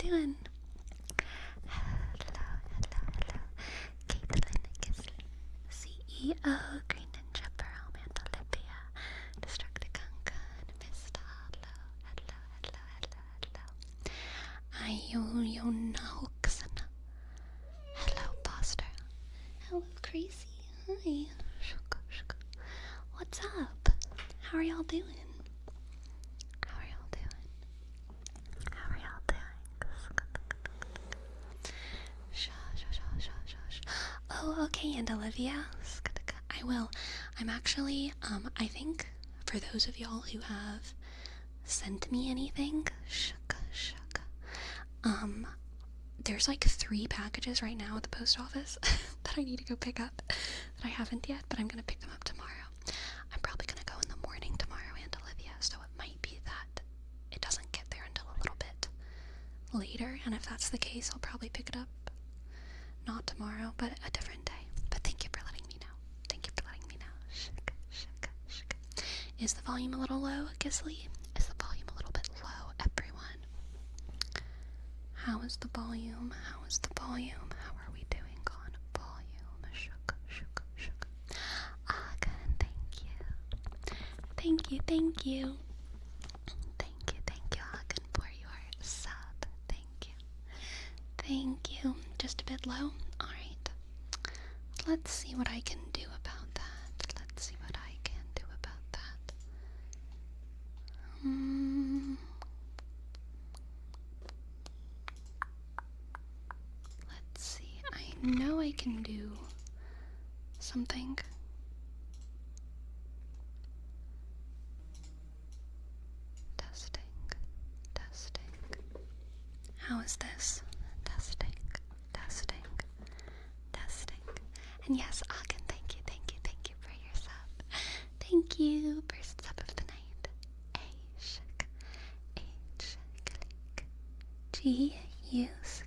doing? Hello. Caitlin Gisley, CEO, Green Ninja Pearl, Mandalipia, Destructicon, Mista, hello. Ayunyonahoxen. Hello, Buster. Hello, Crazy. Hi. What's up? How are y'all doing? Oh, okay, and Olivia. I will. I'm actually, I think for those of y'all who have sent me anything, there's like 3 packages right now at the post office that I need to go pick up that I haven't yet, but I'm gonna pick them up tomorrow. I'm probably gonna go in the morning tomorrow, and Olivia, so it might be that it doesn't get there until a little bit later, and if that's the case, I'll probably pick it up not tomorrow, but a different day. But thank you for letting me know. Is the volume a little low, Gisley? Is the volume a little bit low, everyone? How is the volume? How are we doing on volume? Again, thank you. Thank you, Hagen, for your sub. Thank you. Just a bit low? Alright. Let's see what I can do about that. Let's see. I know I can do something. Testing. How is this? Testing. And yes, Akin, thank you for your sub. Thank you, first sub of the night. G-U-S-I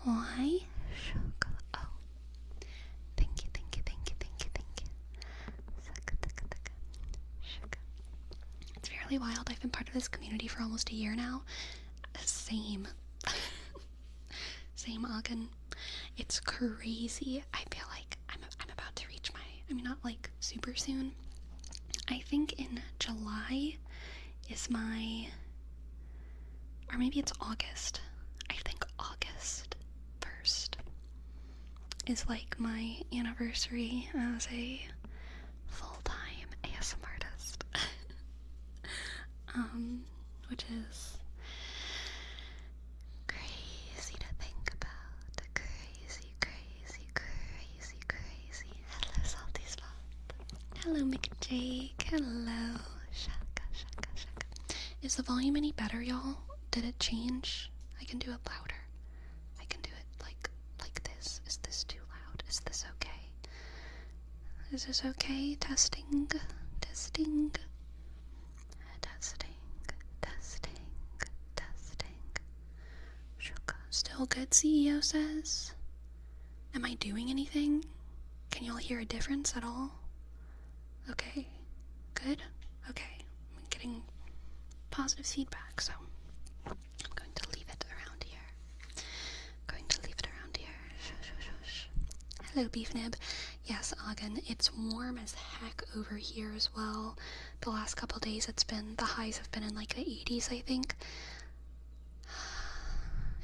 Y O. Thank you. It's fairly wild. I've been part of this community for almost a year now. Same, Agen. It's crazy. I feel like I'm about to reach not like super soon. I think in July is or maybe it's August. I think August 1st is like my anniversary as a full-time ASMR artist. Which is crazy to think about. Crazy. Hello, Salty Spot. Hello, McJake. Hello. Shaka. Is the volume any better, y'all? Did it change? I can do it louder. I can do it like this. Is this too loud? Is this okay? Testing. Still good, CEO says. Am I doing anything? Can y'all hear a difference at all? Okay. Good? Okay. I'm getting positive feedback, so I'm going to leave it around here. Shush. Hello, Beef Nib. Yes, Agen, it's warm as heck over here as well. The last couple days the highs have been in like the 80s, I think.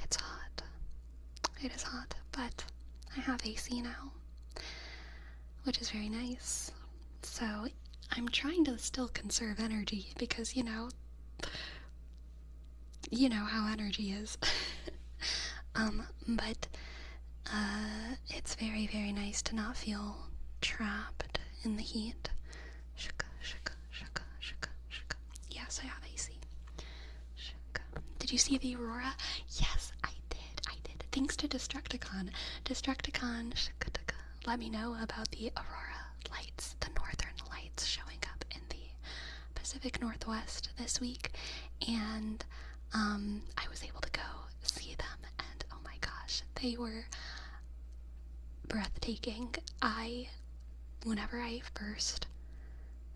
It's hot. It is hot, but I have AC now, which is very nice. So I'm trying to still conserve energy because, you know how energy is. But it's very, very nice to not feel trapped in the heat. Shaka. Yes, I have AC. Shaka. Did you see the aurora? Yes, I did. Thanks to Destructicon, let me know about the aurora lights, the northern lights showing up in the Pacific Northwest this week, and I was able to go see them, and oh my gosh, they were breathtaking. Whenever I first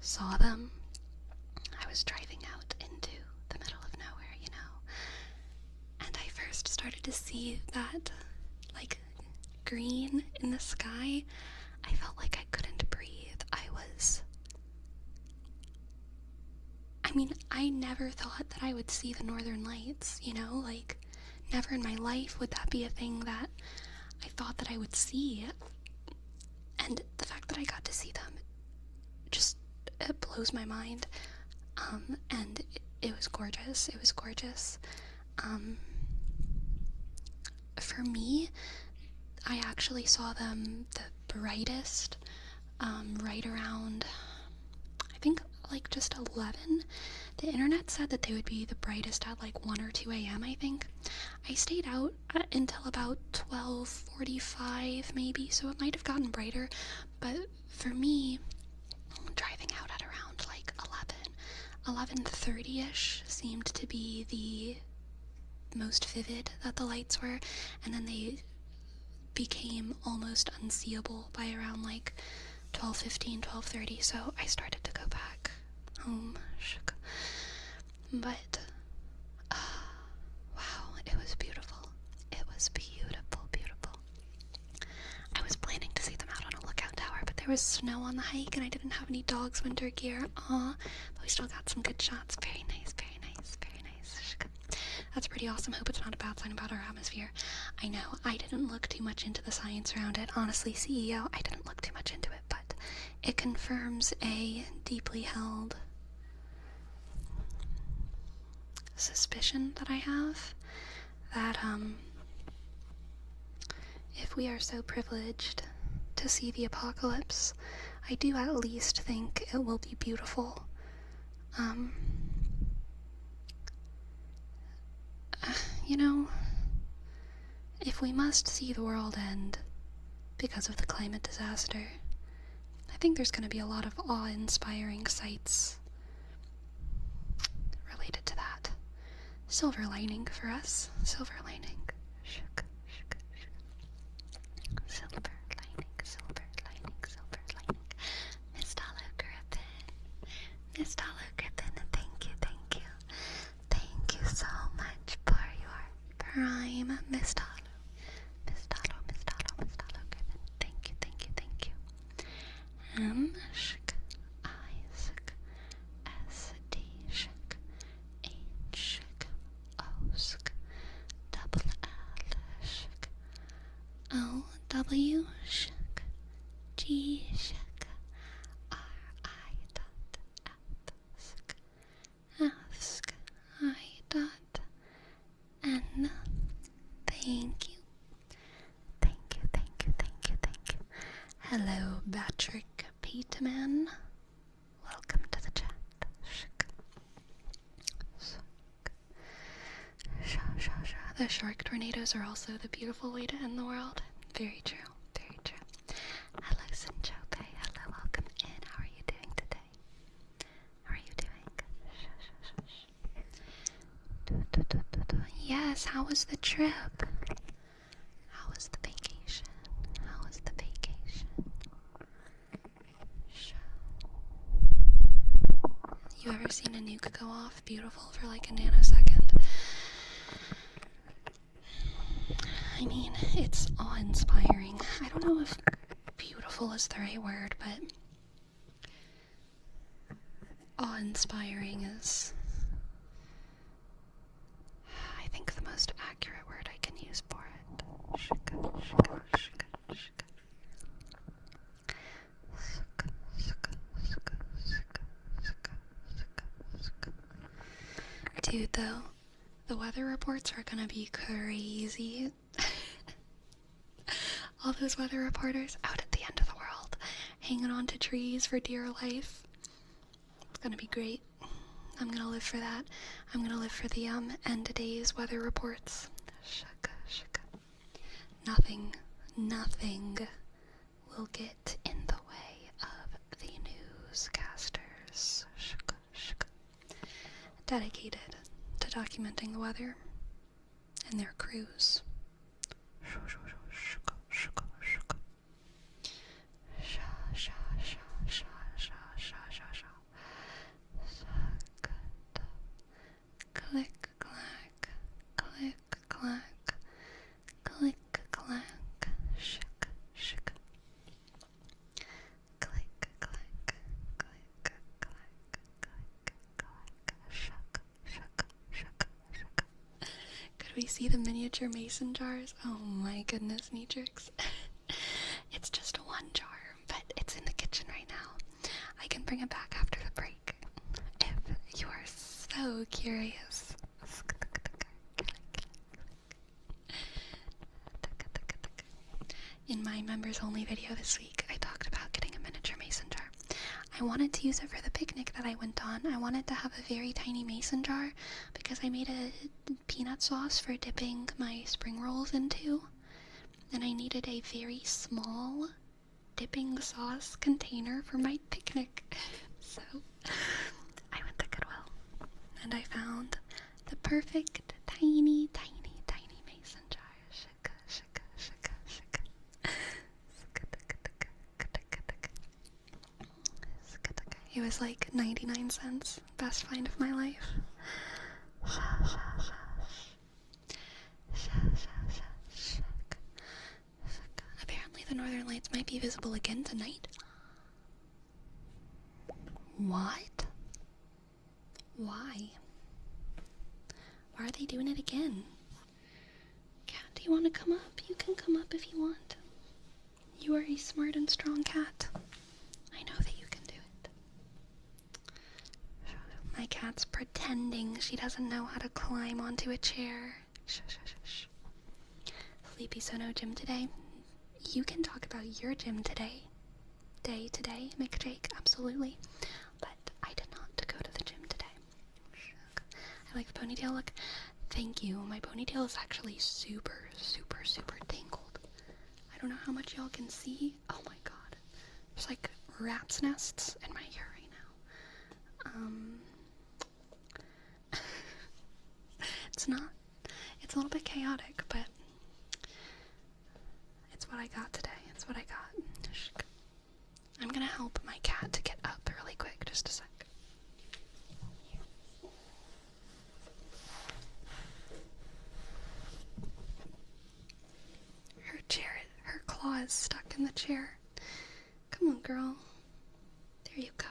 saw them. I was driving out into the middle of nowhere, you know, and I first started to see that, like, green in the sky. I felt like I couldn't breathe. I never thought that I would see the northern lights, you know, like, never in my life would that be a thing that I thought that I would see. And the fact that I got to see them, just, it blows my mind. And it was gorgeous. It was gorgeous. For me, I actually saw them the brightest, right around, I think, like, just 11. The internet said that they would be the brightest at, like, 1 or 2 a.m., I think. I stayed out until about 12:45, maybe, so it might have gotten brighter. But for me, driving out at around, like, 11:30ish seemed to be the most vivid that the lights were, and then they became almost unseeable by around, like, 12:15, 12:30, so I started to go back home. But, wow, it was beautiful. It was beautiful, beautiful. I was planning to see them out on a lookout tower, but there was snow on the hike, and I didn't have any dog's winter gear. But we still got some good shots. Very nice, very nice, very nice. That's pretty awesome. Hope it's not a bad sign about our atmosphere. I know, I didn't look too much into the science around it. Honestly, CEO, I didn't look too much into it, but it confirms a deeply held suspicion that I have that, if we are so privileged to see the apocalypse, I do at least think it will be beautiful. You know, if we must see the world end because of the climate disaster, I think there's going to be a lot of awe-inspiring sights related to that. Silver lining for us. Silver lining. Silver lining, silver lining, silver lining. Miss Hollow Griffin. Miss Hollow Griffin, thank you, thank you. Thank you so much for your prime, Miss Hollow. Miss Hollow, Miss Hollow, Miss Hollow Griffin. Thank you, thank you, thank you. Shk, I, shk, S, D, shk, H, shk, O, shk, double L, shk, O, W, shk, G, shk, R, I, dot, F, shk, F, shk, I, dot, N. Thank you. Thank you, thank you, thank you, thank you. Hello, Patrick Peterman. Welcome to the chat. Shk. Shk. Sha, sha, sha. The shark tornadoes are also the beautiful way to end the world. Very true, very true. Hello, Sinchope. Hello, welcome in. How are you doing today? How are you doing? Yes, how was the trip? How was the vacation? How was the vacation? You ever seen a nuke go off? Beautiful for like a nanosecond. I mean, it's awe-inspiring. I don't know if beautiful is the right word, but awe-inspiring is, I think, the most accurate word I can use for it. Shika, shika, shika, shika. Shika, shika, shika, shika, shika, shika, shika. Dude, though, the weather reports are gonna be crazy. All those weather reporters out at the end of the world, hanging onto trees for dear life. It's gonna be great. I'm gonna live for that. I'm gonna live for the end of days weather reports. Shaka, shaka. Nothing will get in the way of the newscasters. Shaka, shaka. Dedicated to documenting the weather and their crews. Shaka, shaka, shaka, shaka. Sha, sha, sha, sha, sha, sha, sha, sha. Should we see the miniature mason jars? Oh my goodness, Neatrix. It's just one jar, but it's in the kitchen right now. I can bring it back after the break if you are so curious. In my members only video this week, I talked about getting a miniature mason jar. I wanted to use it for the picnic that I went on. I wanted to have a very tiny mason jar because I made a peanut sauce for dipping my spring rolls into, and I needed a very small dipping sauce container for my picnic. So I went to Goodwill and I found the perfect tiny mason jar. It was like 99 cents. Best find of my life. Apparently the northern lights might be visible again tonight. What? Why? Why are they doing it again? Cat, do you want to come up? You can come up if you want. You are a smart and strong cat. I know that you can do it. My cat's pretending she doesn't know how to climb onto a chair. Sleepy, so no gym today. You can talk about your gym today. Day today, McJake, absolutely. But I did not go to the gym today. I like the ponytail look. Thank you. My ponytail is actually super tangled. I don't know how much y'all can see. Oh my god. There's like rat's nests in my hair right now. It's a little bit chaotic, but it's what I got today. It's what I got. I'm gonna help my cat to get up really quick, just a sec. Her claw is stuck in the chair. Come on, girl. There you go.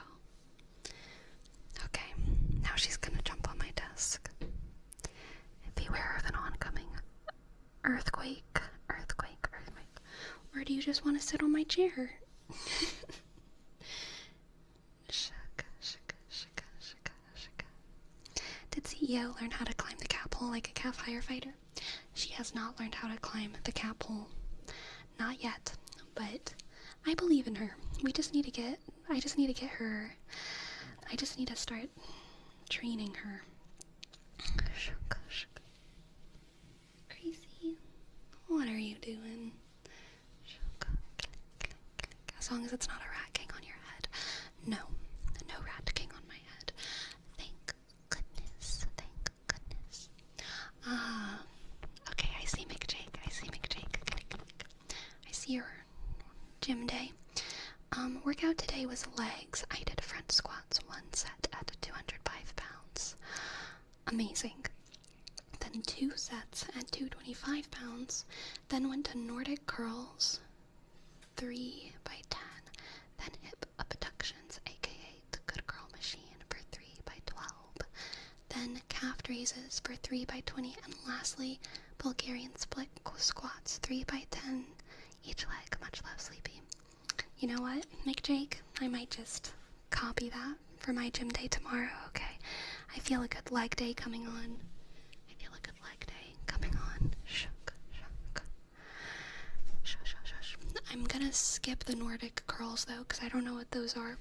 Okay, now she's gonna jump on my desk. Beware of an oncoming earthquake. Or do you just want to sit on my chair? Did CEO learn how to climb the cap hole like a cat firefighter? She has not learned how to climb the cap hole. Not yet, but I believe in her. I just need to start training her. Crazy. What are you doing? As long as it's not a rat king on your head. No rat king on my head. Thank goodness. Okay, I see McJake. I see your gym day. Workout today was legs. I did front squats, one set at 205 pounds. Amazing. Then 2 sets at 225 pounds. Then went to Nordic curls, 3 by 10. Then hip abductions, aka the good girl machine, for 3 by 12. Then calf raises for 3 by 20. And lastly, Bulgarian split squats, 3 by 10 each leg. Much love, Sleepy. You know what, McJake? I might just copy that for my gym day tomorrow, okay? I feel a good leg day coming on. I'm gonna skip the Nordic curls though, because I don't know what those are.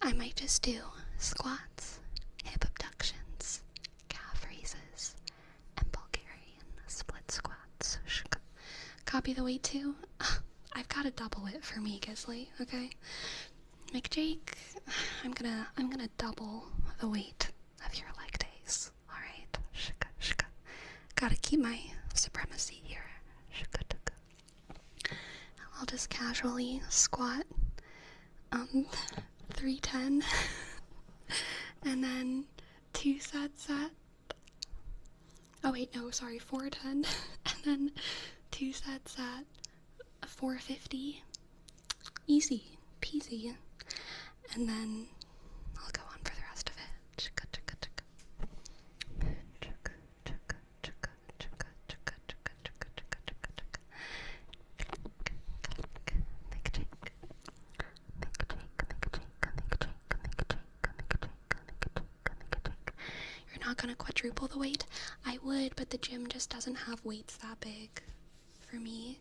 I might just do squats, hip abductions, calf raises, and Bulgarian split squats. Copy the weight too? I've got to double it for me, Gisley, okay? McJake, I'm gonna double the weight of your leg days, alright? Gotta keep my supremacy here. I'll just casually squat 310 and then 2 sets at 410 and then 2 sets at 450. Easy peasy. And then I'll go on for the rest of it. you're not gonna quadruple the weight. I would, but the gym just doesn't have weights that big for me.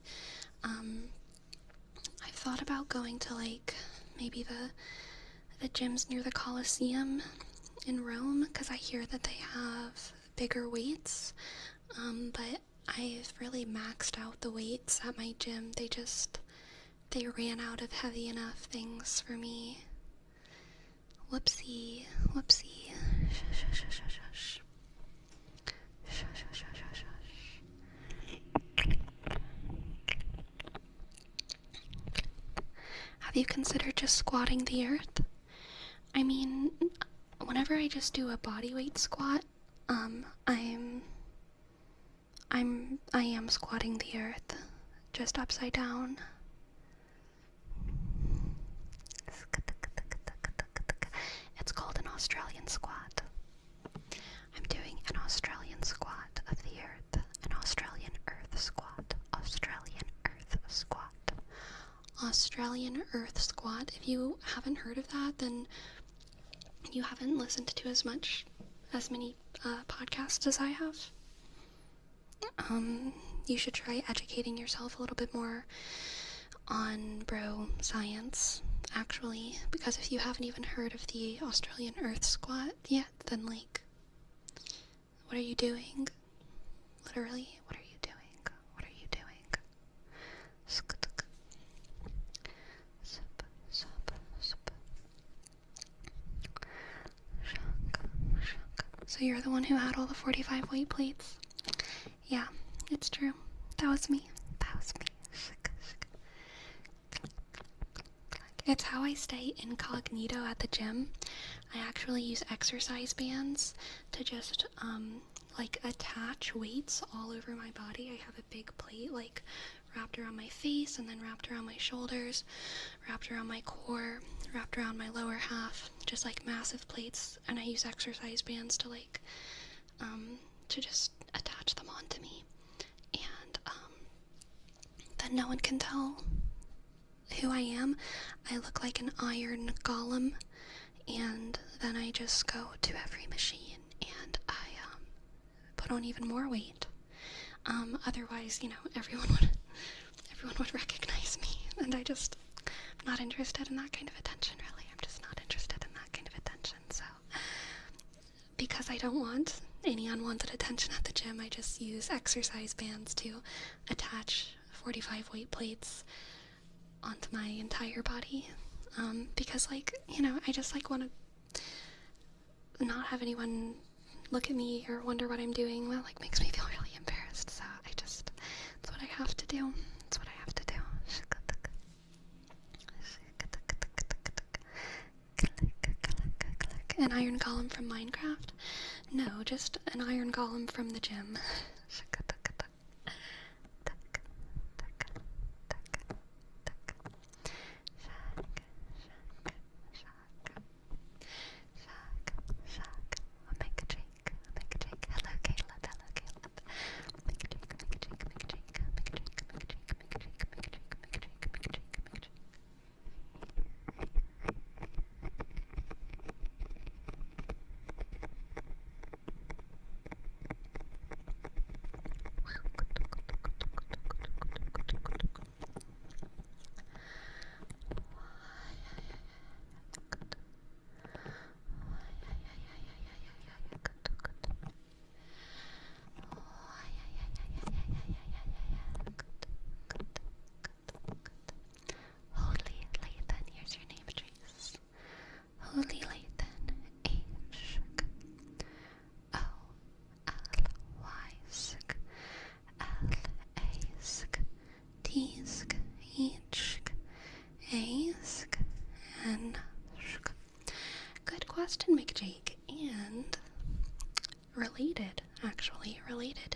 I've thought about going to like maybe the gyms near the Colosseum in Rome, because I hear that they have bigger weights, but I've really maxed out the weights at my gym. They ran out of heavy enough things for me. Whoopsie. Shush. Have you considered just squatting the earth? I mean, whenever I just do a bodyweight squat, I am squatting the earth, just upside down. It's called an Australian squat. I'm doing an Australian squat of the earth, an Australian earth squat, Australian earth squat, Australian earth squat. If you haven't heard of that, then you haven't listened to as many podcasts as I have. You should try educating yourself a little bit more on bro science, actually, because if you haven't even heard of the Australian earth squat yet, then like, what are you doing? Literally, what are you doing? What are you doing? So you're the one who had all the 45 weight plates? Yeah, it's true. That was me. It's how I stay incognito at the gym. I actually use exercise bands to just, like, attach weights all over my body. I have a big plate, like, wrapped around my face, and then wrapped around my shoulders, wrapped around my core, wrapped around my lower half, just, like, massive plates, and I use exercise bands to, like, to just attach them onto me. And, then no one can tell who I am. I look like an iron golem, and then I just go to every machine and I put on even more weight. Otherwise, you know, everyone would recognize me, and I'm not interested in that kind of attention, really. I'm just not interested in that kind of attention. So because I don't want any unwanted attention at the gym, I just use exercise bands to attach 45 weight plates onto my entire body, because, like, you know, I just, like, want to not have anyone look at me or wonder what I'm doing. That, like, makes me feel really embarrassed, so it's what I have to do. It's what I have to do. An iron golem from Minecraft? No, just an iron golem from the gym. Holy Lathan, H-O-L-Y-sk, L-A-sk, T-sk, H-sk, A-sk, N-sk. Good question, McJake, and related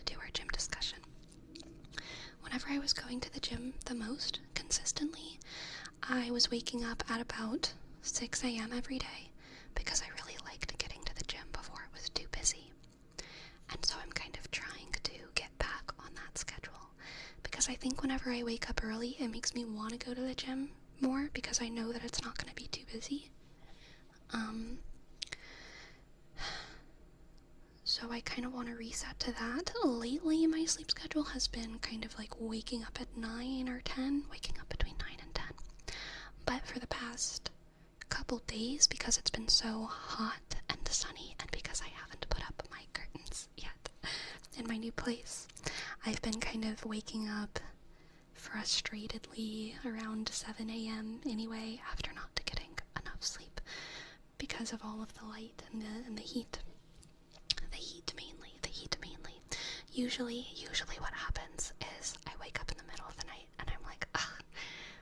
to our gym discussion. Whenever I was going to the gym the most consistently, I was waking up at about 6 a.m. every day because I really liked getting to the gym before it was too busy. And so I'm kind of trying to get back on that schedule because I think whenever I wake up early, it makes me want to go to the gym more because I know that it's not going to be too busy. So I kind of want to reset to that. Lately, my sleep schedule has been kind of like waking up at 9 or 10, waking up between 9 and 10. But for the past couple days, because it's been so hot and sunny, and because I haven't put up my curtains yet in my new place, I've been kind of waking up frustratedly around 7 a.m. anyway, after not getting enough sleep because of all of the light and the heat. The heat mainly. Usually what happens is I wake up in the middle of the night and I'm like, ugh,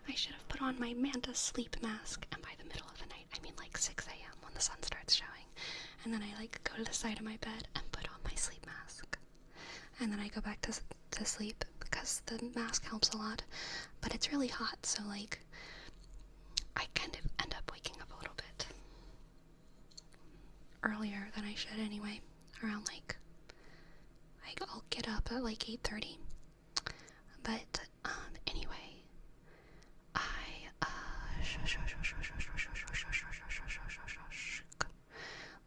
I should have put on my Manta sleep mask. And by the middle of the night, I mean like 6 a.m. when the sun starts showing. And then I like go to the side of my bed and put on my sleep mask. And then I go back to sleep because the mask helps a lot. But it's really hot, so like I kind of end up waking up a little bit earlier than I should anyway. Around like I'll get up at like 8:30. But anyway, I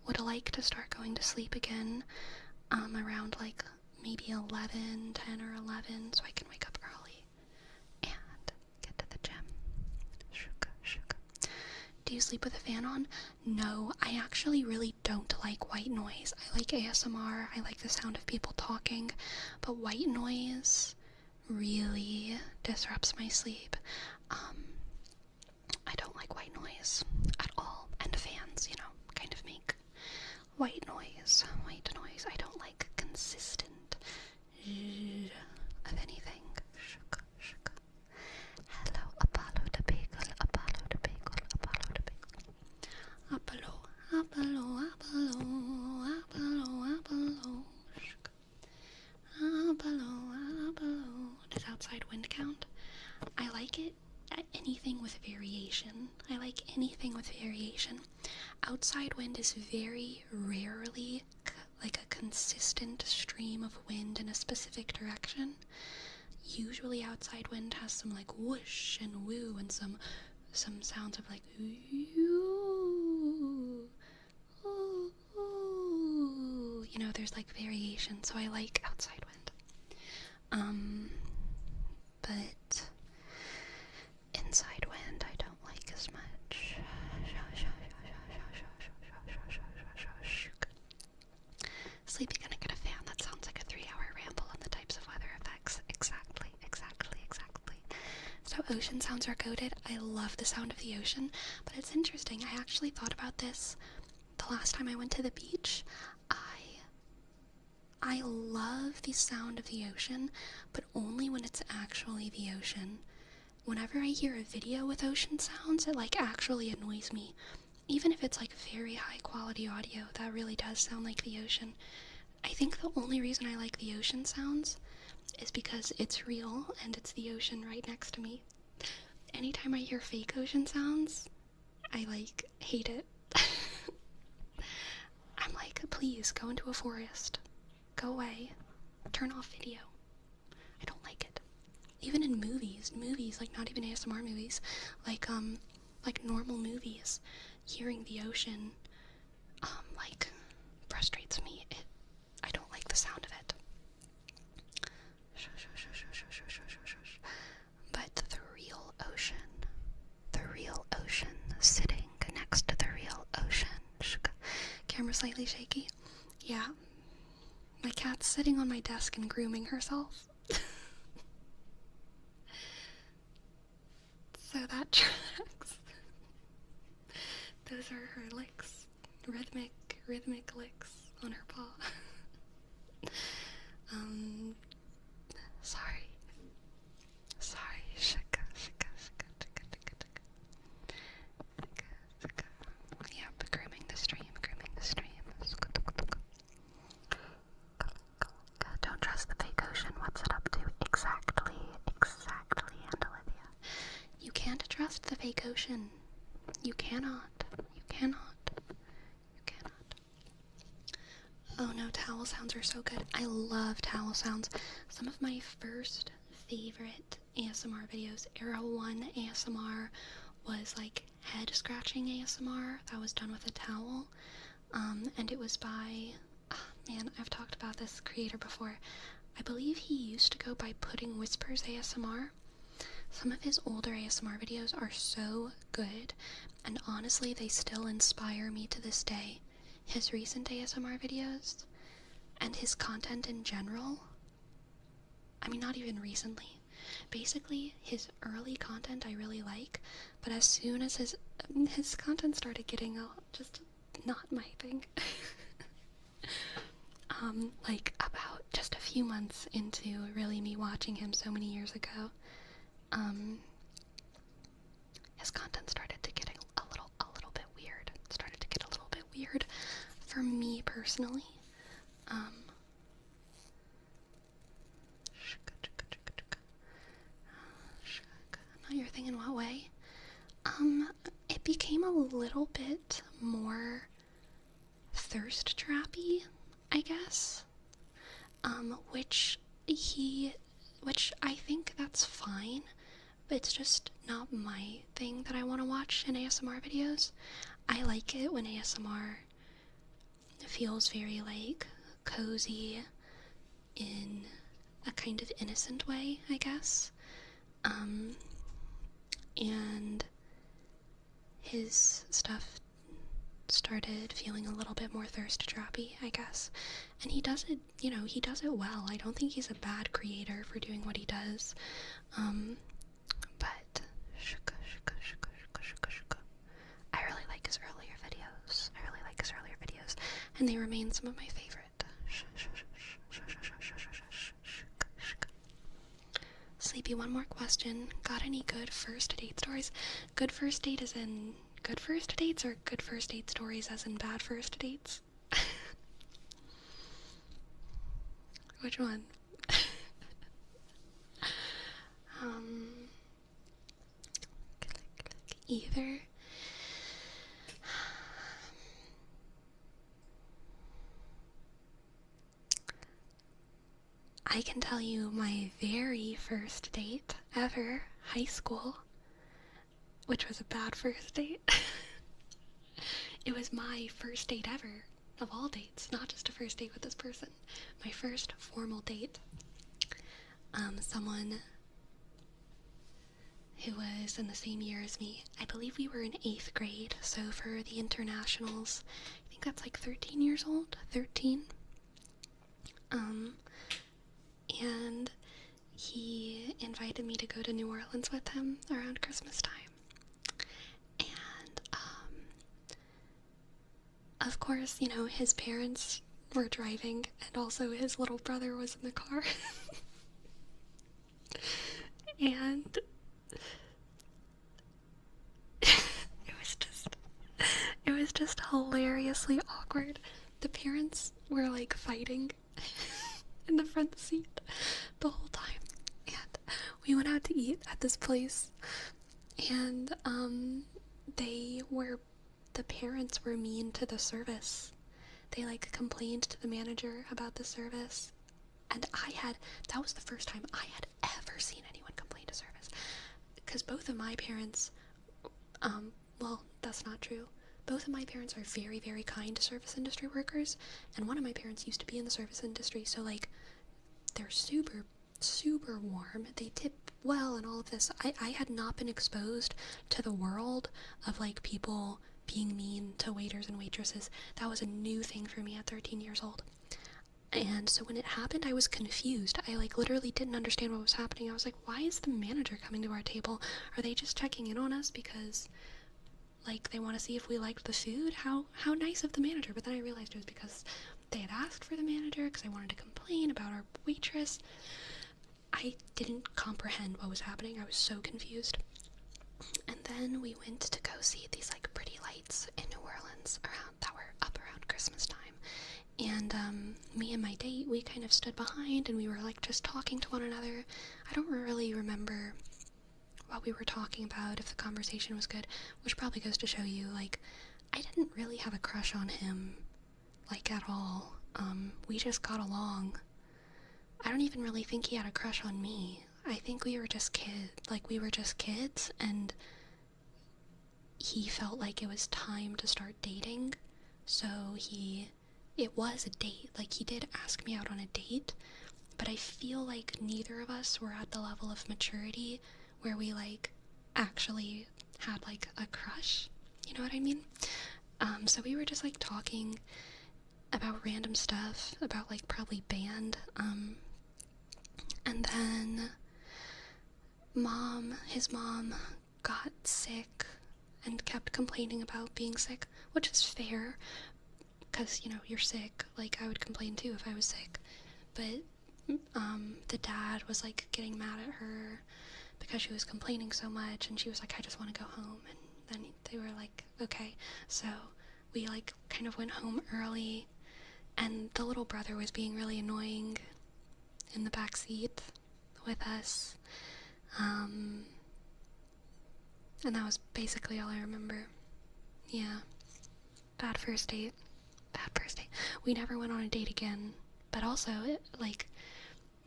would like to start going to sleep again around like maybe 10 or 11, so I can wake up early and get to the gym. Do you sleep with a fan on? No, I actually really don't like white noise. I like ASMR, I like the sound of people talking, but white noise really disrupts my sleep. I don't like white noise at all, and fans, kind of make white noise. I don't like consistent of anything. Hello, Apollo the Bagel, Apollo the Bagel, Apollo the Bagel. Apollo. Does outside wind count? I like it. Anything with variation. Outside wind is very rarely like a consistent stream of wind in a specific direction. Usually outside wind has some like whoosh and woo and some sounds of like ooh, ooh, ooh. There's like variation, so I like outside wind. But inside wind I don't like as much. Sleeping in a fan, that sounds like a 3-hour ramble on the types of weather effects. Exactly. So ocean sounds are goated. I love the sound of the ocean, but it's interesting. I actually thought about this the last time I went to the beach. I love the sound of the ocean, but only when it's actually the ocean. Whenever I hear a video with ocean sounds, it like actually annoys me. Even if it's like very high quality audio, that really does sound like the ocean. I think the only reason I like the ocean sounds is because it's real and it's the ocean right next to me. Anytime I hear fake ocean sounds, I like hate it. I'm like, please go into a forest. Go away. Turn off video. I don't like it. Even in movies, like not even ASMR movies, like normal movies, hearing the ocean, like frustrates me. I don't like the sound of it. But the real ocean, sitting next to the real ocean. Camera slightly shaky. Yeah. My cat's sitting on my desk and grooming herself. So that tracks. Those are her licks. Rhythmic licks on her paw. Sorry. Yep, grooming the stream. Don't trust the fake ocean. What's it up to? Exactly, and Olivia. You can't trust the fake ocean. You cannot. Oh no, towel sounds are so good. I love towel sounds. Some of my first favorite ASMR videos, Era 1 ASMR, was like head scratching ASMR that was done with a towel. And it was by, man, I've talked about this creator before. I believe he used to go by Pudding Whispers ASMR. Some of his older ASMR videos are so good, and honestly, they still inspire me to this day. His recent ASMR videos, and his content in general, I mean, not even recently. Basically, his early content I really like, but as soon as his content started getting just not my thing, like about just a few months into really me watching him so many years ago, his content started to get a little bit weird. It started to get a little bit weird for me personally. Not your thing in what way? It became a little bit more thirst trappy, I guess. Which I think that's fine, but it's just not my thing that I want to watch in ASMR videos. I like it when ASMR feels very, like, cozy in a kind of innocent way, I guess. And his stuff started feeling a little bit more thirst trappy, I guess. And he does it, he does it well. I don't think he's a bad creator for doing what he does. But I really like his earlier videos. And they remain some of my favorite. Sleepy, one more question. Got any good first date stories? Good first date as in good first dates, or good first date stories as in bad first dates? Which one? Either. I can tell you my very first date ever, high school, which was a bad first date. It was my first date ever, of all dates, not just a first date with this person. My first formal date. Someone who was in the same year as me. I believe we were in 8th grade, so for the internationals, I think that's like 13 years old, 13. And he invited me to go to New Orleans with him around Christmas time. And, of course, his parents were driving, and also his little brother was in the car. And it was just hilariously awkward. The parents were, like, fighting in the front seat the whole time. And we went out to eat at this place, and the parents were mean to the service. They, like, complained to the manager about the service, and that was the first time I had ever seen anyone complain to service, because both of my parents, well, that's not true. Both of my parents are very, very kind to service industry workers, and one of my parents used to be in the service industry, so, like, they're super, super warm. They tip well and all of this. I had not been exposed to the world of, like, people being mean to waiters and waitresses. That was a new thing for me at 13 years old. And so when it happened, I was confused. I, like, literally didn't understand what was happening. I was like, why is the manager coming to our table? Are they just checking in on us because, like, they want to see if we liked the food? How nice of the manager. But then I realized it was because they had asked for the manager, because they wanted to complain about our waitress. I didn't comprehend what was happening. I was so confused. And then we went to go see these, like, pretty lights in New Orleans that were up around Christmas time. And me and my date, we kind of stood behind, and we were, like, just talking to one another. I don't really remember what we were talking about, if the conversation was good, which probably goes to show you, like, I didn't really have a crush on him, like, at all. We just got along. I don't even really think he had a crush on me. I think we were just kids, and he felt like it was time to start dating, so he it was a date. Like, he did ask me out on a date, but I feel like neither of us were at the level of maturity where we, like, actually had, like, a crush. You know what I mean? So we were just, like, talking about random stuff, about, like, probably band, and then his mom got sick and kept complaining about being sick, which is fair, because, you know, you're sick. Like, I would complain too if I was sick, but the dad was, like, getting mad at her because she was complaining so much, and she was like, I just want to go home, and then they were like, okay. So we, like, kind of went home early, and the little brother was being really annoying in the back seat with us, and that was basically all I remember. Yeah. Bad first date. We never went on a date again, but also, like,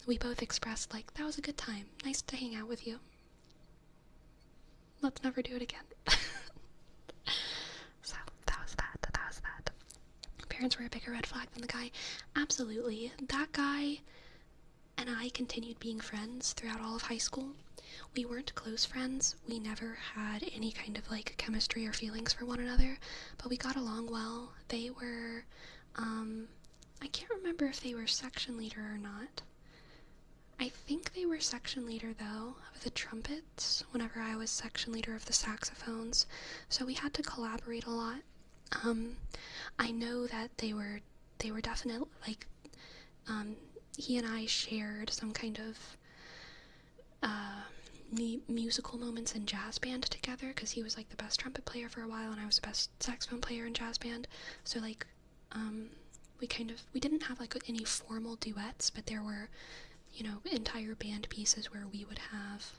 we both expressed, like, that was a good time. Nice to hang out with you. Let's never do it again. So, that was that. Parents were a bigger red flag than the guy. Absolutely. That guy and I continued being friends throughout all of high school. We weren't close friends. We never had any kind of, like, chemistry or feelings for one another, but we got along well. They were, I can't remember if they were section leader or not. I think they were section leader, though, of the trumpets, whenever I was section leader of the saxophones, so we had to collaborate a lot. I know that they were definitely, like, he and I shared some kind of, musical moments in jazz band together, because he was, like, the best trumpet player for a while, and I was the best saxophone player in jazz band, so, like, we didn't have, like, any formal duets, but there were, you know, entire band pieces where we would have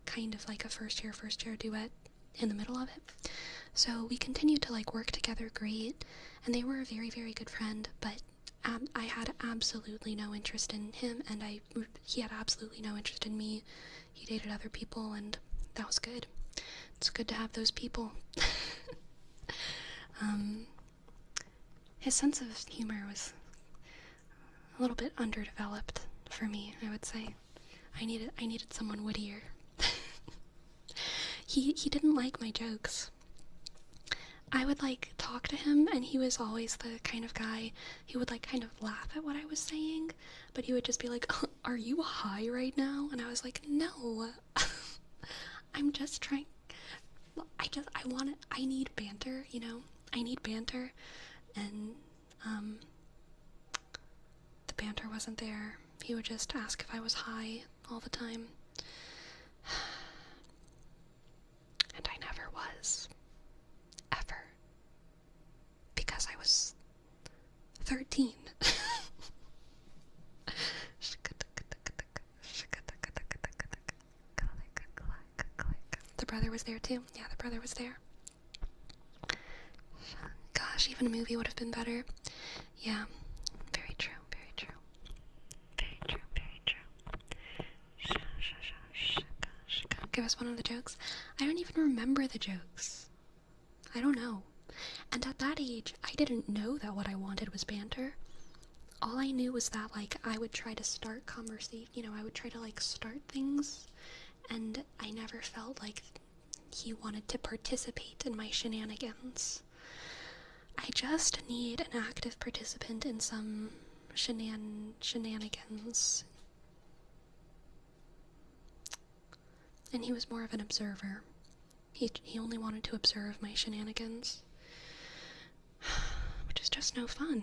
kind of like a first year duet in the middle of it. So we continued to, like, work together great, and they were a very, very good friend, but I had absolutely no interest in him, and he had absolutely no interest in me. He dated other people, and that was good. It's good to have those people. His sense of humor was a little bit underdeveloped for me, I would say. I needed someone wittier. He didn't like my jokes. I would, like, talk to him, and he was always the kind of guy who would, like, kind of laugh at what I was saying, but he would just be like, are you high right now? And I was like, no. I'm just trying. I need banter, you know? I need banter, and, the banter wasn't there. He would just ask if I was high all the time. And I never was. Ever. Because I was 13. The brother was there too. Yeah, the brother was there. Gosh, even a movie would have been better. Yeah, very true, very true. Very true, very true. Give us one of the jokes. I don't even remember the jokes. I don't know. And at that age, I didn't know that what I wanted was banter. All I knew was that, like, I would try to start conversation, you know, I would try to, like, start things, and I never felt like he wanted to participate in my shenanigans. I just need an active participant in some shenanigans. And he was more of an observer. He only wanted to observe my shenanigans, which is just no fun.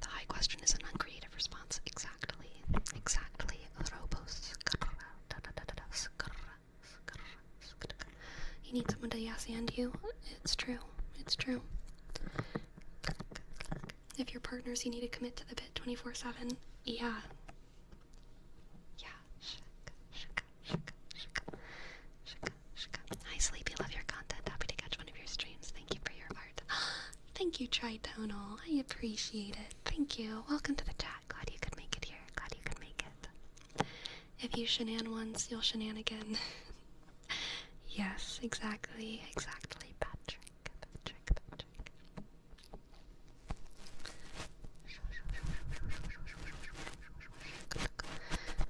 The high question is an uncreative response. Exactly. Robos. You need someone to yes and you. It's true. If you're partners, you need to commit to the bit 24/7. Yeah. Hi, Sleepy. Love your content. Happy to catch one of your streams. Thank you for your art. Thank you, Tritonal. I appreciate it. Thank you. Welcome to the chat. Glad you could make it here. If you shenan once, you'll shenan again. Yes, exactly, Patrick.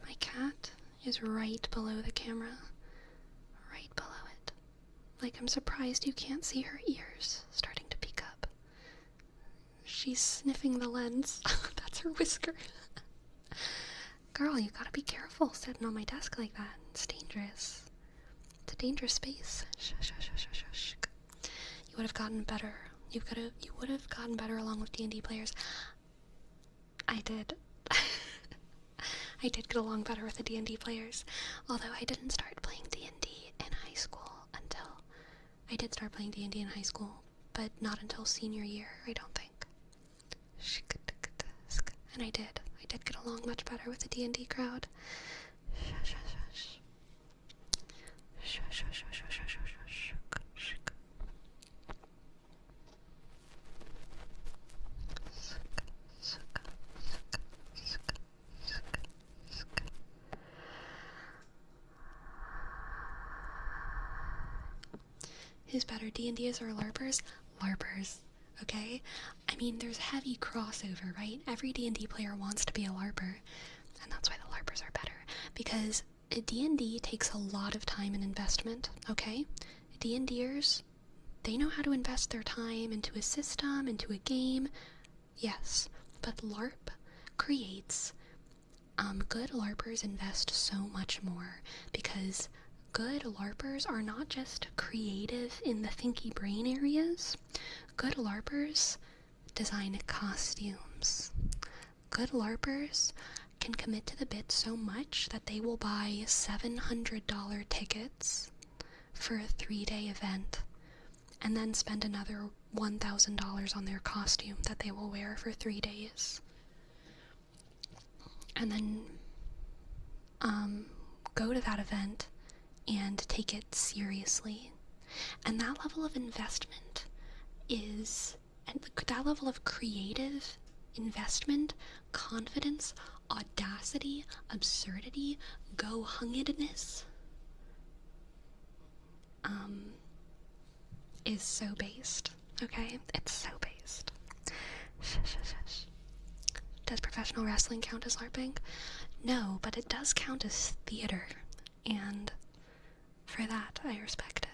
My cat is right below the camera. Right below it. Like, I'm surprised you can't see her ears starting to peek up. She's sniffing the lens. That's her whisker. Girl, you gotta be careful sitting on my desk like that. It's dangerous. It's a dangerous space. Shh. You would have gotten better. You would have gotten better along with D&D players. I did. I did get along better with the D&D players. Although I didn't start playing D&D in high school until... I did start playing D&D in high school, but not until senior year, I don't think. And I did get along much better with the D&D crowd. Who's better, D&Ders or LARPers? LARPers. Okay? I mean, there's heavy crossover, right? Every D&D player wants to be a LARPer, and that's why the LARPers are better. Because D&D takes a lot of time and investment, okay? D&Ders, they know how to invest their time into a system, into a game, yes. But LARP creates, good LARPers invest so much more, because good LARPers are not just creative in the thinky brain areas. Good LARPers design costumes. Good LARPers can commit to the bit so much that they will buy $700 tickets for a 3-day event and then spend another $1,000 on their costume that they will wear for 3 days. And then go to that event and take it seriously. And that level of investment and that level of creative investment, confidence, audacity, absurdity, go-hungedness, is so based, okay? It's so based. Shush. Does professional wrestling count as LARPing? No, but it does count as theater, and for that, I respect it.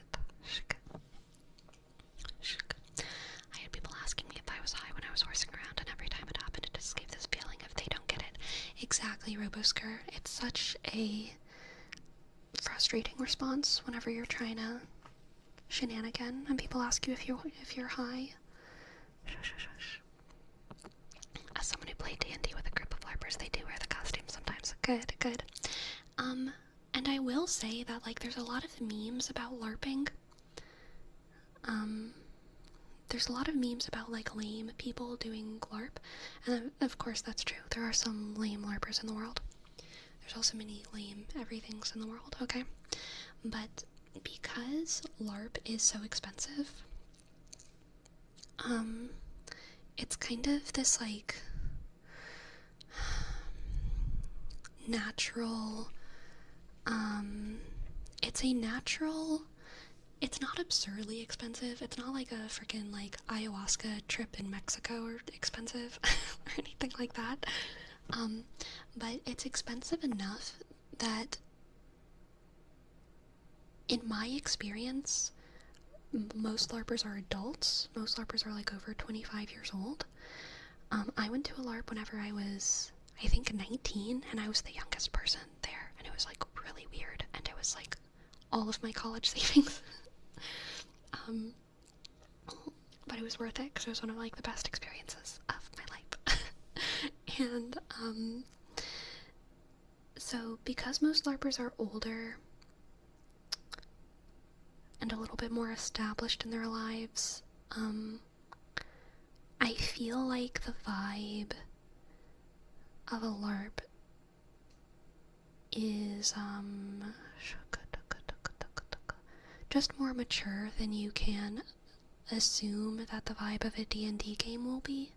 I had people asking me if I was high when I was horsing around, and every time it happened, it just gave this feeling of they don't get it. Exactly, Robosker. It's such a frustrating response whenever you're trying to shenanigan, and people ask you if you're high. Shush. As someone who played D&D with a group of LARPers, they do wear the costumes sometimes. Good. And I will say that, like, there's a lot of memes about LARPing. There's a lot of memes about, like, lame people doing LARP, and of course that's true. There are some lame LARPers in the world. There's also many lame everythings in the world, okay? But because LARP is so expensive, it's kind of this, like, natural, it's not absurdly expensive. It's not like a freaking, like, ayahuasca trip in Mexico or expensive or anything like that. But it's expensive enough that, in my experience, most LARPers are adults. Most LARPers are, like, over 25 years old. I went to a LARP whenever I was, I think, 19, and I was the youngest person there, and it was, like, really weird, and it was, like, all of my college savings. But it was worth it, because it was one of, like, the best experiences of my life. And, so, because most LARPers are older and a little bit more established in their lives, I feel like the vibe of a LARP is, just more mature than you can assume that the vibe of a D&D game will be.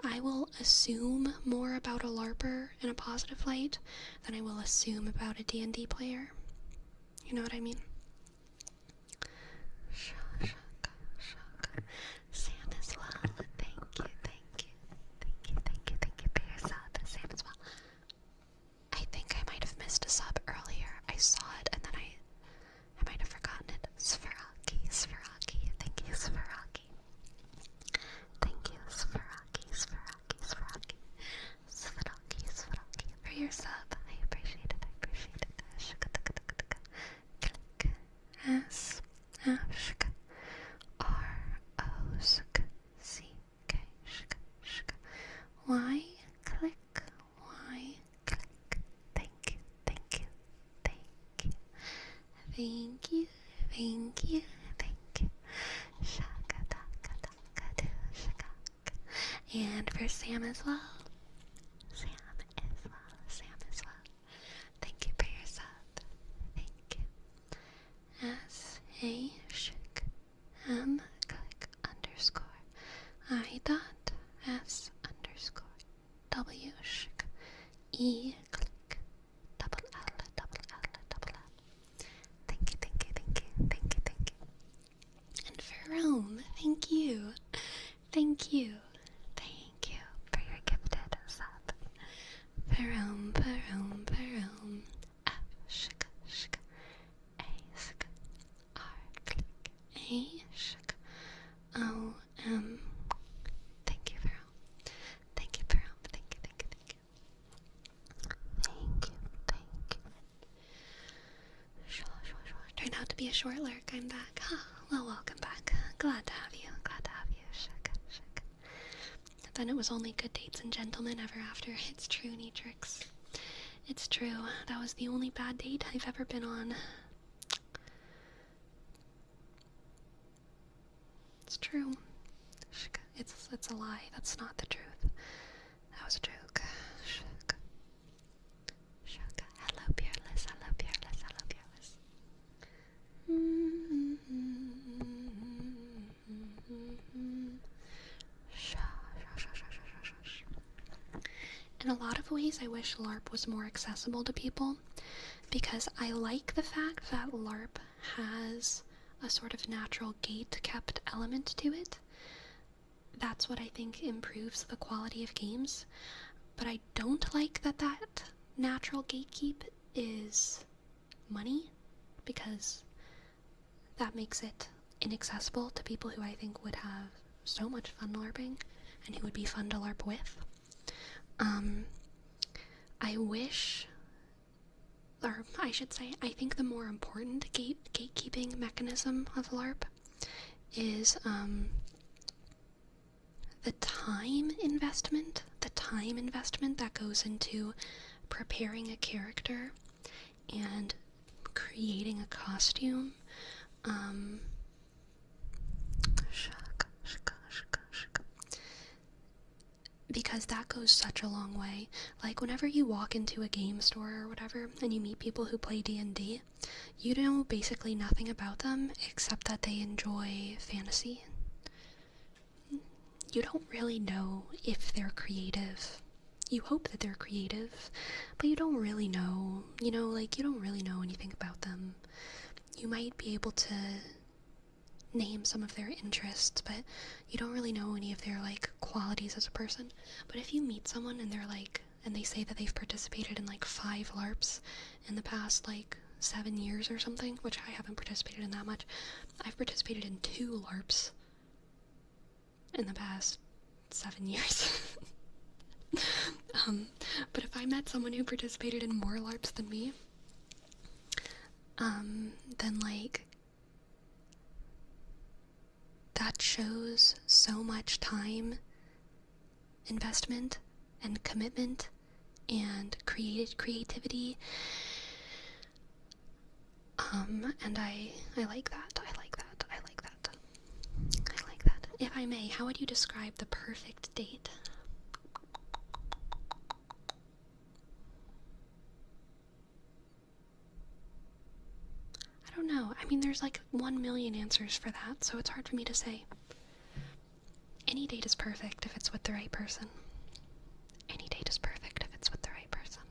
I will assume more about a LARPer in a positive light than I will assume about a D&D player. You know what I mean? Sam as well. Thank you for your sub. Sam as well. I think I might have missed a sub earlier. I saw it and then I might have forgotten it. Sfaraki. Thank you, Sfaraki. Sfaraki for your sub. I appreciate it. Click. S F R O S C K Y. Click. Y. Click. Thank you. Shaka taka taka do shaka. And for Sam as well. Thank you for your sub. Thank you. S-A-M click underscore I dot S underscore W shk E click double L. Thank you. And for Rome, thank you for your gifted sub. Rome. F shk A shk R click A shk O M. Thank you for Rome. Thank you. Turned out to be a short lurk. I'm back. Well, welcome back. Glad to have you. Shaka. Then it was only good dates and gentlemen ever after. It's true, Neatrix. It's true. That was the only bad date I've ever been on. It's true. It's a lie. That's not the truth. That was a joke. Shaka. Hello, Peerless. In a lot of ways, I wish LARP was more accessible to people, because I like the fact that LARP has a sort of natural gate-kept element to it. That's what I think improves the quality of games, but I don't like that natural gatekeep is money, because that makes it inaccessible to people who I think would have so much fun LARPing and who would be fun to LARP with. I wish, or I should say, I think the more important gatekeeping mechanism of LARP is the time investment that goes into preparing a character and creating a costume. Because that goes such a long way. Like, whenever you walk into a game store or whatever, and you meet people who play D&D, you know basically nothing about them except that they enjoy fantasy. You don't really know if they're creative. You hope that they're creative, but you don't really know. You don't really know anything about them. You might be able to name some of their interests, but you don't really know any of their qualities as a person. But if you meet someone and they say that they've participated in 5 LARPs in the past 7 years or something, which I haven't participated in that much. I've participated in 2 LARPs in the past 7 years. But if I met someone who participated in more LARPs than me, then that shows so much time investment and commitment and creativity, and I like that. If I may, how would you describe the perfect date? I don't know. I mean, there's 1 million answers for that, so it's hard for me to say. Any date is perfect if it's with the right person. Any date is perfect if it's with the right person.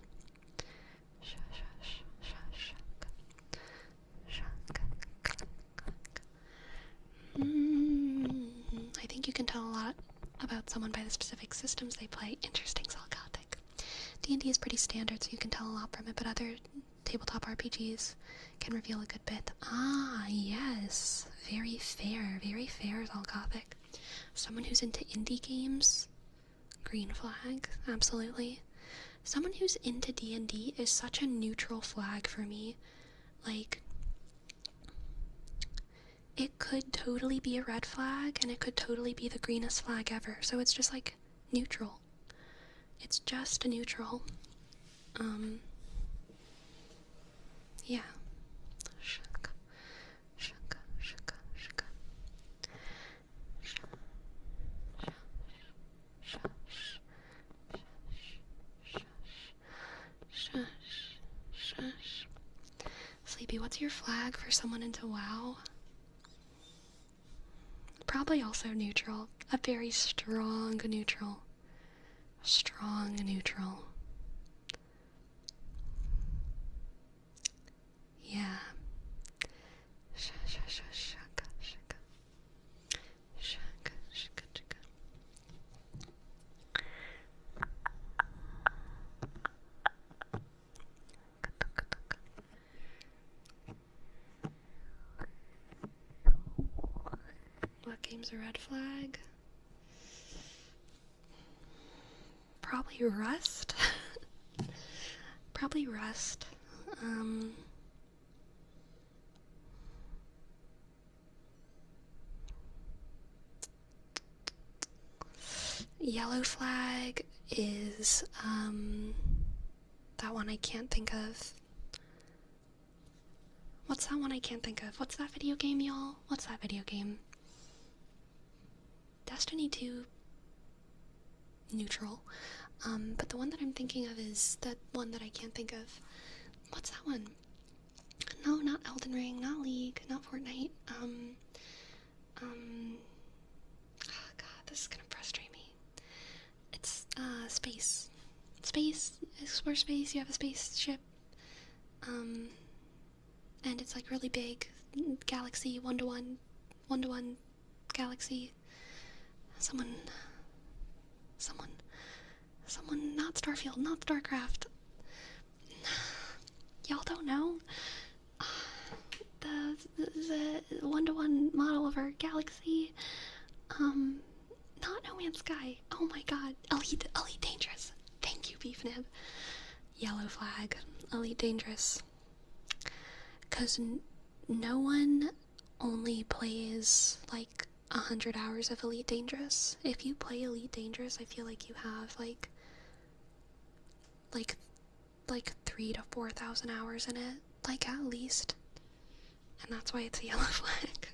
can tell a lot about someone by the specific systems they play. Interesting, Gothic. D&D is pretty standard, so you can tell a lot from it, but other tabletop RPGs can reveal a good bit. Ah, yes. Very fair, Gothic. Someone who's into indie games, green flag, absolutely. Someone who's into D&D is such a neutral flag for me. Like, it could totally be a red flag, and it could totally be the greenest flag ever. So it's just like neutral. It's just a neutral. Yeah. Shaka, shaka, shaka, shaka. Shush. Sleepy, what's your flag for someone into WoW? Probably also neutral. A very strong neutral. Strong neutral. Yeah. Shaka, shaka. Shaka, shaka, shaka. What game's a red flag? Probably Rust. Probably Rust. Yellow flag is, that one I can't think of. What's that one I can't think of? What's that video game, y'all? What's that video game? Destiny 2 neutral. But the one that I'm thinking of is that one that I can't think of. What's that one? No, not Elden Ring, not League, not Fortnite. Oh god, this is gonna frustrate me. It's, space. Space, explore space, you have a spaceship. And it's like really big. Galaxy, 1-to-1 galaxy. Someone, not Starfield, not StarCraft. Y'all don't know? The 1-to-1 model of our galaxy. Not No Man's Sky. Oh my god. Elite Dangerous. Thank you, Beef Nib. Yellow flag. Elite Dangerous. Because no one only plays like 100 hours of Elite Dangerous. If you play Elite Dangerous, I feel like you have like 3,000 to 4,000 hours in it, like at least, and that's why it's a yellow flag.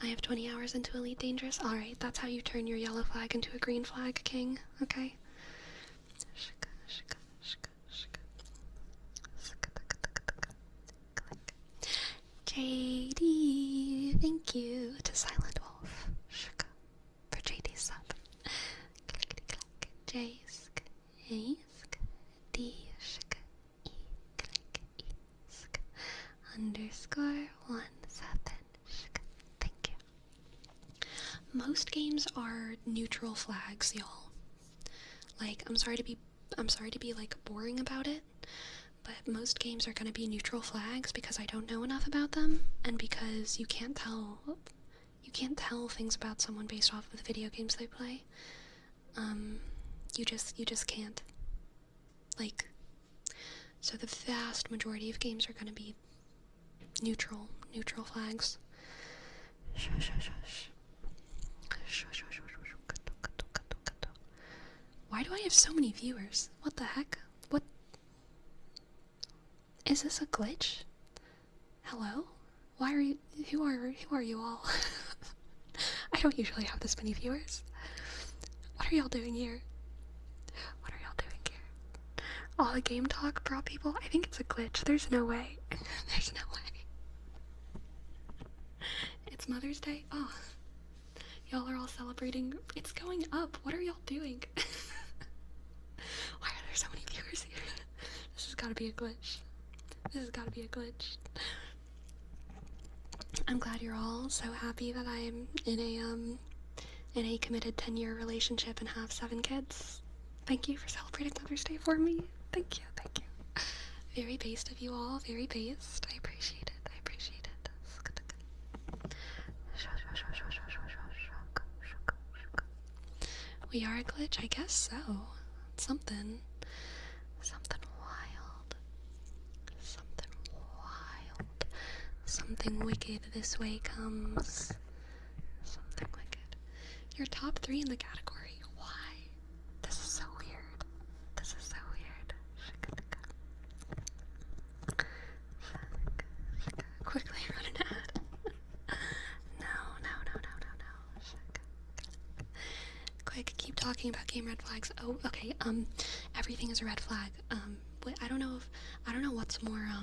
I have 20 hours into Elite Dangerous. Alright, that's how you turn your yellow flag into a green flag, King. Okay? JD, thank you to Silent Wolf for JD's sub. J-sk, A-sk, D-sk, E-sk, E-sk, _17. Thank you. Most games are neutral flags, y'all. Like, I'm sorry to be like boring about it, but most games are gonna be neutral flags because I don't know enough about them, and because you can't tell things about someone based off of the video games they play. You just can't. Like, so the vast majority of games are gonna be neutral flags. Why do I have so many viewers? What the heck? What? Is this a glitch? Hello? Why are you? Who are you all? I don't usually have this many viewers. What are y'all doing here? All the game talk brought people? I think it's a glitch. There's no way. There's no way. It's Mother's Day? Oh. Y'all are all celebrating. It's going up. What are y'all doing? Why are there so many viewers here? This has gotta be a glitch. This has got to be a glitch. I'm glad you're all so happy that I'm in a committed 10-year relationship and have 7 kids. Thank you for celebrating Mother's Day for me. Thank you, thank you. Very based of you all, very based. I appreciate it, I appreciate it. We are a glitch, I guess so. Something wild. Something wild. Something wicked this way comes. Something wicked. You're top 3 in the category. Why? This is so weird. This is so weird. Quickly run an ad. No. Quick, keep talking about game red flags. Oh, okay, everything is a red flag. I don't know what's more, I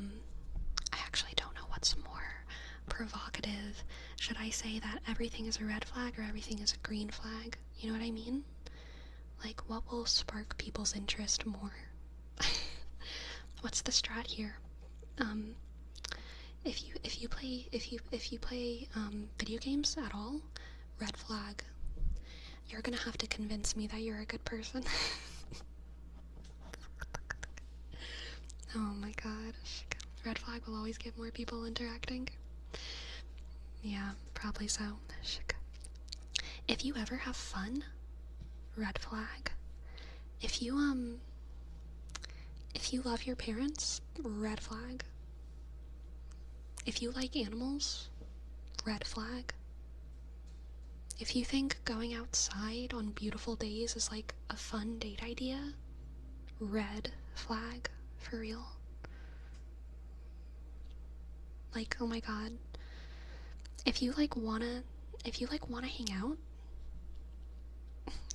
actually don't know what's more provocative. Should I say that everything is a red flag or everything is a green flag? You know what I mean? Like, what will spark people's interest more? What's the strat here? If you play video games at all, red flag. You're gonna have to convince me that you're a good person. Oh my god. Red flag will always get more people interacting. Yeah, probably so. If you ever have fun, red flag. If you love your parents, red flag. If you like animals, red flag. If you think going outside on beautiful days is like a fun date idea, red flag, for real. Like, oh my god. If you wanna hang out,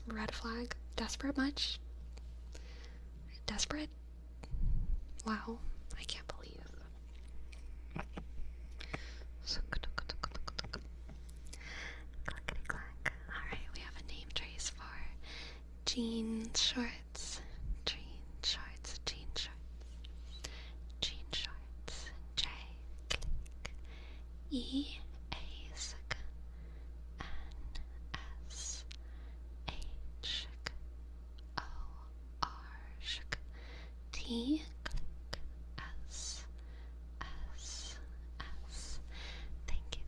red flag. Desperate much? Desperate? Wow, I can't believe. Clickety clack. Alright, we have a name trace for jean shorts. Jean shorts. J, click. E, A, S, K, N, S, H, K, O, R, Sh, K, T, click, S, S, S. Thank you.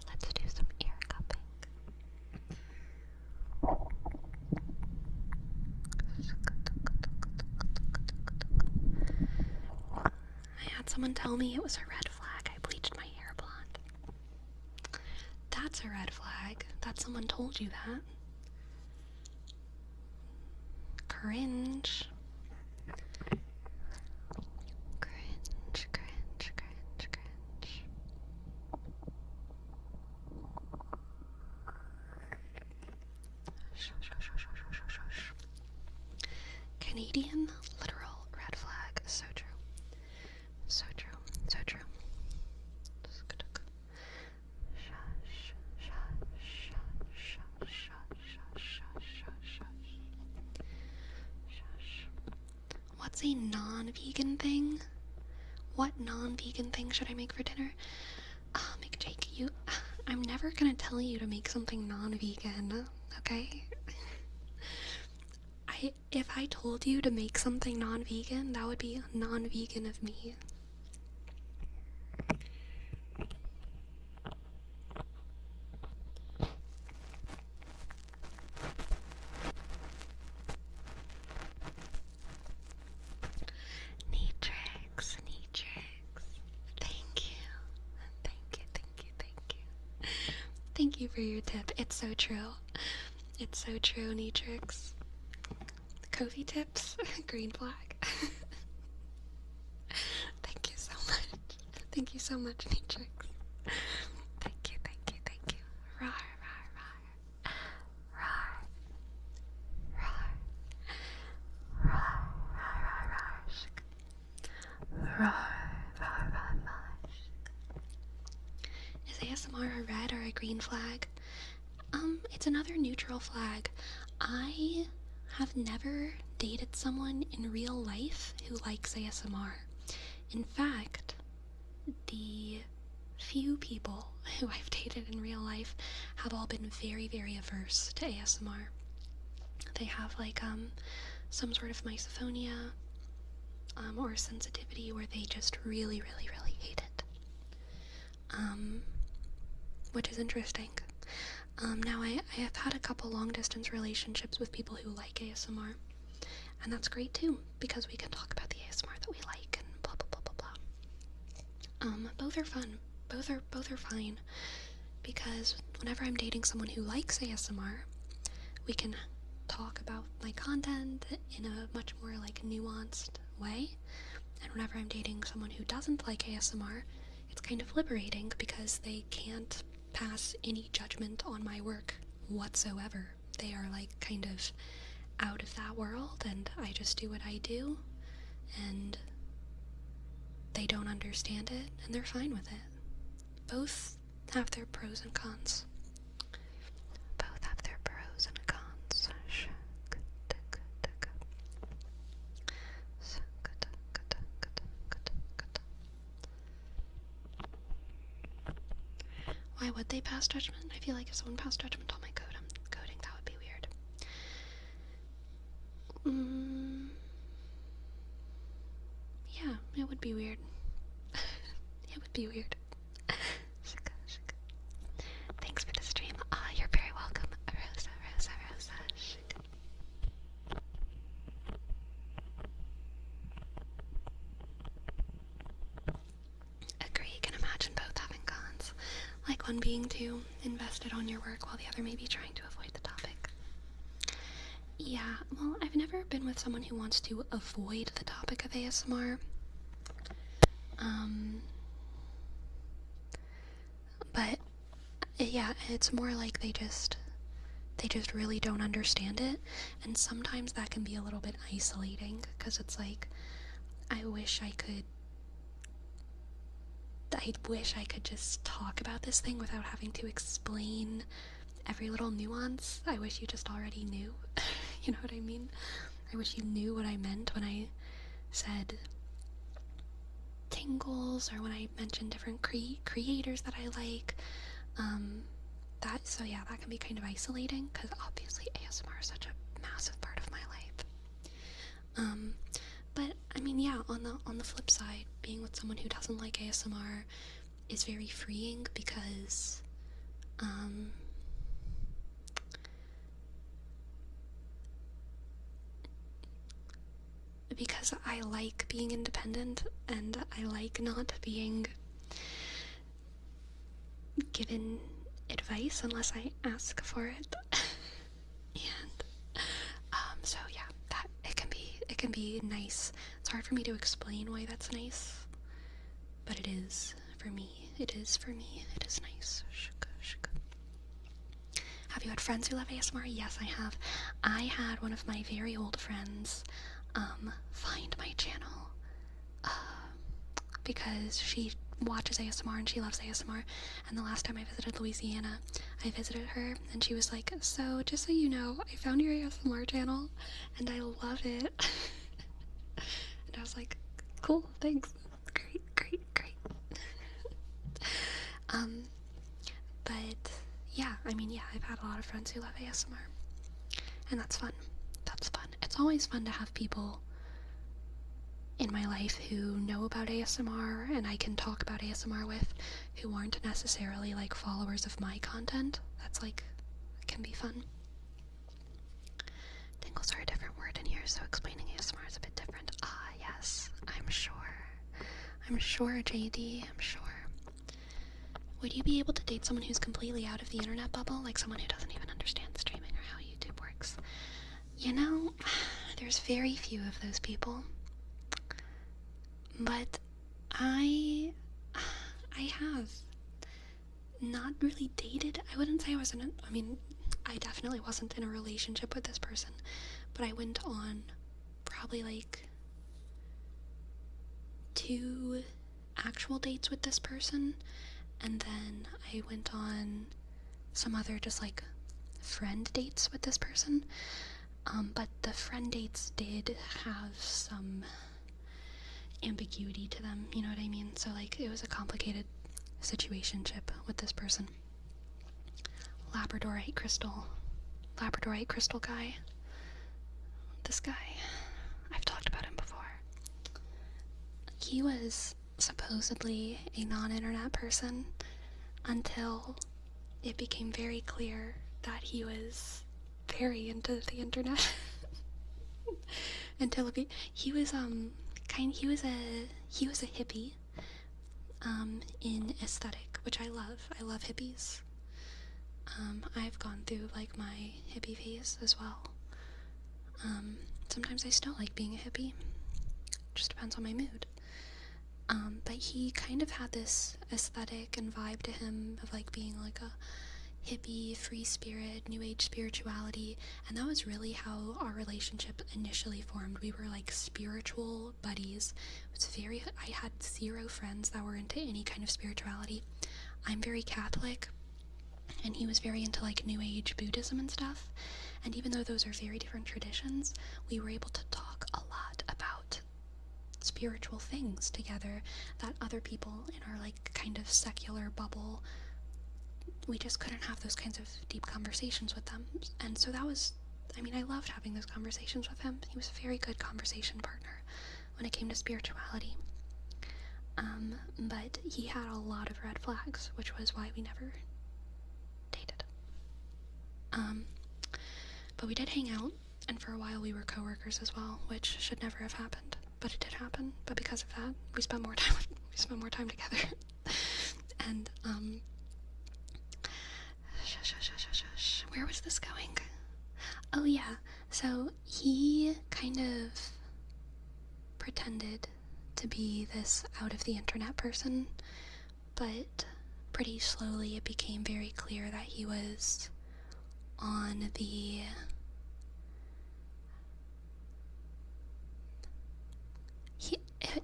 Let's do some ear cupping. I had someone tell me it was a red flag I bleached my hair blonde. That's a red flag that someone told you that. Cringe. Canadian literal red flag. So true. What's a non-vegan thing? What non-vegan thing should I make for dinner? McJake, I'm never gonna tell you to make something non-vegan, okay? If I told you to make something non-vegan, that would be non-vegan of me. Neatrix. Thank you. Thank you for your tip. It's so true, Neatrix. Kofi tips, green flag. Thank you so much, Neatrix. Thank you. Rawr. Is ASMR a red or a green flag? It's another neutral flag. I have never dated someone in real life who likes ASMR. In fact, the few people who I've dated in real life have all been very, very averse to ASMR. They have some sort of misophonia or sensitivity where they just really, really, really hate it. Which is interesting. Now I have had a couple long distance relationships with people who like ASMR, and that's great too, because we can talk about the ASMR that we like and blah blah blah blah blah. Both are fun. Both are fine, because whenever I'm dating someone who likes ASMR, we can talk about my content in a much more nuanced way. And whenever I'm dating someone who doesn't like ASMR, it's kind of liberating because they can't pass any judgment on my work whatsoever. They are kind of out of that world, and I just do what I do, and they don't understand it, and they're fine with it. Both have their pros and cons. Both have their pros and cons. Why would they pass judgment? I feel like if someone passed judgment on my coding, that would be weird. Yeah, it would be weird. It would be weird. Thanks for the stream. You're very welcome. Rosa. Agree, can imagine both having cons. Like one being too invested on your work while the other may be trying to avoid the topic. Yeah, well, I've never been with someone who wants to avoid the topic of ASMR. But yeah, it's more like they just really don't understand it, and sometimes that can be a little bit isolating, because it's I wish I could just talk about this thing without having to explain every little nuance. I wish you just already knew. You know what I mean? I wish you knew what I meant when I said tingles, or when I mentioned different creators that I like. So yeah, that can be kind of isolating, because obviously ASMR is such a massive part of my life. But I mean, yeah, on the flip side, being with someone who doesn't like ASMR is very freeing, because I like being independent, and I like not being given advice unless I ask for it. And so yeah, that it can be nice. It's hard for me to explain why that's nice, but it is for me. It is nice. Have you had friends who love ASMR? Yes, I have. I had one of my very old friends find my channel because she watches ASMR and she loves ASMR, and the last time I visited Louisiana, I visited her and she was like, so just so you know, I found your ASMR channel and I love it. And I was like, cool, thanks, great. But yeah, I mean, yeah, I've had a lot of friends who love ASMR, and that's fun. It's always fun to have people in my life who know about ASMR and I can talk about ASMR with, who aren't necessarily followers of my content. That's can be fun. Tingles are a different word in here, so explaining ASMR is a bit different. Yes, I'm sure, JD, I'm sure. Would you be able to date someone who's completely out of the internet bubble, like someone who doesn't even understand streaming or how YouTube works? You know, there's very few of those people. But I have not really dated. I wouldn't say I definitely wasn't in a relationship with this person, but I went on probably 2 actual dates with this person, and then I went on some other just friend dates with this person. But the friend dates did have some ambiguity to them, you know what I mean? So, like, it was a complicated situationship with this person. Labradorite crystal guy. This guy, I've talked about him before. He was supposedly a non-internet person until it became very clear that he was very into the internet. Until he was he was a hippie in aesthetic, which I love. I love hippies. I've gone through like my hippie phase as well. Sometimes I still like being a hippie. Just depends on my mood. But he kind of had this aesthetic and vibe to him of like being like a hippie, free spirit, new age spirituality, and that was really how our relationship initially formed. We were like spiritual buddies. I had 0 friends that were into any kind of spirituality. I'm very Catholic, and he was very into like new age Buddhism and stuff, and even though those are very different traditions, we were able to talk a lot about spiritual things together that other people in our like kind of secular bubble, we just couldn't have those kinds of deep conversations with them. And so that was, I loved having those conversations with him. He was a very good conversation partner when it came to spirituality. But he had a lot of red flags, which was why we never dated. But we did hang out, and for a while we were coworkers as well, which should never have happened. But it did happen. But because of that, we spent more time together. And where was this going? Oh yeah, so he kind of pretended to be this out of the internet person, but pretty slowly it became very clear that he was on the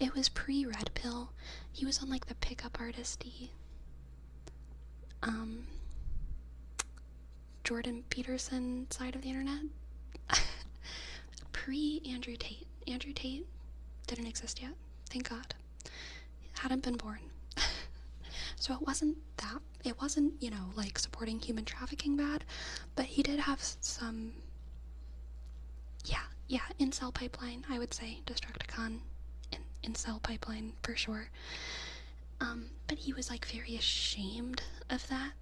it was pre-red pill. He was on like the pickup artisty Jordan Peterson side of the internet. Pre-Andrew Tate. Andrew Tate didn't exist yet, thank God. Hadn't been born. So it wasn't, like supporting human trafficking bad, but he did have some, incel pipeline, I would say. Destructicon, incel pipeline, for sure. But he was like very ashamed of that.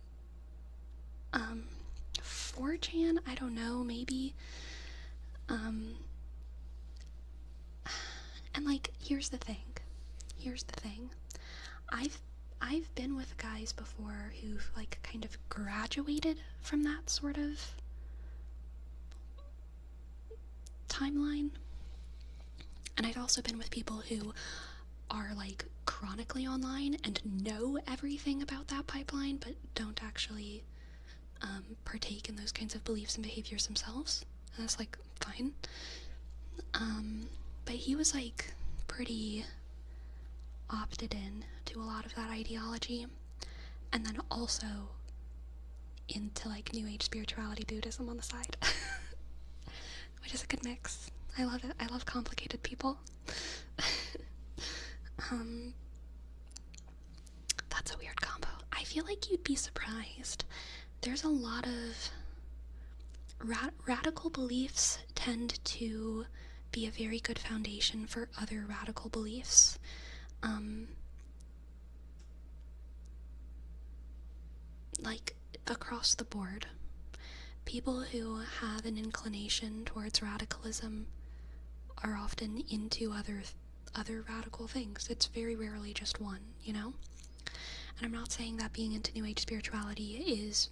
4chan, I don't know, maybe. And like, here's the thing. I've been with guys before who've like kind of graduated from that sort of timeline. And I've also been with people who are like chronically online and know everything about that pipeline, but don't actually partake in those kinds of beliefs and behaviors themselves. And that's like fine. But he was like pretty opted in to a lot of that ideology, and then also into like new age spirituality Buddhism on the side. Which is a good mix. I love it. I love complicated people. That's a weird combo. I feel like you'd be surprised. There's a lot of radical beliefs tend to be a very good foundation for other radical beliefs. Like across the board, people who have an inclination towards radicalism are often into other radical things. It's very rarely just one, you know? And I'm not saying that being into new age spirituality is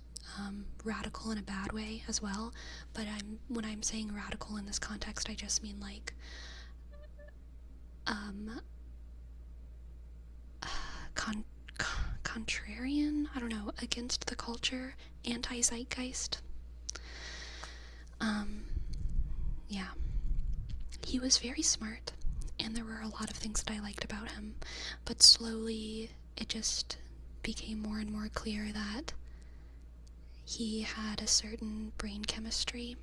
radical in a bad way as well, but when I'm saying radical in this context, I just mean like contrarian, I don't know, against the culture, anti-zeitgeist. Yeah. He was very smart, and there were a lot of things that I liked about him, but slowly it just became more and more clear that he had a certain brain chemistry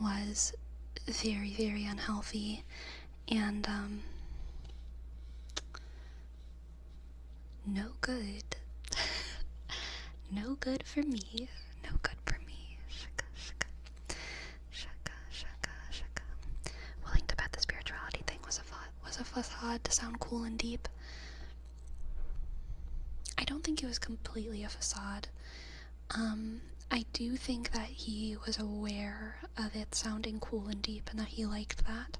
was very, very unhealthy, and no good. No good for me. No good for me. Shaka, shaka. Shaka, shaka, shaka. Willing to bet the spirituality thing was a facade to sound cool and deep. I don't think it was completely a facade. I do think that he was aware of it sounding cool and deep and that he liked that.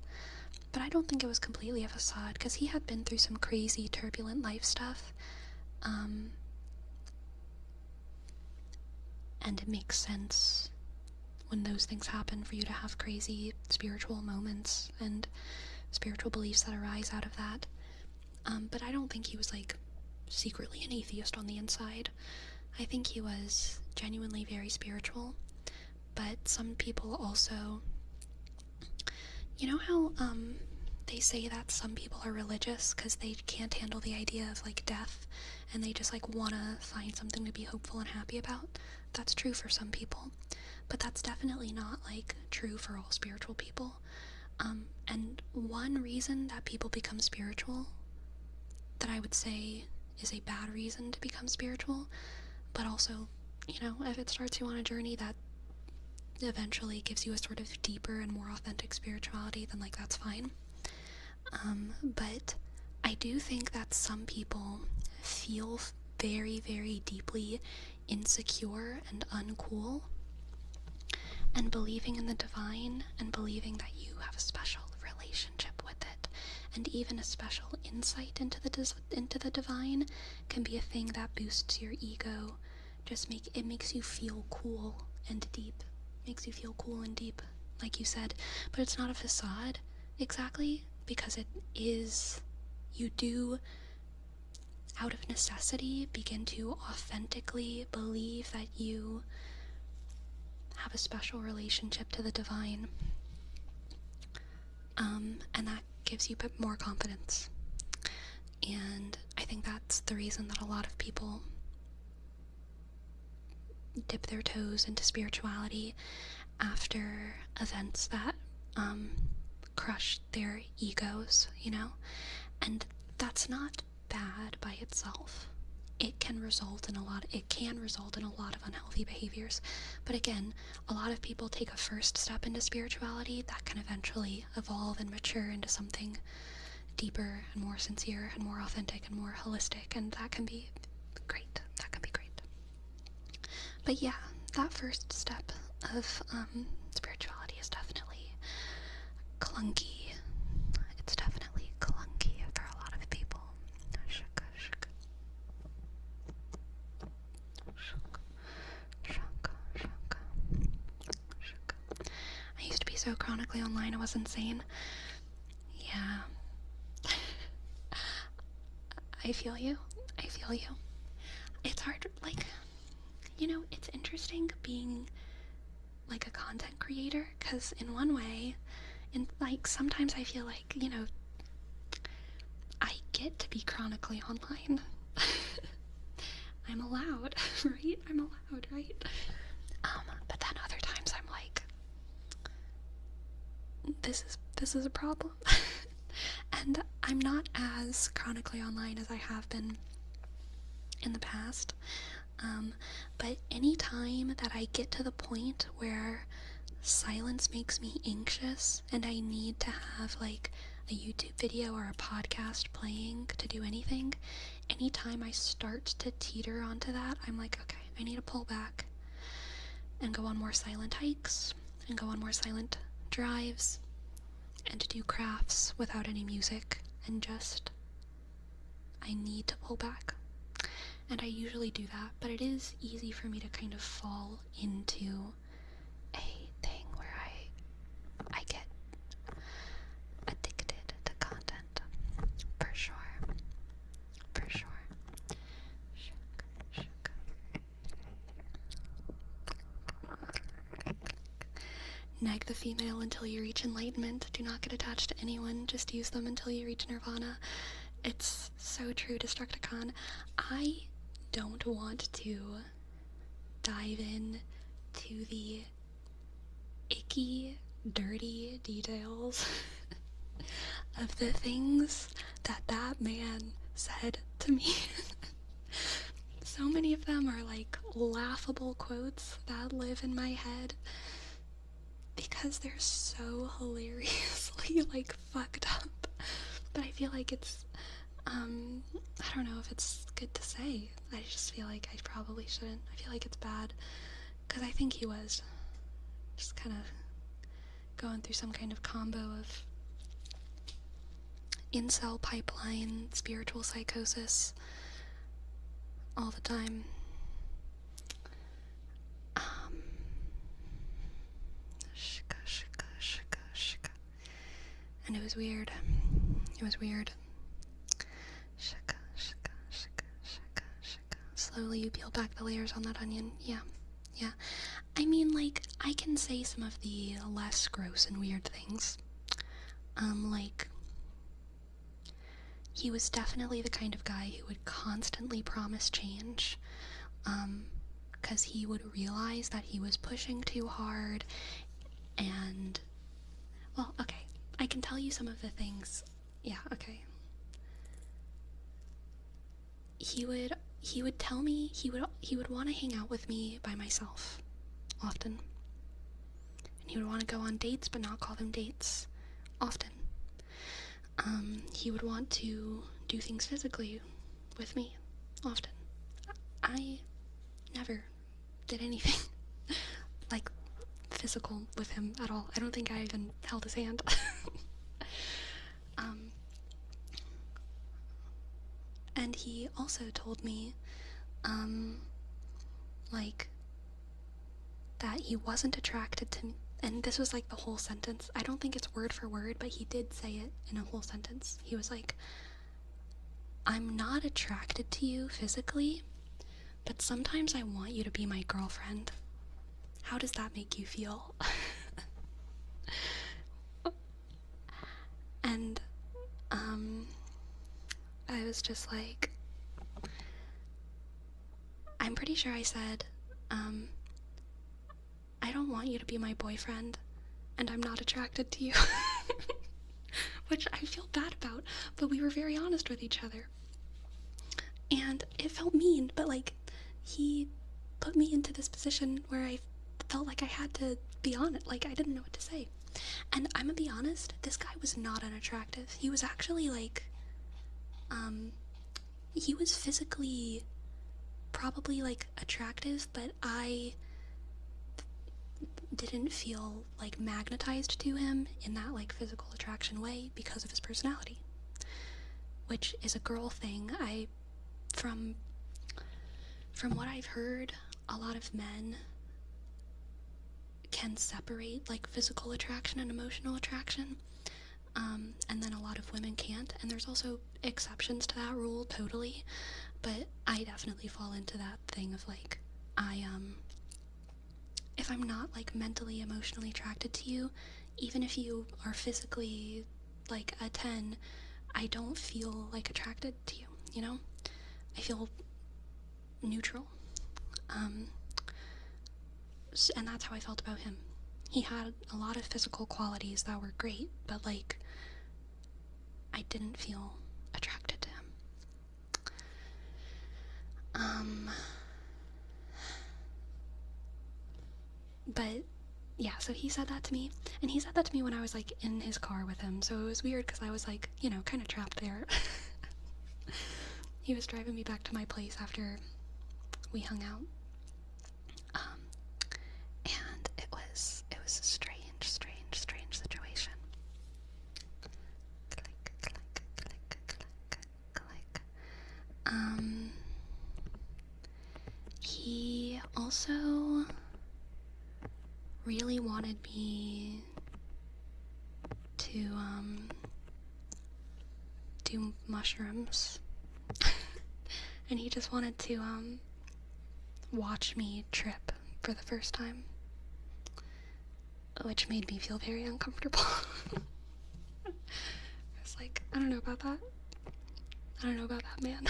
But I don't think it was completely a facade, because he had been through some crazy, turbulent life stuff. And it makes sense when those things happen for you to have crazy spiritual moments and spiritual beliefs that arise out of that. But I don't think he was, like, secretly an atheist on the inside. I think he was genuinely very spiritual. But some people also, you know how they say that some people are religious because they can't handle the idea of, like, death, and they just, like, want to find something to be hopeful and happy about? That's true for some people, but that's definitely not, like, true for all spiritual people. And one reason that people become spiritual, that I would say is a bad reason to become spiritual, but also, you know, if it starts you on a journey that eventually gives you a sort of deeper and more authentic spirituality, then, like, that's fine. But I do think that some people feel very, very deeply insecure and uncool, and believing in the divine and believing that you have a special relationship with it and even a special insight into the divine can be a thing that boosts your ego. It makes you feel cool and deep. Makes you feel cool and deep, like you said. But it's not a facade, exactly, because it is, you do, out of necessity, begin to authentically believe that you have a special relationship to the divine. And that gives you a bit more confidence. And I think that's the reason that a lot of people dip their toes into spirituality after events that crush their egos, you know? And that's not bad by itself. It can result in a lot of unhealthy behaviors. But again, a lot of people take a first step into spirituality that can eventually evolve and mature into something deeper and more sincere and more authentic and more holistic, and that can be great. But yeah, that first step of spirituality is definitely clunky. It's definitely clunky for a lot of people. Shaka, shaka. Shaka, shaka, shaka. Shaka. I used to be so chronically online, it was insane. Yeah. I feel you. It's hard, like, you know, it's interesting being, like, a content creator, because in one way, like, sometimes I feel like, you know, I get to be chronically online. I'm allowed, right? But then other times I'm like, this is a problem. And I'm not as chronically online as I have been in the past. But any time that I get to the point where silence makes me anxious and I need to have, like, a YouTube video or a podcast playing to do anything, anytime I start to teeter onto that, I'm like, okay, I need to pull back and go on more silent hikes and go on more silent drives and to do crafts without any music, and just, I need to pull back. And I usually do that, but it is easy for me to kind of fall into a thing where I get addicted to content. For sure. Shook. Nag the female until you reach enlightenment. Do not get attached to anyone. Just use them until you reach nirvana. It's so true, Destructicon. I don't want to dive in to the icky dirty details of the things that man said to me. So many of them are like laughable quotes that live in my head because they're so hilariously like fucked up. But I feel like it's I don't know if it's good to say. I just feel like I probably shouldn't. I feel like it's bad because I think he was just kind of going through some kind of combo of incel pipeline, spiritual psychosis all the time. And it was weird. It was weird. Slowly you peel back the layers on that onion. Yeah. I mean, like, I can say some of the less gross and weird things. Like, he was definitely the kind of guy who would constantly promise change, because he would realize that he was pushing too hard, and, well, okay, I can tell you some of the things. Yeah, okay. He would tell me he would want to hang out with me by myself often. And he would want to go on dates but not call them dates often. He would want to do things physically with me often. I never did anything like physical with him at all. I don't think I even held his hand. And he also told me, like, that he wasn't attracted to me. And this was like the whole sentence. I don't think it's word for word, but he did say it in a whole sentence. He was like, I'm not attracted to you physically, but sometimes I want you to be my girlfriend. How does that make you feel? And, I was just like, I'm pretty sure I said, I don't want you to be my boyfriend, and I'm not attracted to you. Which I feel bad about, but we were very honest with each other. And it felt mean, but like, he put me into this position where I felt like I had to be on it. Like, I didn't know what to say. And I'm gonna be honest, this guy was not unattractive. He was actually like, he was physically probably like attractive, but I didn't feel like magnetized to him in that like physical attraction way because of his personality, which is a girl thing. From what I've heard, a lot of men can separate like physical attraction and emotional attraction, and then a lot of women can't, and there's also exceptions to that rule, totally, but I definitely fall into that thing of like, if I'm not like mentally, emotionally attracted to you, even if you are physically like a 10, I don't feel like attracted to you, you know? I feel neutral. And that's how I felt about him. He had a lot of physical qualities that were great, but like, I didn't feel attracted to him. But yeah, so he said that to me, and he said that to me when I was like in his car with him, so it was weird because I was like, you know, kind of trapped there. He was driving me back to my place after we hung out, and it was a strange situation. Click, click, click, click, click. He also really wanted me to do mushrooms. And he just wanted to watch me trip for the first time, which made me feel very uncomfortable. I was like, I don't know about that. I don't know about that, man.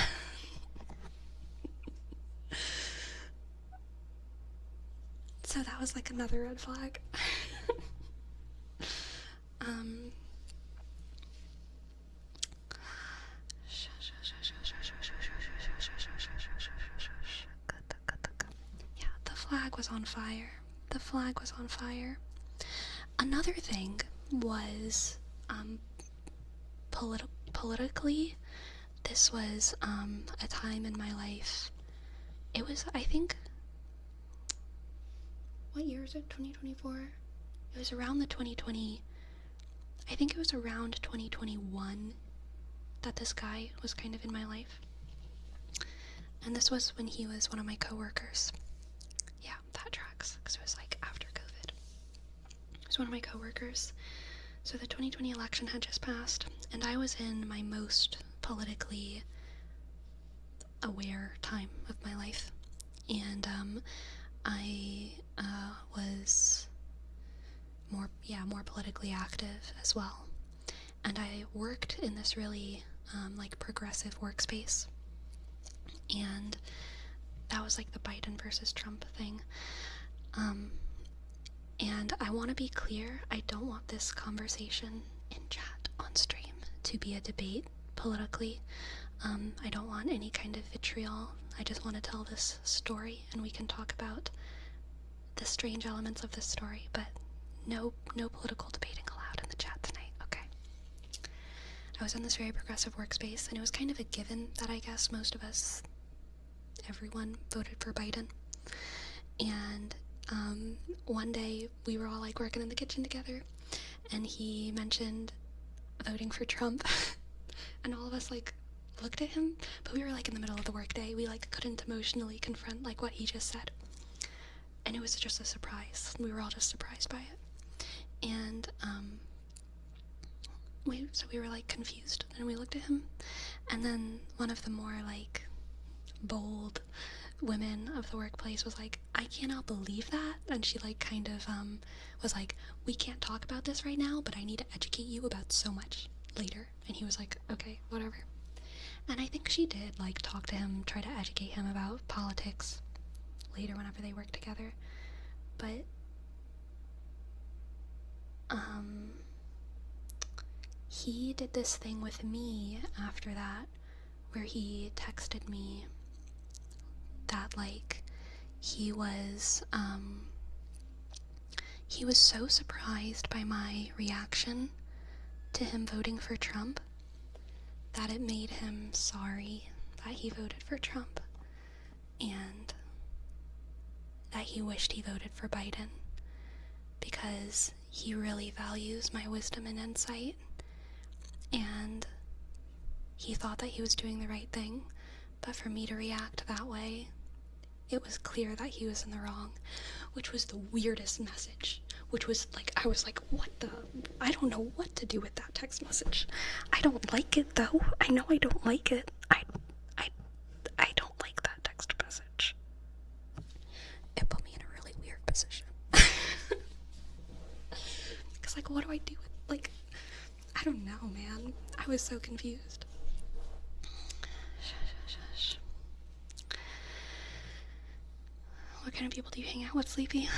So that was like another red flag. yeah, the flag was on fire. The flag was on fire. Another thing was, politically, this was, a time in my life. It was, I think, what year is it? 2024? It was around the 2020, I think it was around 2021 that this guy was kind of in my life. And this was when he was one of my coworkers. Yeah, that tracks, because it was like after COVID. He was one of my coworkers. So the 2020 election had just passed, and I was in my most politically aware time of my life. And I was more politically active as well. And I worked in this really like progressive workspace. And that was like the Biden versus Trump thing. And I want to be clear, I don't want this conversation in chat on stream to be a debate politically. I don't want any kind of vitriol. I just want to tell this story, and we can talk about the strange elements of this story, but no political debating allowed in the chat tonight, okay? I was in this very progressive workspace, and it was kind of a given that I guess most of us, everyone, voted for Biden. And one day we were all like working in the kitchen together, and he mentioned voting for Trump, and all of us like looked at him, but we were like in the middle of the workday. We like couldn't emotionally confront like what he just said, and it was just a surprise. We were all just surprised by it, and we were like confused, and we looked at him, and then one of the more like bold women of the workplace was like, I cannot believe that, and she like kind of was like, we can't talk about this right now, but I need to educate you about so much later. And he was like, okay, whatever. And I think she did like talk to him, try to educate him about politics later whenever they worked together. But he did this thing with me after that where he texted me that like he was so surprised by my reaction to him voting for Trump that it made him sorry that he voted for Trump, and that he wished he voted for Biden because he really values my wisdom and insight, and he thought that he was doing the right thing. But for me to react that way, it was clear that he was in the wrong, which was the weirdest message. Which was like, I was like, what the? I don't know what to do with that text message. I don't like it though. I know I don't like it. I don't like that text message. It put me in a really weird position. Cause like, what do I do with, like, I don't know, man. I was so confused. What kind of people do you hang out with, Sleepy? He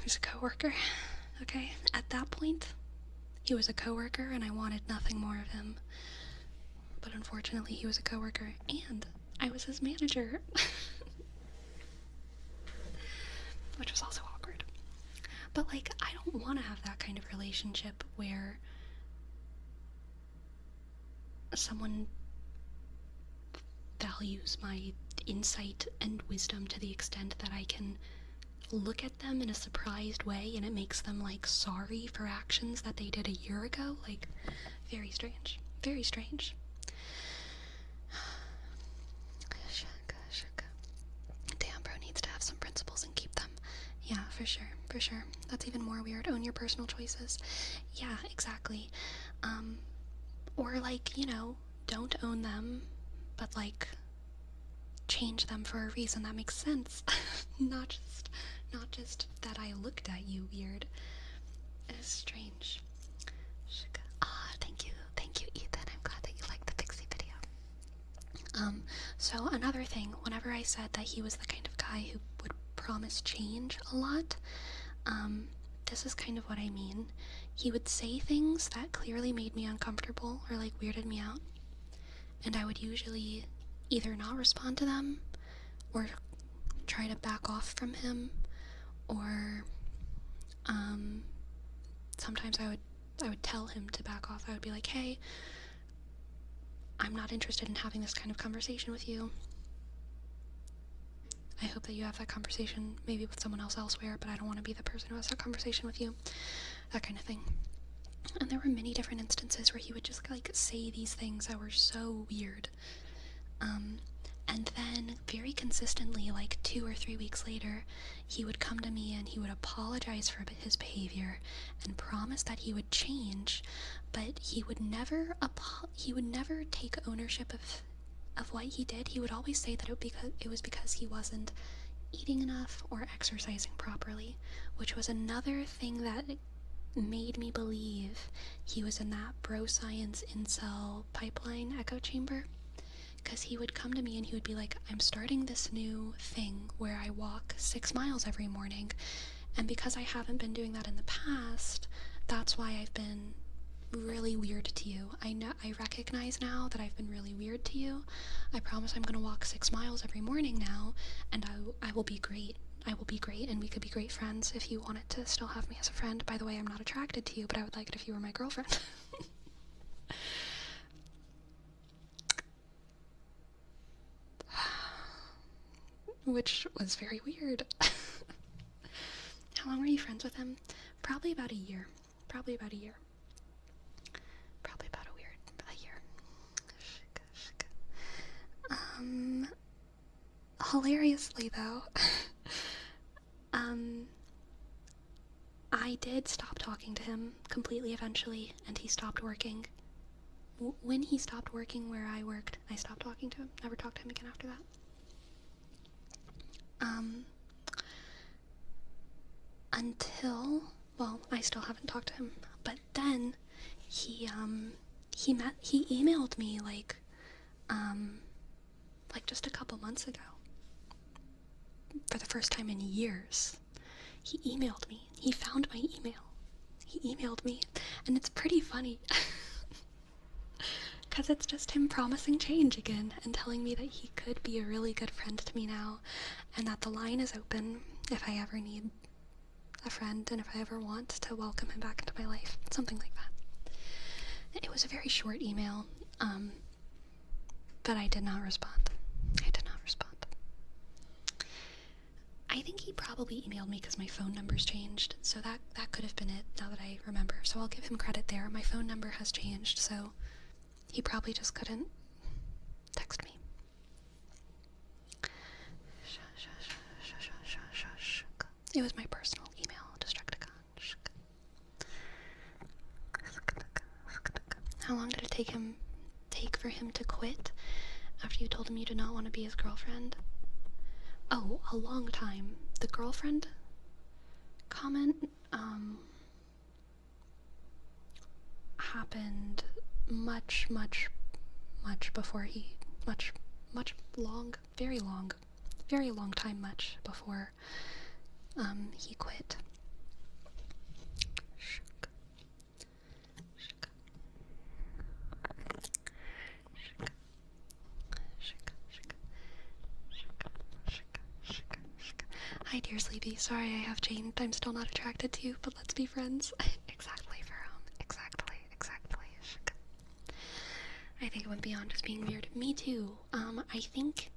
was a coworker. Okay, at that point, he was a coworker, and I wanted nothing more of him. But unfortunately, he was a coworker, and I was his manager. Which was also awkward. But, like, I don't want to have that kind of relationship where someone values my insight and wisdom to the extent that I can look at them in a surprised way and it makes them like sorry for actions that they did a year ago. Like, very strange. Very strange. Damn, bro needs to have some principles and keep them. Yeah, for sure, for sure. That's even more weird. Own your personal choices. Yeah, exactly. Or like, you know, don't own them, but like change them for a reason that makes sense. Not just that I looked at you weird. It's strange. Thank you, Ethan. I'm glad that you liked the pixie video. So another thing, whenever I said that he was the kind of guy who would promise change a lot, this is kind of what I mean. he would say things that clearly made me uncomfortable or like weirded me out, and I would usually either not respond to them or try to back off from him, or sometimes I would tell him to back off. I would be like, hey, I'm not interested in having this kind of conversation with you. I hope that you have that conversation maybe with someone else elsewhere, but I don't want to be the person who has that conversation with you. That kind of thing. And there were many different instances where he would just like say these things that were so weird. And then very consistently, like 2 or 3 weeks later, he would come to me and he would apologize for his behavior and promise that he would change, but he would never take ownership of what he did. He would always say that it was because he wasn't eating enough or exercising properly, which was another thing that made me believe he was in that bro science incel pipeline echo chamber. Because he would come to me and he would be like, I'm starting this new thing where I walk 6 miles every morning, and because I haven't been doing that in the past, that's why I've been really weird to you. I recognize now that I've been really weird to you. I promise I'm gonna walk 6 miles every morning now, and I will be great. I will be great, and we could be great friends if you wanted to still have me as a friend. By the way, I'm not attracted to you, but I would like it if you were my girlfriend. Which was very weird. How long were you friends with him? Probably about a year. Probably about a year. Hilariously though, I did stop talking to him completely eventually, and he stopped working. When he stopped working where I worked, I stopped talking to him. Never talked to him again after that. Until, well, I still haven't talked to him, but then he emailed me like just a couple months ago. For the first time in years, he emailed me. He found my email. He emailed me, and it's pretty funny. Because it's just him promising change again and telling me that he could be a really good friend to me now, and that the line is open if I ever need a friend and if I ever want to welcome him back into my life. Something like that. It was a very short email, but I did not respond. I think he probably emailed me because my phone number's changed, so that could have been it, now that I remember. So I'll give him credit there. My phone number has changed, so he probably just couldn't text me. It was my personal email, Destructicon. How long did it take for him to quit after you told him you did not want to be his girlfriend? Oh, a long time. The girlfriend comment happened much before very long time much before he quit. Hi, dear Sleepy. Sorry I have changed. I'm still not attracted to you, but let's be friends. Exactly, Jerome. Exactly. I think it went beyond just being weird. Me too. I think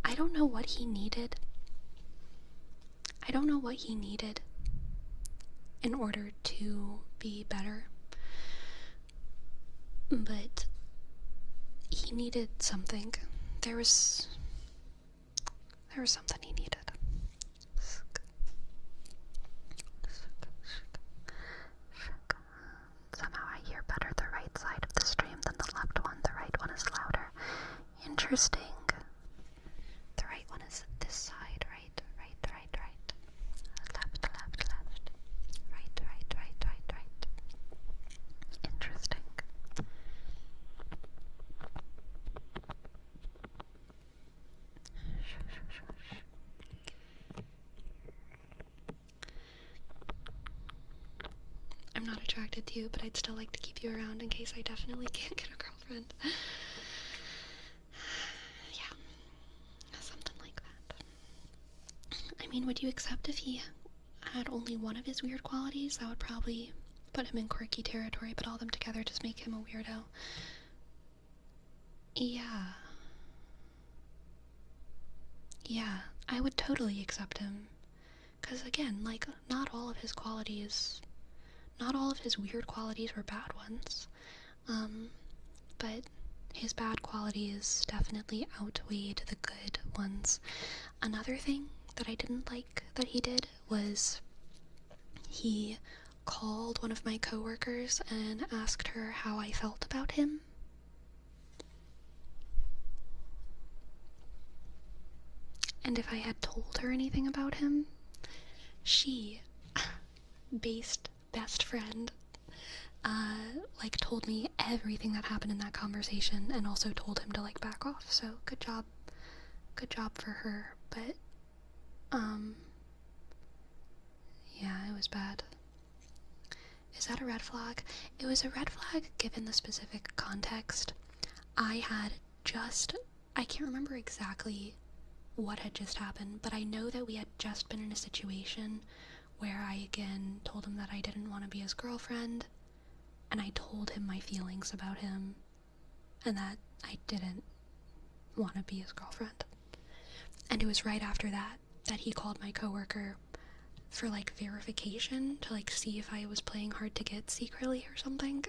I don't know what he needed. I don't know what he needed in order to be better. But he needed something. There was something he needed. Somehow I hear better the right side of the stream than the left one. The right one is louder. Interesting. The right one is this side, right. Left. Right. Interesting. attracted to you, but I'd still like to keep you around in case I definitely can't get a girlfriend. Yeah, something like that. I mean, would you accept if he had only one of his weird qualities? That would probably put him in quirky territory, but all of them together just make him a weirdo. Yeah, I would totally accept him. Because again, like, not all of his weird qualities were bad ones. But his bad qualities definitely outweighed the good ones. Another thing that I didn't like that he did was he called one of my coworkers and asked her how I felt about him. And if I had told her anything about him, she, best friend, like, told me everything that happened in that conversation and also told him to, like, back off. So, good job for her. But, yeah, it was bad. Is that a red flag? It was a red flag given the specific context. I can't remember exactly what had just happened, but I know that we had just been in a situation where I again told him that I didn't want to be his girlfriend, and I told him my feelings about him, and that I didn't want to be his girlfriend. And it was right after that he called my coworker for, like, verification to, like, see if I was playing hard to get secretly or something.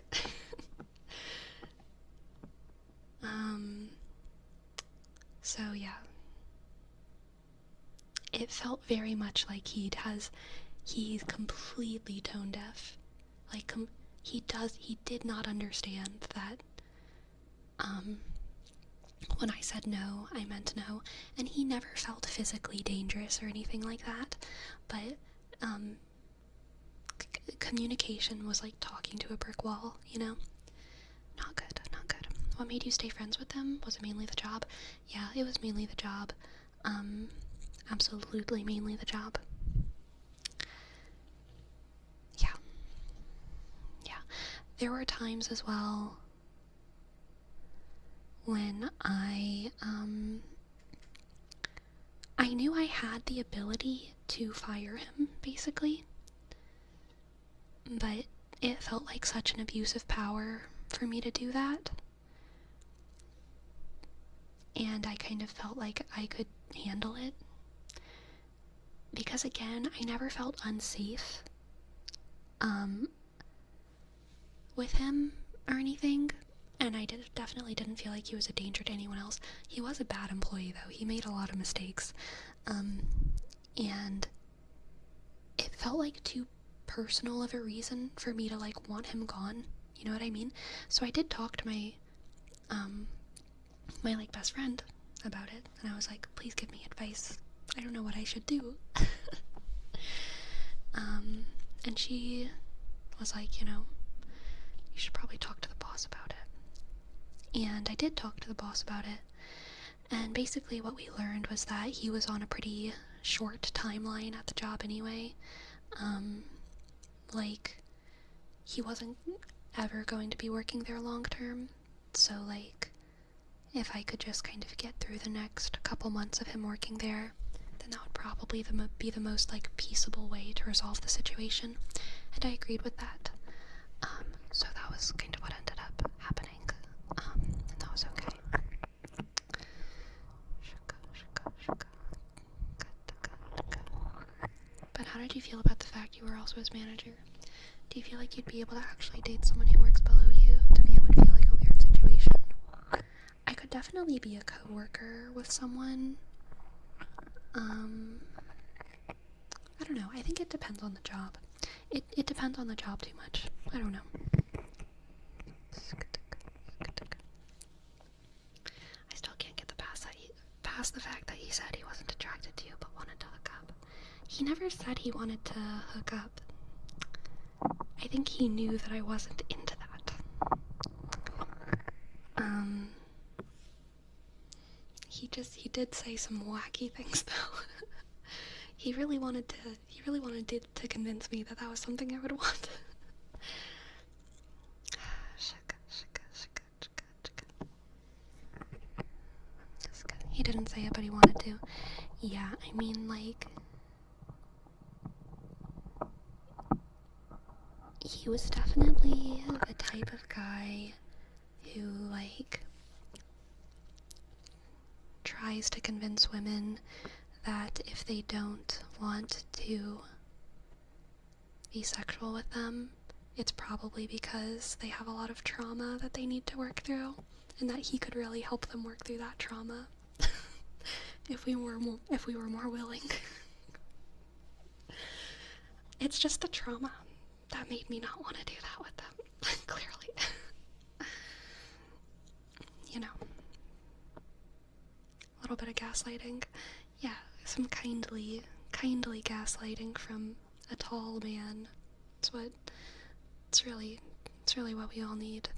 So yeah. It felt very much like he's completely tone deaf. Like, he did not understand that, when I said no, I meant no, and he never felt physically dangerous or anything like that, but, communication was like talking to a brick wall, you know? Not good. What made you stay friends with them? Was it mainly the job? Yeah, it was mainly the job. Absolutely mainly the job. Yeah. There were times as well when I knew I had the ability to fire him, basically, but it felt like such an abuse of power for me to do that. And I kind of felt like I could handle it. Because again, I never felt unsafe with him or anything. And I definitely didn't feel like he was a danger to anyone else. He was a bad employee, though. He made a lot of mistakes. And it felt like too personal of a reason for me to, like, want him gone. You know what I mean? So I did talk to my like, best friend about it, and I was like, please give me advice. I don't know what I should do. And she was like, you should probably talk to the boss about it. And I did talk to the boss about it, and basically what we learned was that he was on a pretty short timeline at the job anyway. Like, he wasn't ever going to be working there long term, so, like, if I could just kind of get through the next couple months of him working there, then that would probably be the most, like, peaceable way to resolve the situation, and I agreed with that. So that was kind of what ended up happening, and that was okay. But how did you feel about the fact you were also his manager? Do you feel like you'd be able to actually date someone who works below you? To me, it would feel like a weird situation. I could definitely be a coworker with someone. I don't know. I think it depends on the job. It depends on the job too much. I don't know. I still can't get past the fact that he said he wasn't attracted to you but wanted to hook up. He never said he wanted to hook up. I think he knew that I wasn't into that. He did say some wacky things, though. He really wanted to convince me that that was something I would want. He didn't say it, but he wanted to. Yeah, I mean, like, he was definitely the type of guy who, like, tries to convince women that if they don't want to be sexual with them, it's probably because they have a lot of trauma that they need to work through, and that he could really help them work through that trauma if we were more willing. It's just the trauma that made me not want to do that with them. Clearly. You know. A little bit of gaslighting. Yeah, some kindly gaslighting from a tall man. It's really what we all need.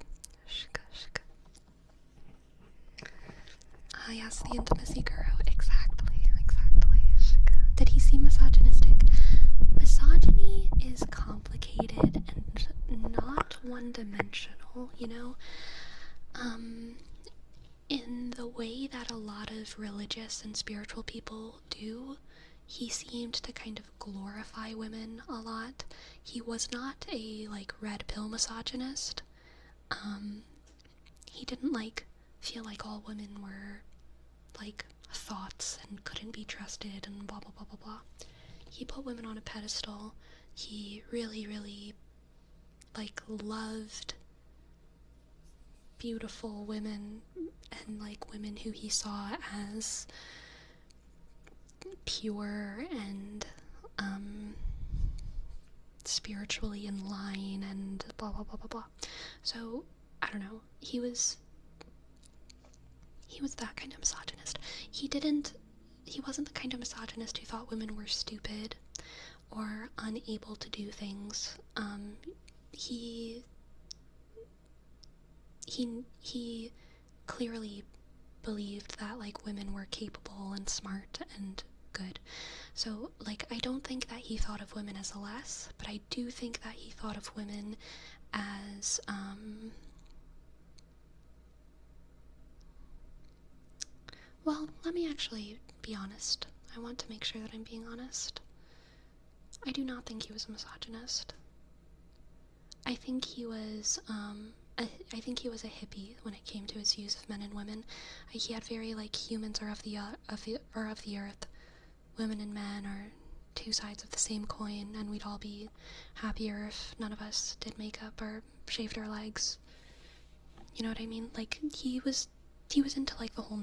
Ah, yes, the intimacy guru. Exactly. Did he seem misogynistic? Misogyny is complicated and not one-dimensional, you know? In the way that a lot of religious and spiritual people do, he seemed to kind of glorify women a lot. He was not a, like, red pill misogynist. He didn't, like, feel like all women were, like, thoughts and couldn't be trusted and blah blah blah blah blah. He put women on a pedestal. He really, like, loved beautiful women and, like, women who he saw as pure and spiritually in line and blah blah blah blah blah. So I don't know, he was that kind of misogynist. He wasn't the kind of misogynist who thought women were stupid or unable to do things. He clearly believed that, like, women were capable and smart and good. So, like, I don't think that he thought of women as less, but I do think that he thought of women as, well, let me actually be honest. I want to make sure that I'm being honest. I do not think he was a misogynist. I think he was a hippie when it came to his views of men and women. He had very, like, humans are of the earth. Women and men are two sides of the same coin, and we'd all be happier if none of us did makeup or shaved our legs. You know what I mean? Like, he was into, like, the whole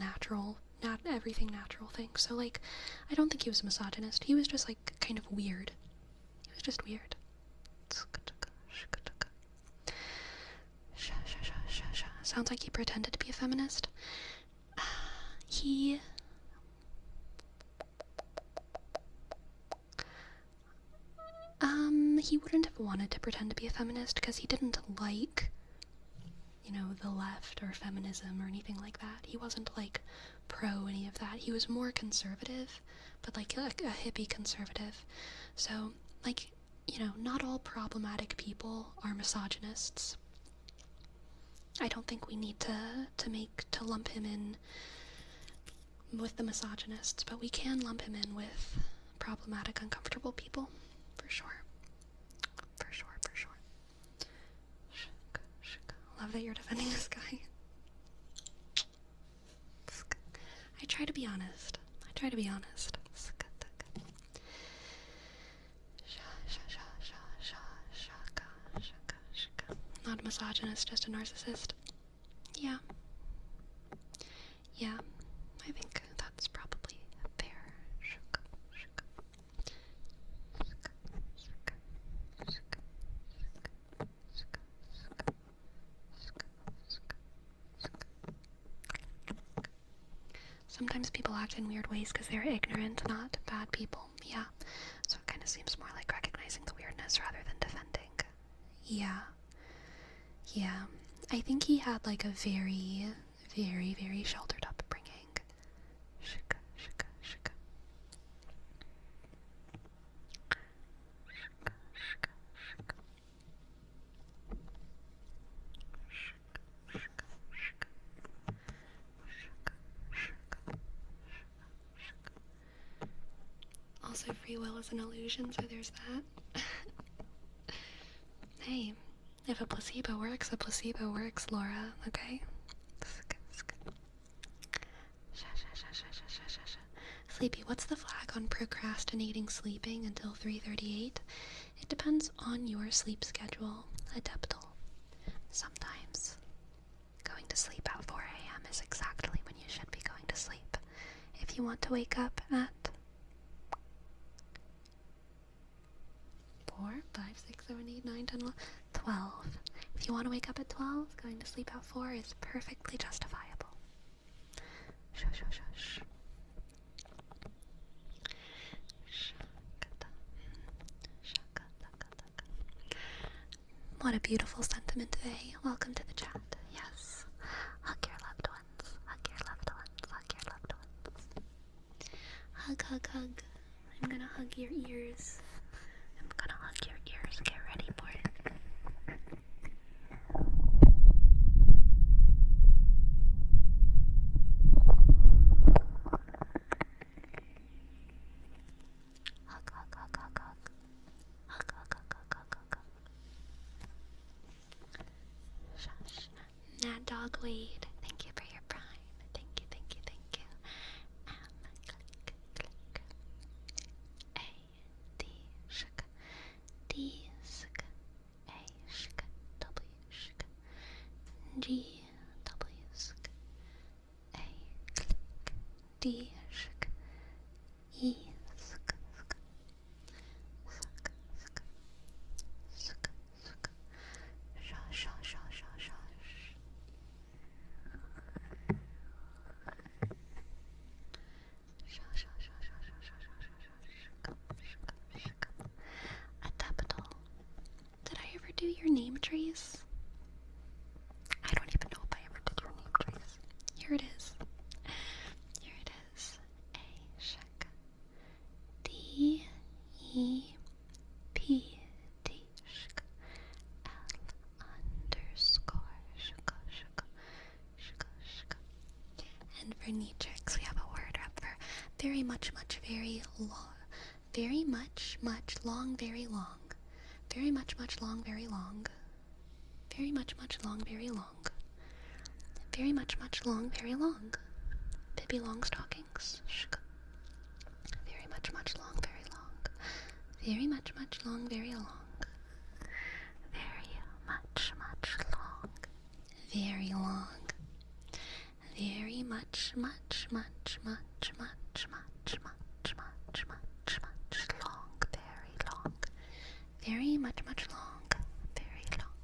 everything natural thing. So, like, I don't think he was a misogynist. He was just, like, kind of weird. He was just weird. Sounds like he pretended to be a feminist. He wouldn't have wanted to pretend to be a feminist because he didn't like, you know, the left or feminism or anything like that. He wasn't, like, pro any of that. He was more conservative, but, like, a hippie conservative. So, like, you know, not all problematic people are misogynists. I don't think we need to lump him in with the misogynists, but we can lump him in with problematic, uncomfortable people, for sure. Love that you're defending this guy. I try to be honest. Not a misogynist, just a narcissist. Yeah, I think that's probably fair. Sometimes people act in weird ways because they're ignorant, not bad people. Yeah, so it kind of seems more like recognizing the weirdness rather than defending. Yeah. I think he had, like, a very, very sheltered upbringing. free will is an illusion, so there's that. Hey, if a placebo works, Laura, okay? Sleepy, what's the flag on procrastinating sleeping until 3:38? It depends on your sleep schedule. Adeptal. Sometimes going to sleep at 4 a.m. is exactly when you should be going to sleep. If you want to wake up at 4, 5, 6, 7, 8, 9, 10, 11, 12. If you want to wake up at 12, going to sleep at 4 is perfectly justifiable. Shush, shush, shush. What a beautiful sentiment today. Welcome to the chat. Yes. Hug your loved ones. Hug your loved ones. Hug your loved ones. Hug, hug, hug. I'm gonna hug your ears. I'm gonna hug your ears. Get ready for it. Hug, hug, hug, hug, hug. Hug, hug, hug, hug, hug, hug, hug. Shush. Mad Dog Wade, thank you for your prime. Thank you, thank you, thank you. Click, click. A, D, shk. D, sk. A, shk. W, shk. G, W, sk. A, click. D, shk. E, sk, sk. Sk, sk. Sk, sk. Shush, shush, shush, shush, shush. Adaptal. Did I ever do your name trace? I don't even know if I ever did your name trace. Here it is. Here it is. A shek. D E P T shk. L underscore shk shk shk shk. And for Nietzsche's, we have a word up for very much, very long. Very much, long, very long. Very much, long, very long. Very much, long, very long. Very much, long, very long. Pippi Longstockings. Shk. Very much, long, very long. Very much, long, very long. Very much, long. Very long. Very much, long. Very long. Very much long. Very long.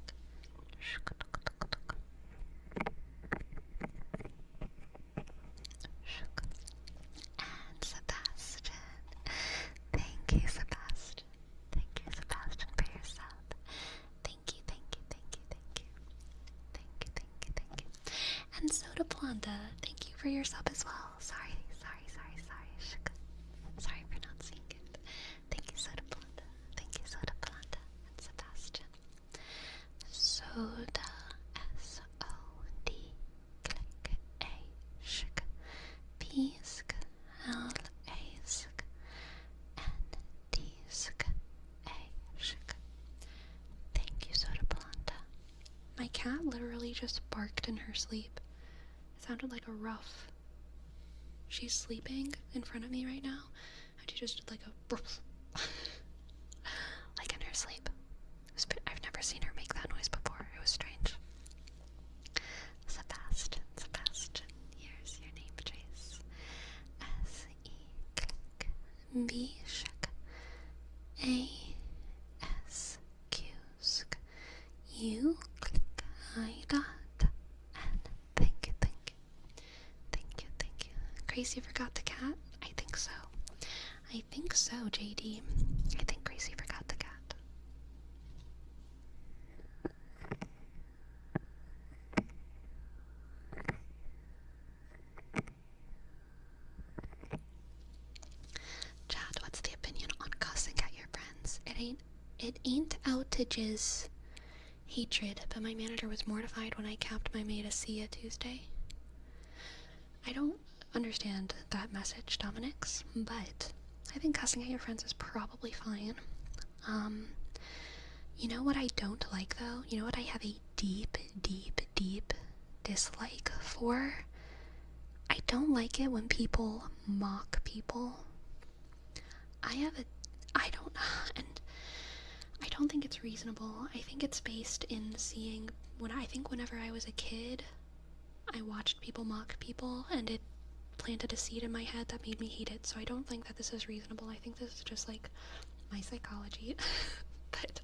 And Sebastian. Thank you, Sebastian. Thank you, Sebastian, for your sub. Thank you, thank you, thank you, thank you. Thank you, thank you, thank you. And Soda Planta, thank you for your sub as well. Sorry. Sorry for not seeing it. Thank you, Soda Planta. Thank you, Soda Planta and Sebastian. Soda, S-O-D, click, A, shk, P, sk, L, A, sk, N, D, sk, A, shk. Thank you, Soda Planta. My cat literally just barked in her sleep. It sounded like a ruff. She's sleeping in front of me right now, and she just did like a bruff. Like in her sleep. I've never seen her make that noise before. It was strange. Sebastian, here's your name trace. S-E, click, B, shk, A, S, Q, sk, U, click, I, dot, N. Thank you. Gracie forgot the cat? I think so. JD. I think Gracie forgot the cat. Chat, what's the opinion on cussing at your friends? It ain't out to jizz hatred, but my manager was mortified when I capped my maid a see ya Tuesday. I don't understand that message, Dominix, but I think cussing at your friends is probably fine. You know what I don't like, though? You know what I have a deep, deep, deep dislike for? I don't like it when people mock people. I don't think it's reasonable. I think it's based in seeing, whenever I was a kid, I watched people mock people, and it planted a seed in my head that made me hate it, so I don't think that this is reasonable. I think this is just, like, my psychology. But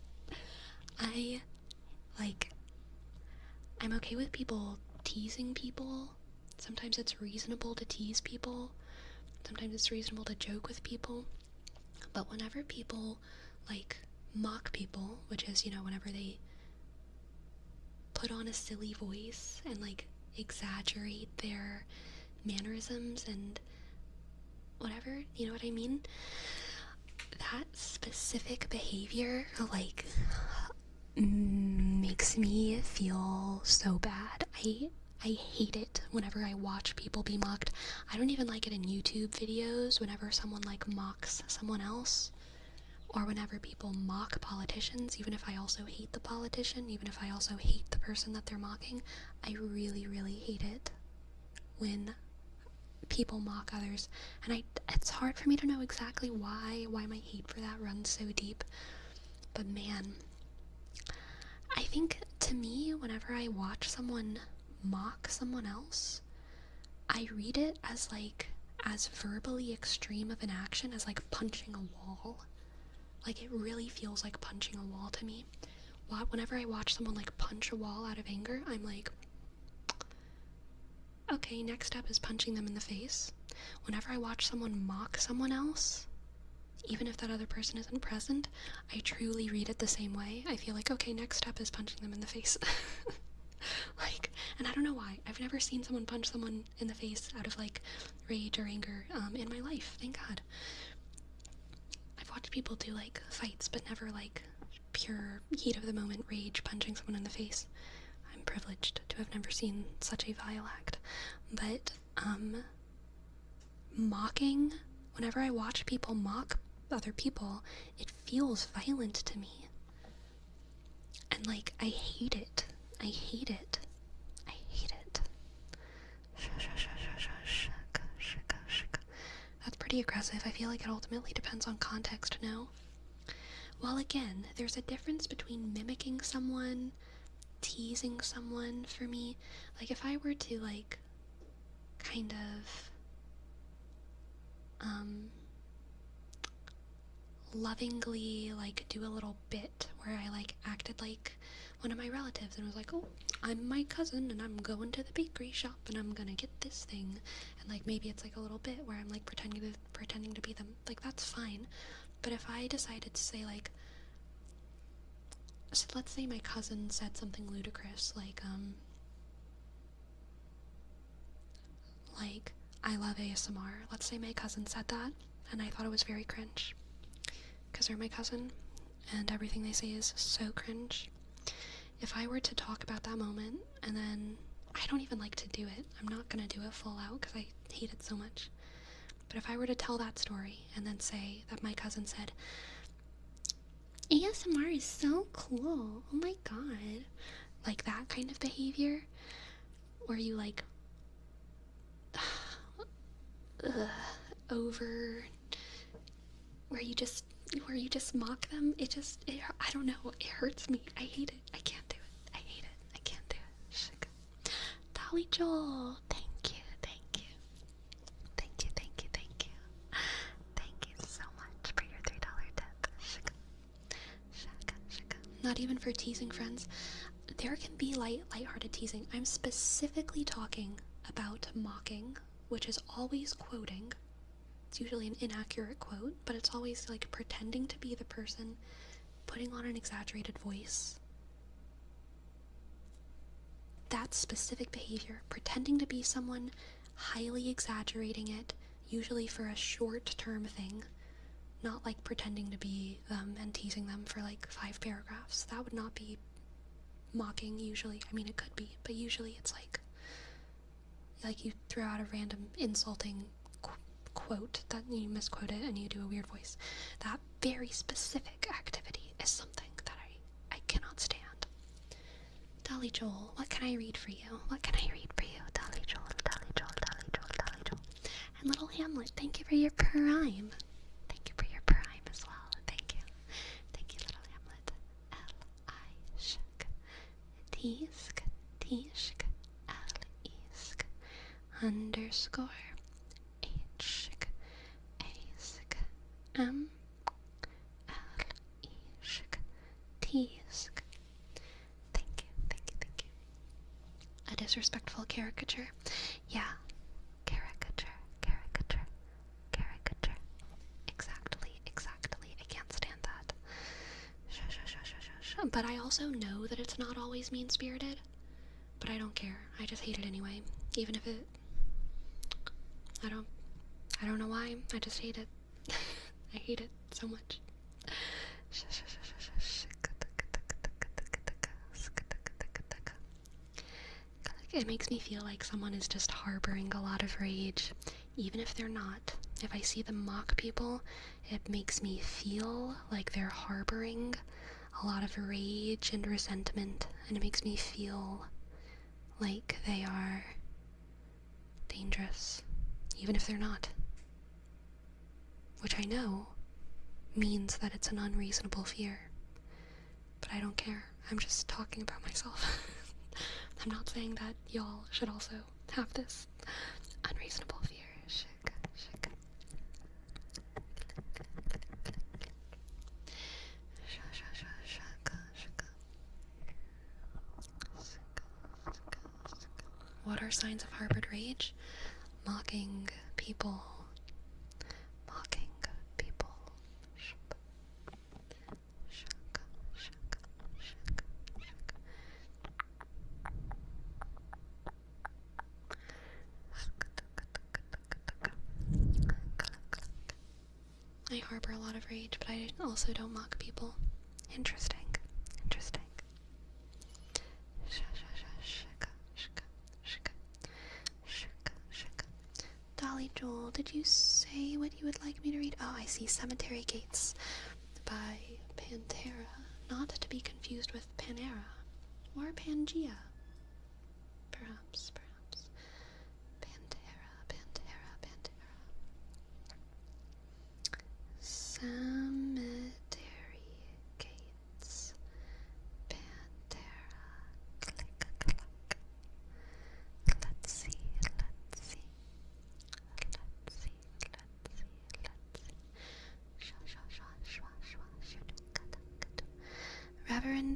I'm okay with people teasing people. Sometimes it's reasonable to tease people. Sometimes it's reasonable to joke with people. But whenever people, like, mock people, which is, whenever they put on a silly voice and, like, exaggerate their mannerisms and whatever, you know what I mean? That specific behavior, like, makes me feel so bad. I hate it whenever I watch people be mocked. I don't even like it in YouTube videos whenever someone, like, mocks someone else, or whenever people mock politicians, even if I also hate the politician, even if I also hate the person that they're mocking. I really, really hate it when people mock others, and it's hard for me to know exactly why my hate for that runs so deep. But man, I think, to me, whenever I watch someone mock someone else, I read it as, like, as verbally extreme of an action as, like, punching a wall. Like, it really feels like punching a wall to me. Whenever I watch someone, like, punch a wall out of anger, I'm like, okay, next step is punching them in the face. Whenever I watch someone mock someone else, even if that other person isn't present, I truly read it the same way. I feel like, okay, next step is punching them in the face. Like, and I don't know why. I've never seen someone punch someone in the face out of, like, rage or anger in my life, thank God. I've watched people do, like, fights, but never, like, pure heat of the moment rage punching someone in the face. I'm privileged to have never seen such a vile act. But, mocking, whenever I watch people mock other people, it feels violent to me. And, like, I hate it. I hate it. I hate it. That's pretty aggressive. I feel like it ultimately depends on context, no? Well, again, there's a difference between mimicking someone, teasing someone, for me. Like, if I were to, like, kind of, lovingly, like, do a little bit where I, like, acted like one of my relatives and was like, oh, I'm my cousin and I'm going to the bakery shop and I'm gonna get this thing, and, like, maybe it's, like, a little bit where I'm, like, pretending to be them, like, that's fine. But if I decided to say, like, so let's say my cousin said something ludicrous, like, I love ASMR. Let's say my cousin said that, and I thought it was very cringe, because they're my cousin, and everything they say is so cringe. If I were to talk about that moment, and then, I don't even like to do it. I'm not gonna do it full out, because I hate it so much. But if I were to tell that story, and then say that my cousin said, ASMR is so cool, oh my god. Like, that kind of behavior, where you, like, where you just mock them, I don't know, it hurts me. I hate it. I can't do it. I hate it. I can't do it. Dolly Joel, thank you. Thank you so much for your $3 tip. Not even for teasing friends. There can be lighthearted teasing. I'm specifically talking about mocking, which is always quoting. It's usually an inaccurate quote, but it's always, like, pretending to be the person, putting on an exaggerated voice. That specific behavior, pretending to be someone, highly exaggerating it, usually for a short-term thing, not, like, pretending to be them and teasing them for, like, 5 paragraphs. That would not be mocking, usually. I mean, it could be, but usually it's like you throw out a random insulting quote that you misquote it and you do a weird voice. That very specific activity is something that I cannot stand. Dolly Joel, what can I read for you? What can I read for you? Dolly Joel, Dolly Joel, Dolly Joel, Dolly Joel. And Little Hamlet, thank you for your prime. Thank you for your prime as well. Thank you. Thank you, Little Hamlet. L-I-shk. Tishk. Tishk. L-isk. Underscore. H-shk. A-sk. M. L-E-shk. Tishk. Thank you, thank you, thank you. A disrespectful caricature. Yeah. Caricature, caricature, caricature. Exactly, exactly. I can't stand that. But I also know that it's not always mean-spirited. But I don't care. I just hate it anyway. Even if it... I don't know why. I just hate it. I hate it so much. It makes me feel like someone is just harboring a lot of rage, even if they're not. If I see them mock people, it makes me feel like they're harboring a lot of rage and resentment, and it makes me feel like they are dangerous, even if they're not. Which I know means that it's an unreasonable fear. But I don't care. I'm just talking about myself. I'm not saying that y'all should also have this unreasonable fear. Shika, shika. Shaka, shaka, shaka. What are signs of harbored rage? Mocking people. Mocking people. Shaka, shaka, shaka, shaka. I harbor a lot of rage, but I also don't mock people. Interesting. Interesting. Dolly Joel, did you say what you would like me to read? Oh, I see. Cemetery Gates by Pantera. Not to be confused with Panera. Or Pangea. Perhaps. Pantera. Cemetery Gates. Pantera. Click. Let's see.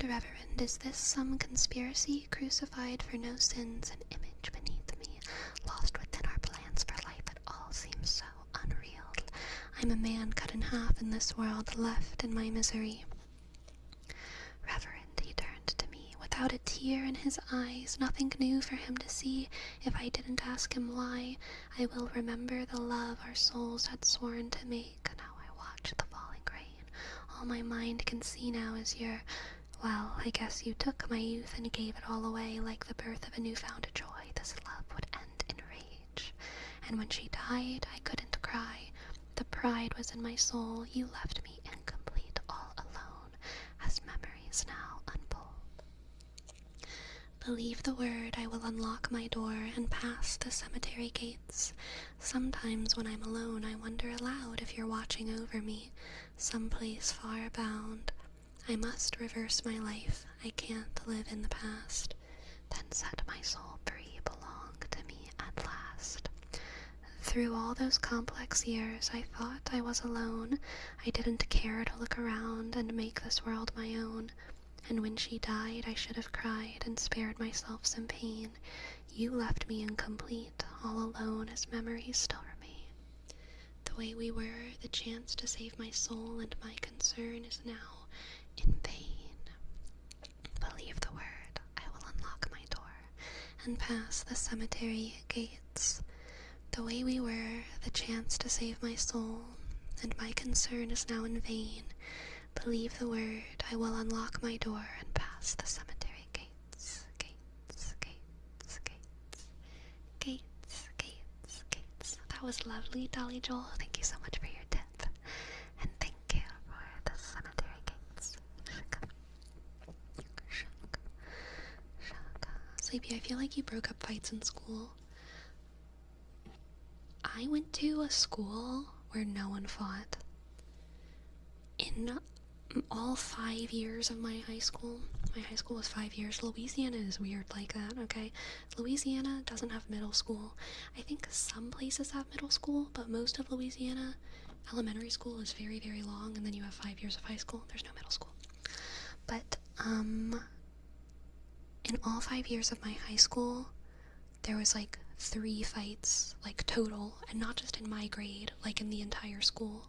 Reverend, is this some conspiracy? Crucified for no sins, an image beneath me, lost within our plans for life, it all seems so unreal. I'm a man cut in half in this world, left in my misery. Reverend, he turned to me, without a tear in his eyes, nothing new for him to see. If I didn't ask him why, I will remember the love our souls had sworn to make. Now I watch the falling rain. All my mind can see now is your... Well, I guess you took my youth and gave it all away like the birth of a newfound joy. This love would end in rage. And when she died, I couldn't cry. The pride was in my soul. You left me incomplete, all alone, as memories now unfold. Believe the word, I will unlock my door and pass the cemetery gates. Sometimes when I'm alone, I wonder aloud if you're watching over me, someplace far bound. I must reverse my life. I can't live in the past. Then set my soul free, belong to me at last. Through all those complex years, I thought I was alone. I didn't care to look around and make this world my own. And when she died, I should have cried and spared myself some pain. You left me incomplete, all alone as memories still remain. The way we were, the chance to save my soul and my concern is now in vain. Believe the word, I will unlock my door and pass the cemetery gates. The way we were, the chance to save my soul, and my concern is now in vain. Believe the word, I will unlock my door and pass the cemetery gates. Gates. That That was lovely, Dolly Joel. Thank you so much for your tip. And thank you for the cemetery gates. Sleepy, I feel like you broke up fights in school. I went to a school where no one fought. In all 5 years of my high school was 5 years. Louisiana is weird like that, okay? Louisiana doesn't have middle school. I think some places have middle school, but most of Louisiana, elementary school is very, very long, and then you have 5 years of high school. There's no middle school. But, in all 5 years of my high school, there was like 3 fights, like total, and not just in my grade, like in the entire school.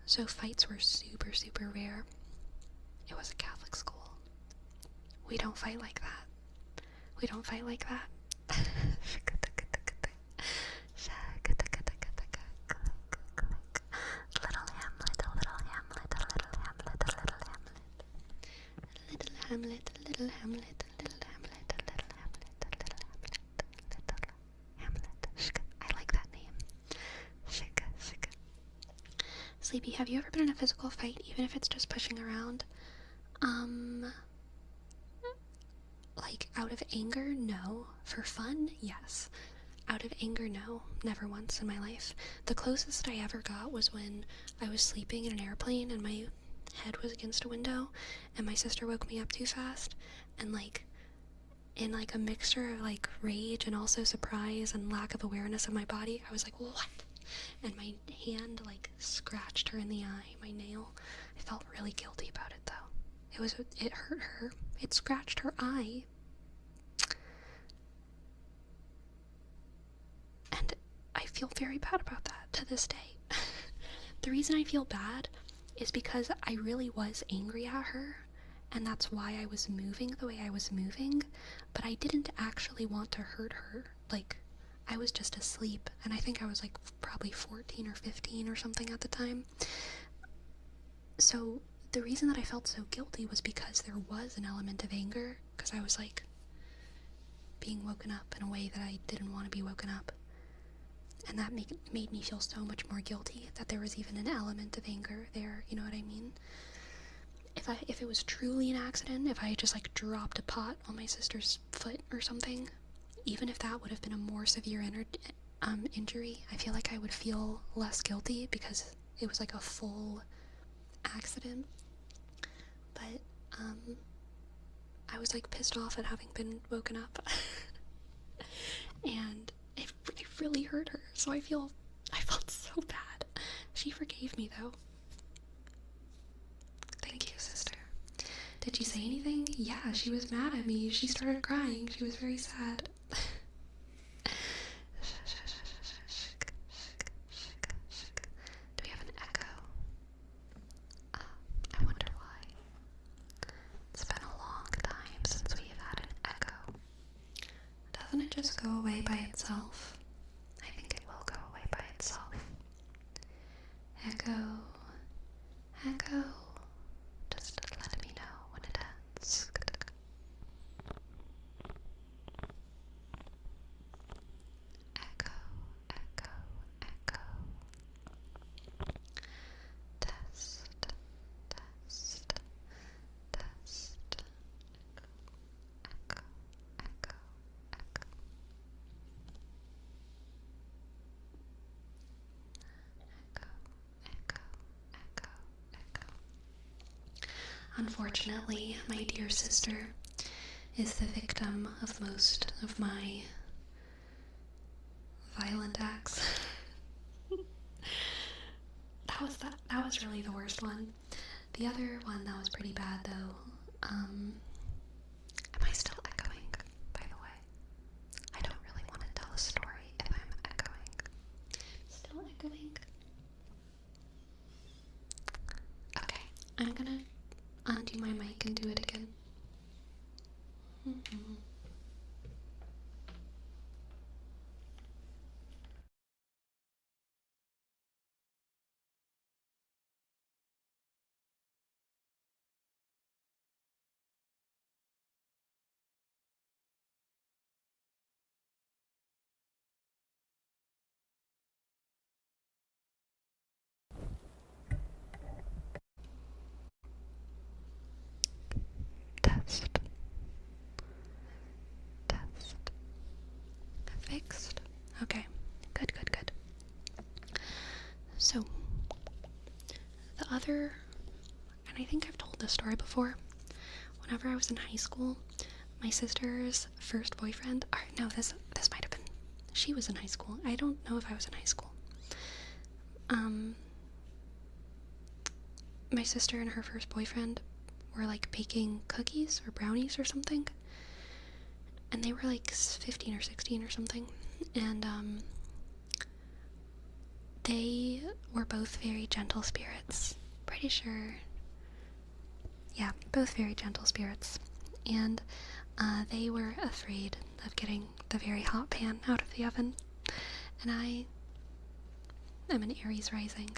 So fights were super, super rare. It was a Catholic school. We don't fight like that. We don't fight like that. Little Hamlet, a little Hamlet, a little Hamlet, a little Hamlet. Little Hamlet, a little Hamlet, a little Hamlet, a little Hamlet, a little Hamlet, a little Hamlet. I like that name. Sleepy, have you ever been in a physical fight, even if it's just pushing around? Like, out of anger? No. For fun? Yes. Out of anger? No. Never once in my life. The closest I ever got was when I was sleeping in an airplane and my head was against a window, and my sister woke me up too fast, and like, in like a mixture of like rage and also surprise and lack of awareness of my body, I was like, what? And my hand like scratched her in the eye, my nail. I felt really guilty about it though. It hurt her. It scratched her eye. And I feel very bad about that to this day. The reason I feel bad is because I really was angry at her, and that's why I was moving the way I was moving, but I didn't actually want to hurt her. Like, I was just asleep, and I think I was like probably 14 or 15 or something at the time. So the reason that I felt so guilty was because there was an element of anger, because I was like being woken up in a way that I didn't want to be woken up. And that made me feel so much more guilty that there was even an element of anger there, you know what I mean? If it was truly an accident, if I had just like dropped a pot on my sister's foot or something, even if that would have been a more severe injury, I feel like I would feel less guilty because it was like a full accident. But I was like pissed off at having been woken up. And it really hurt her, so I felt so bad. She forgave me though. Thank you, sister. Did she say anything? Yeah, she was mad at me. She started crying. She was very sad. Do we have an echo? I wonder why. It's been a long time since we've had an echo. Doesn't it just go away by itself? I think it will go away by itself. Echo. Echo. Just let me know when it ends. Echo, echo, echo. Test, test, test. Echo, echo, echo. Echo, echo, echo, echo. Unfortunately, my dear sister is the victim of most of my violent acts. That was really the worst one. The other one that was pretty bad though. Am I still echoing, by the way? I don't really want to tell a story if I'm echoing. Still echoing? Okay, I'm gonna undo my mic and do it again. Okay. Good, good, good. So, the other, and I think I've told this story before, whenever I was in high school, my sister's first boyfriend, or no, this might have been, she was in high school. I don't know if I was in high school. My sister and her first boyfriend were like baking cookies or brownies or something, and they were like 15 or 16 or something, and they were both very gentle spirits. Pretty sure, yeah, both very gentle spirits, and they were afraid of getting the very hot pan out of the oven, and I am an Aries rising.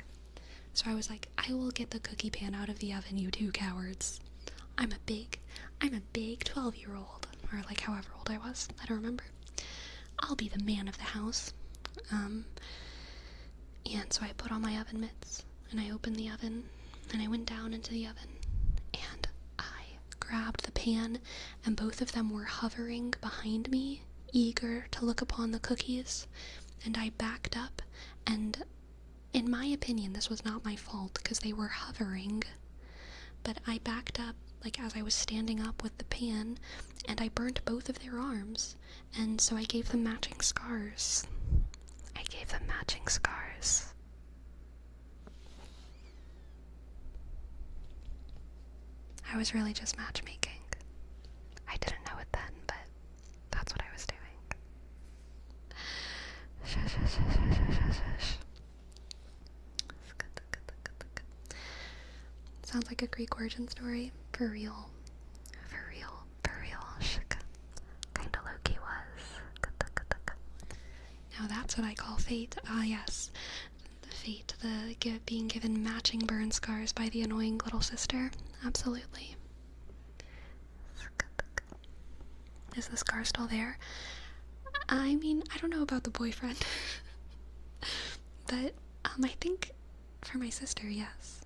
So I was like, I will get the cookie pan out of the oven, you two cowards. I'm a big 12-year-old, or like however old I was, I don't remember. I'll be the man of the house. And so I put on my oven mitts, and I opened the oven, and I went down into the oven, and I grabbed the pan, and both of them were hovering behind me, eager to look upon the cookies, and I backed up, and in my opinion, this was not my fault because they were hovering, but I backed up like as I was standing up with the pan, and I burnt both of their arms, and so I gave them matching scars. I was really just matchmaking. I didn't know it then, but that's what I was doing. Sounds like a Greek origin story. For real. Kinda low-key was. Now that's what I call fate. Ah, yes. The fate, being given matching burn scars by the annoying little sister. Absolutely. Is the scar still there? I mean, I don't know about the boyfriend. But, I think for my sister, yes.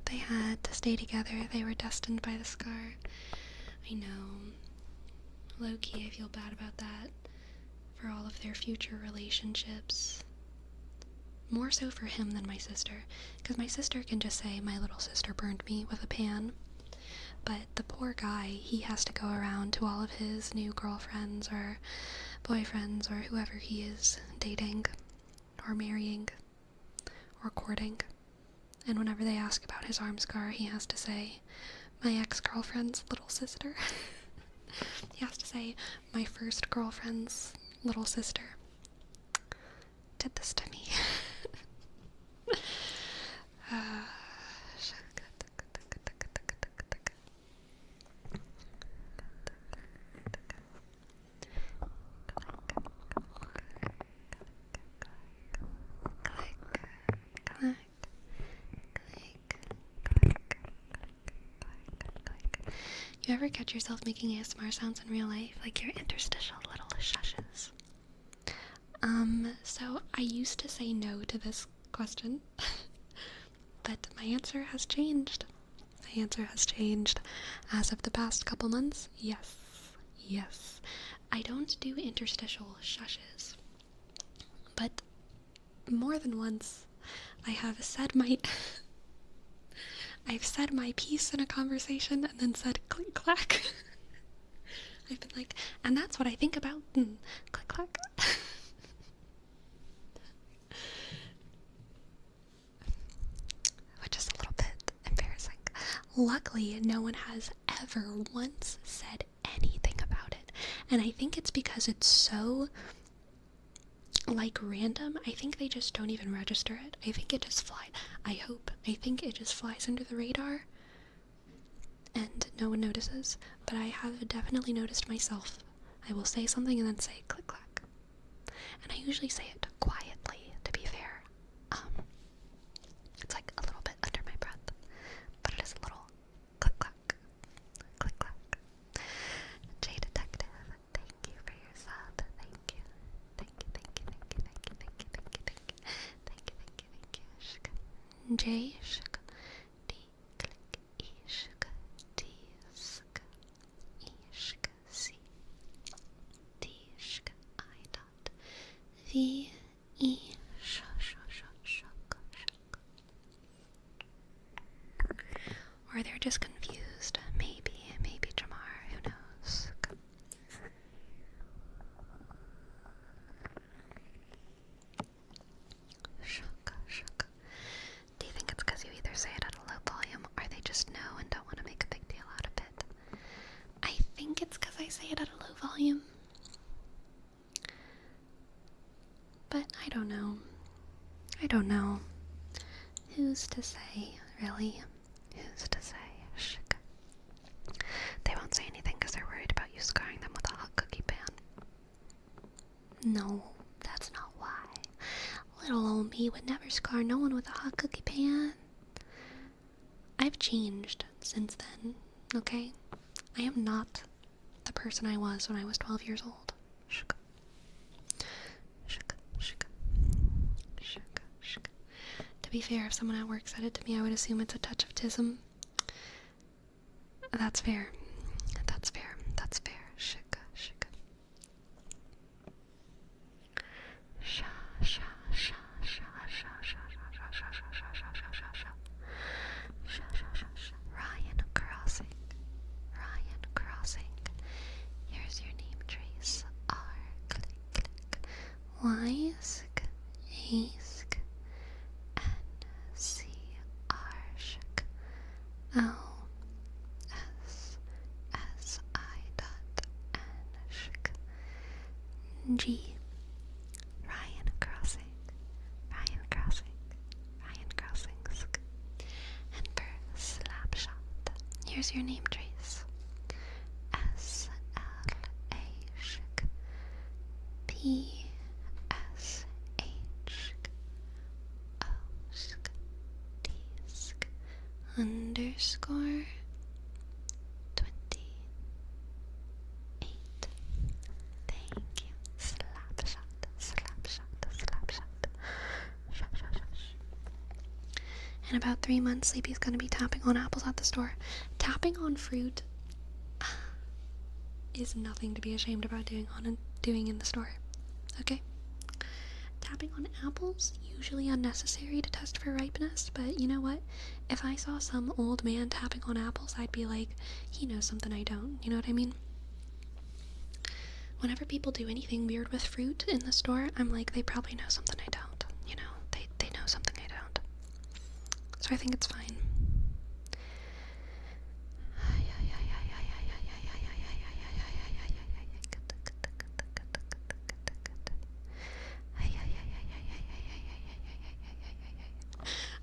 They had to stay together. They were destined by the scar. I know. Low-key, I feel bad about that. For all of their future relationships. More so for him than my sister. Because my sister can just say, my little sister burned me with a pan. But the poor guy, he has to go around to all of his new girlfriends or boyfriends or whoever he is dating or marrying or courting. And whenever they ask about his arm scar, he has to say, my ex-girlfriend's little sister. He has to say, my first girlfriend's little sister did this to me. You ever catch yourself making ASMR sounds in real life? Like your interstitial little shushes. So I used to say no to this question, but my answer has changed. As of the past couple months. Yes. I don't do interstitial shushes, but more than once I have said my I've said my piece in a conversation and then said click clack. I've been like, and that's what I think about click clack. Which is a little bit embarrassing. Luckily, no one has ever once said anything about it. And I think it's because it's so like random. I think they just don't even register it. I think it just flies. I hope. I think it just flies under the radar and no one notices, but I have definitely noticed myself. I will say something and then say click clack. And I usually say it quietly, to be fair. It's like a little bit under my breath, but it is a little click clack. Click clack. J Detective, thank you for your sub. Thank you. Thank you, thank you, thank you, thank you, thank you, thank you, thank you. Thank you, thank you, thank you. Shk. J shk. D click E shk. D sk. E shk. C. D shk. I dot. V E sh sh sh shk shk. Or they're just confused. Maybe Jamar, who knows? Shuk, shuk. Do you think it's because you either say it at a low volume or they just know and don't want to make a big deal out of it? I think it's because I say it at a low volume. But I don't know. Who's to say, really? Who's to say? Shuk. They won't say anything because they're worried about you scarring them with a hot cookie pan. No, that's not why. Little old me would never scar no one with a hot cookie pan. I've changed since then, okay? I am not the person I was when I was 12 years old. Shuk. Shuk, shuk. Shuk, shuk. To be fair, if someone at work said it to me, I would assume it's a touch of tism. That's fair. That's fair. That's fair. Shuk, shuk. Sha, sha, sha, sha, sha, sha, sha, sha, sha, sha, sha, sha, sha, sha. Sha, sha, sha, sha. Ryan Crossing. Ryan Crossing. Here's your name trace. R, click, click. Y, sk, A, sk, N, C, R, shk, O, S, S, I, dot, N, shk, G, Ryan Crossing, Ryan Crossing, Ryan Crossing, sk, and for Slapshot, here's your name trace. S, L, A, shk, P, S, H, O, sk, D, sk, underscore 28. Thank you. Slapshot, slapshot, slapshot. Shut, shut, shut. In about 3 months, Sleepy's gonna be tapping on apples at the store. Tapping on fruit is nothing to be ashamed about doing in the store. Okay? Tapping on apples, usually unnecessary to test for ripeness, but you know what? If I saw some old man tapping on apples, I'd be like, he knows something I don't. You know what I mean? Whenever people do anything weird with fruit in the store, I'm like, they probably know something I don't. You know, they know something I don't. So I think it's fine.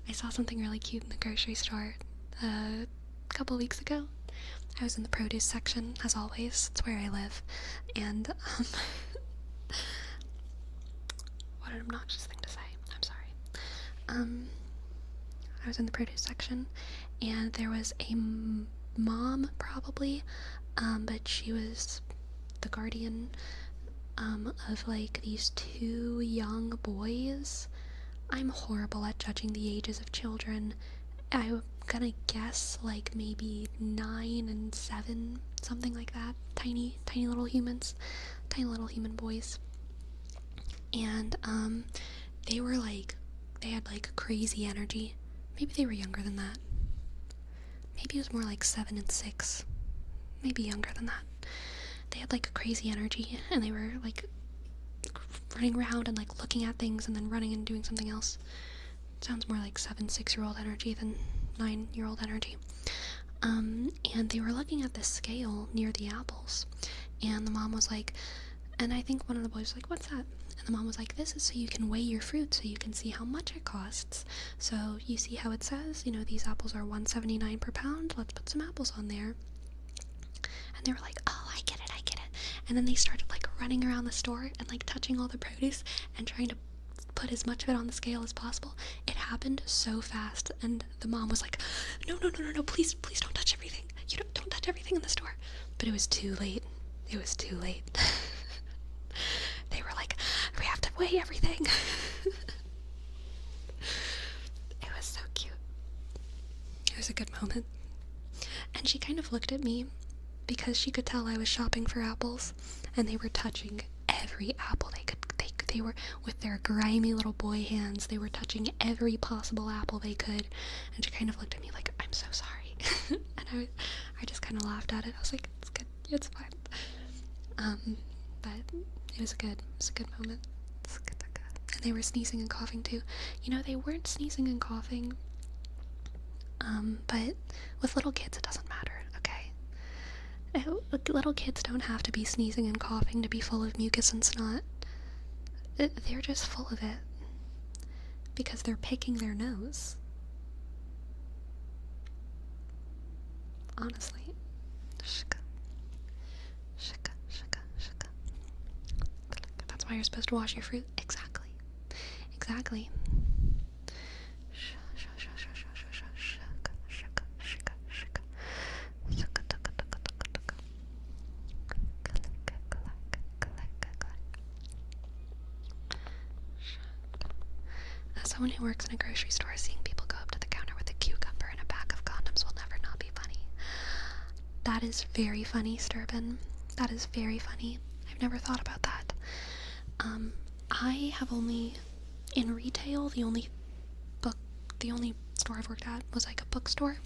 I saw something really cute in the grocery store a couple weeks ago. I was in the produce section, as always. It's where I live. And, what an obnoxious thing to say. I'm sorry. I was in the produce section, and there was a mom, probably, but she was the guardian, of, like, these 2 young boys. I'm horrible at judging the ages of children. I'm gonna guess, like, maybe 9 and 7, something like that. Tiny little humans. Tiny little human boys. And, they were, like, they had, like, crazy energy. Maybe they were younger than that. Maybe it was more like 7 and 6. Maybe younger than that. They had, like, crazy energy, and they were, like, running around and, like, looking at things and then running and doing something else. It sounds more like 6-year-old energy than 9-year-old energy. And they were looking at this scale near the apples, and the mom was like, and I think one of the boys was like, what's that? And the mom was like, this is so you can weigh your fruit, so you can see how much it costs. So you see how it says, you know, these apples are $1.79 per pound. Let's put some apples on there. And they were like, oh, I get it. And then they started like running around the store and like touching all the produce and trying to put as much of it on the scale as possible. It happened so fast, and the mom was like, no, please don't touch everything. You don't touch everything in the store. But it was too late. They were like, we have to weigh everything. It was so cute. It was a good moment. And she kind of looked at me because she could tell I was shopping for apples, and they were touching every apple they could. They were, with their grimy little boy hands, they were touching every possible apple they could. And she kind of looked at me like, I'm so sorry. And I just kind of laughed at it. I was like, it's good, it's fine. But it was a good moment. It's good. And they were sneezing and coughing too. You know, they weren't sneezing and coughing, but with little kids it doesn't matter, okay? Little kids don't have to be sneezing and coughing to be full of mucus and snot. They're just full of it because they're picking their nose. Honestly. Shika. That's why you're supposed to wash your fruit. Exactly. As someone who works in a grocery store, seeing people go up to the counter with a cucumber and a pack of condoms will never not be funny. That is very funny, Sturban. That is very funny. I've never thought about that. I have only, in retail, the only store I've worked at was like a bookstore.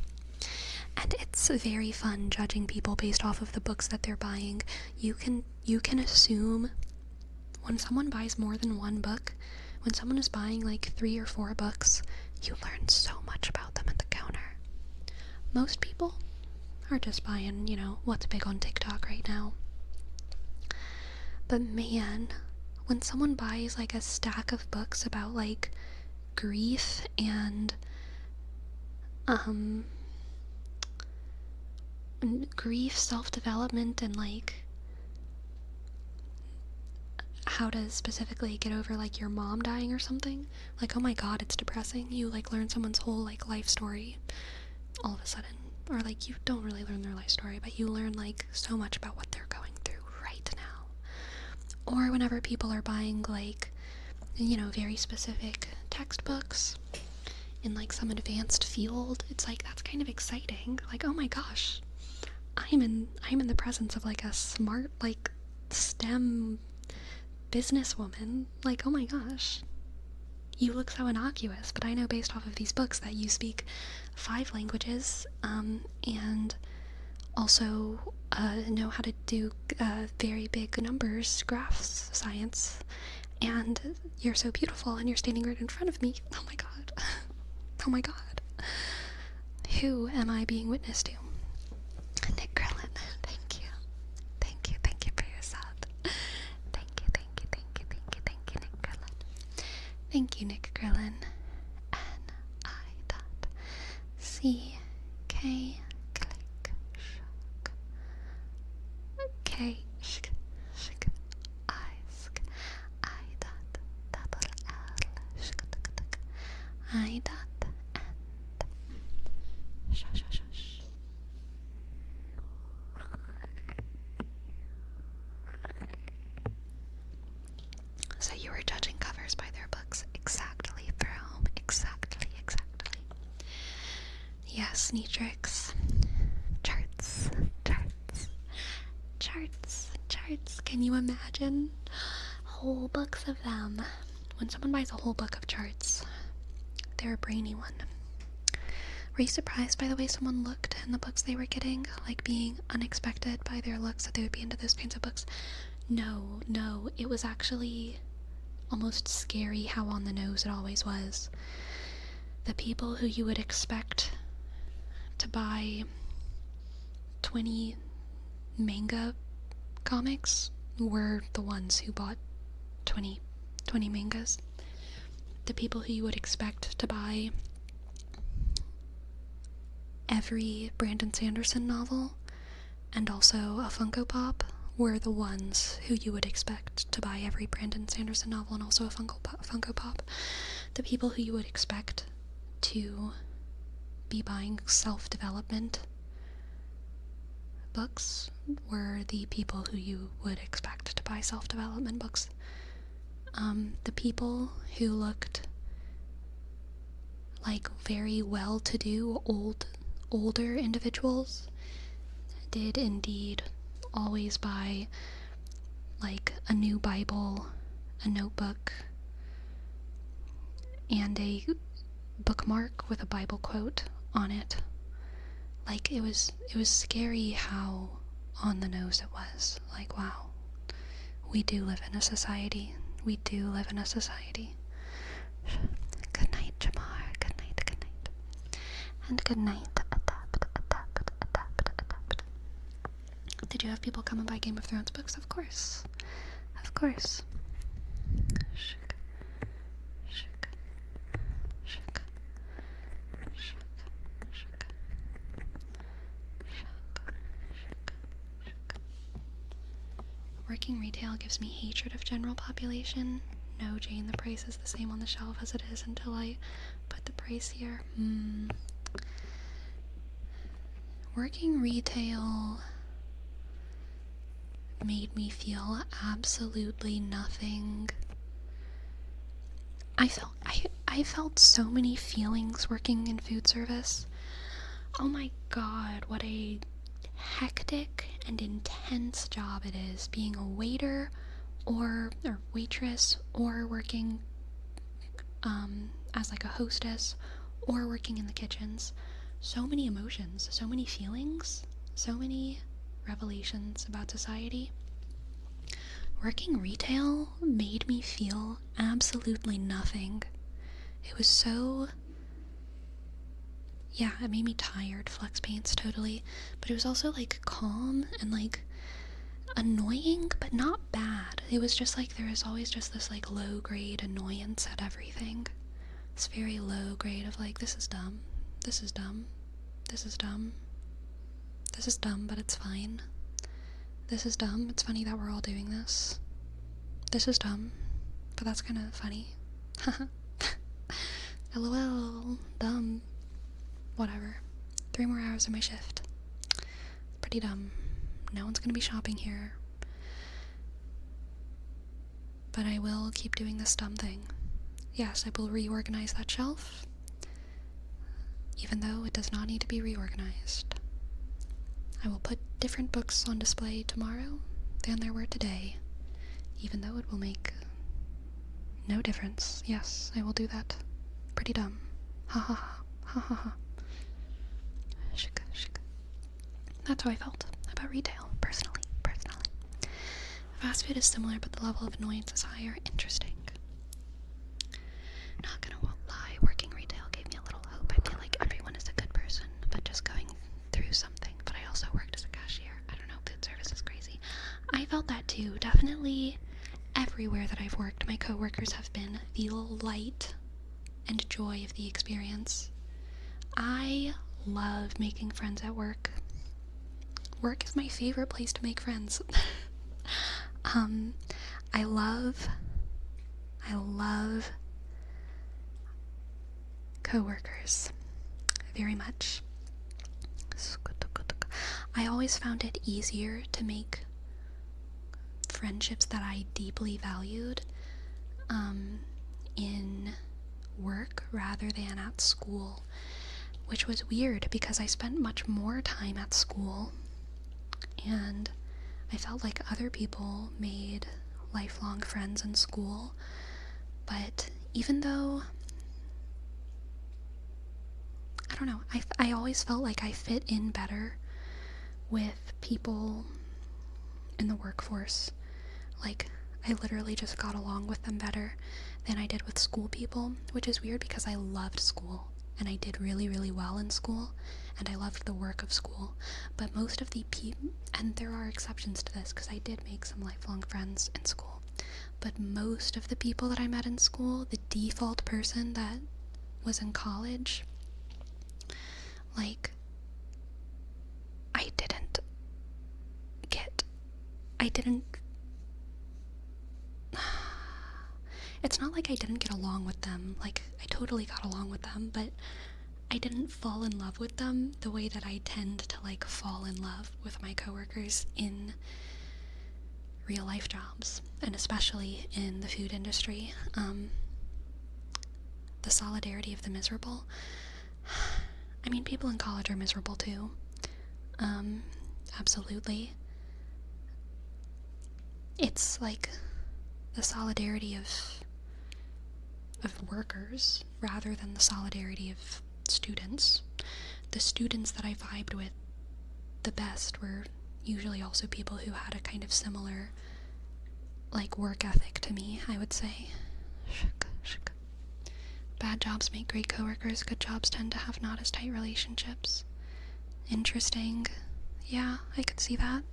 And it's very fun judging people based off of the books that they're buying. You can assume when someone buys more than one book, when someone is buying like 3 or 4 books, you learn so much about them at the counter. Most people are just buying, you know, what's big on TikTok right now. But man, when someone buys like a stack of books about like grief and self-development, and like how to specifically get over like your mom dying or something, like, oh my god, it's depressing. You like learn someone's whole like life story all of a sudden, or like you don't really learn their life story, but you learn like so much about what they're going through right now. Or whenever people are buying like, you know, very specific textbooks in like some advanced field, it's like that's kind of exciting. Like, oh my gosh, I'm in the presence of like a smart like STEM businesswoman. Like, oh my gosh, you look so innocuous, but I know based off of these books that you speak 5 languages, and also know how to do very big numbers, graphs, science, and you're so beautiful and you're standing right in front of me. Oh my god. Oh my god. Who am I being witness to? Nick Krillin, thank you for your sub. Thank you, Nick Krillin. Thank you, Nick Krillin. N-I.C-K click shock K shk shk I sk I dot double L shk tuk tuk I dot and shush shush shush. So you were judging covers by their books. Exactly, Throme. Exactly. Yes, Neatrix. Charts. Can you imagine? Whole books of them. When someone buys a whole book of charts, they're a brainy one. Were you surprised by the way someone looked in the books they were getting? Like being unexpected by their looks that they would be into those kinds of books? No. It was actually almost scary how on the nose it always was. The people who you would expect to buy 20 manga comics were the ones who bought 20 20 mangas. The people who you would expect to buy every Brandon Sanderson novel and also a Funko Pop were the ones who you would expect to buy every Brandon Sanderson novel and also a Funko Pop. The people who you would expect to be buying self-development books were the people who you would expect to buy self-development books. The people who looked like very well-to-do older individuals did indeed always buy like a new Bible, a notebook, and a bookmark with a Bible quote on it. Like, it was scary how on the nose it was. Like, wow, we do live in a society. We do live in a society. Good night, Jamar. Good night, good night. And good night, Adapt. Did you have people come and buy Game of Thrones books? Of course. Of course. Working retail gives me hatred of general population. No, Jane, the price is the same on the shelf as it is until I put the price here. Working retail made me feel absolutely nothing. I felt so many feelings working in food service. Oh my god, what a hectic and intense job it is being a waiter or waitress, or working as like a hostess, or working in the kitchens. So many emotions, so many feelings, so many revelations about society. Working retail made me feel absolutely nothing. It was so... yeah, it made me tired, flex paints, totally. But it was also, like, calm and, like, annoying, but not bad. It was just, like, there was always just this, like, low-grade annoyance at everything. It's very low grade of, like, this is dumb. This is dumb. This is dumb. This is dumb, but it's fine. This is dumb. It's funny that we're all doing this. This is dumb, but that's kind of funny. LOL. Dumb. Whatever. 3 more hours of my shift. Pretty dumb. No one's gonna be shopping here. But I will keep doing this dumb thing. Yes, I will reorganize that shelf, even though it does not need to be reorganized. I will put different books on display tomorrow than there were today, even though it will make no difference. Yes, I will do that. Pretty dumb. Ha ha ha. Ha ha ha. Shika, shika. That's how I felt about retail, personally. Fast food is similar, but the level of annoyance is higher. Interesting. Not gonna lie, working retail gave me a little hope. I feel like everyone is a good person, but just going through something. But I also worked as a cashier. I don't know, food service is crazy. I felt that too. Definitely everywhere that I've worked, my coworkers have been the light and joy of the experience. I love making friends at work. Work is my favorite place to make friends. I love coworkers very much. I always found it easier to make friendships that I deeply valued in work rather than at school, which was weird because I spent much more time at school and I felt like other people made lifelong friends in school. But even though, I don't know, I always felt like I fit in better with people in the workforce. Like, I literally just got along with them better than I did with school people, which is weird because I loved school and I did really, really well in school and I loved the work of school. But most of the people, and there are exceptions to this because I did make some lifelong friends in school, but most of the people that I met in school, the default person that was in college, like, it's not like I didn't get along with them. Like, I totally got along with them, but I didn't fall in love with them the way that I tend to, like, fall in love with my coworkers in real life jobs, and especially in the food industry. The solidarity of the miserable. I mean, people in college are miserable too. Absolutely. It's like the solidarity of workers rather than the solidarity of students. The students that I vibed with the best were usually also people who had a kind of similar, like, work ethic to me, I would say. Bad jobs make great coworkers. Good jobs tend to have not as tight relationships. Interesting. Yeah, I could see that.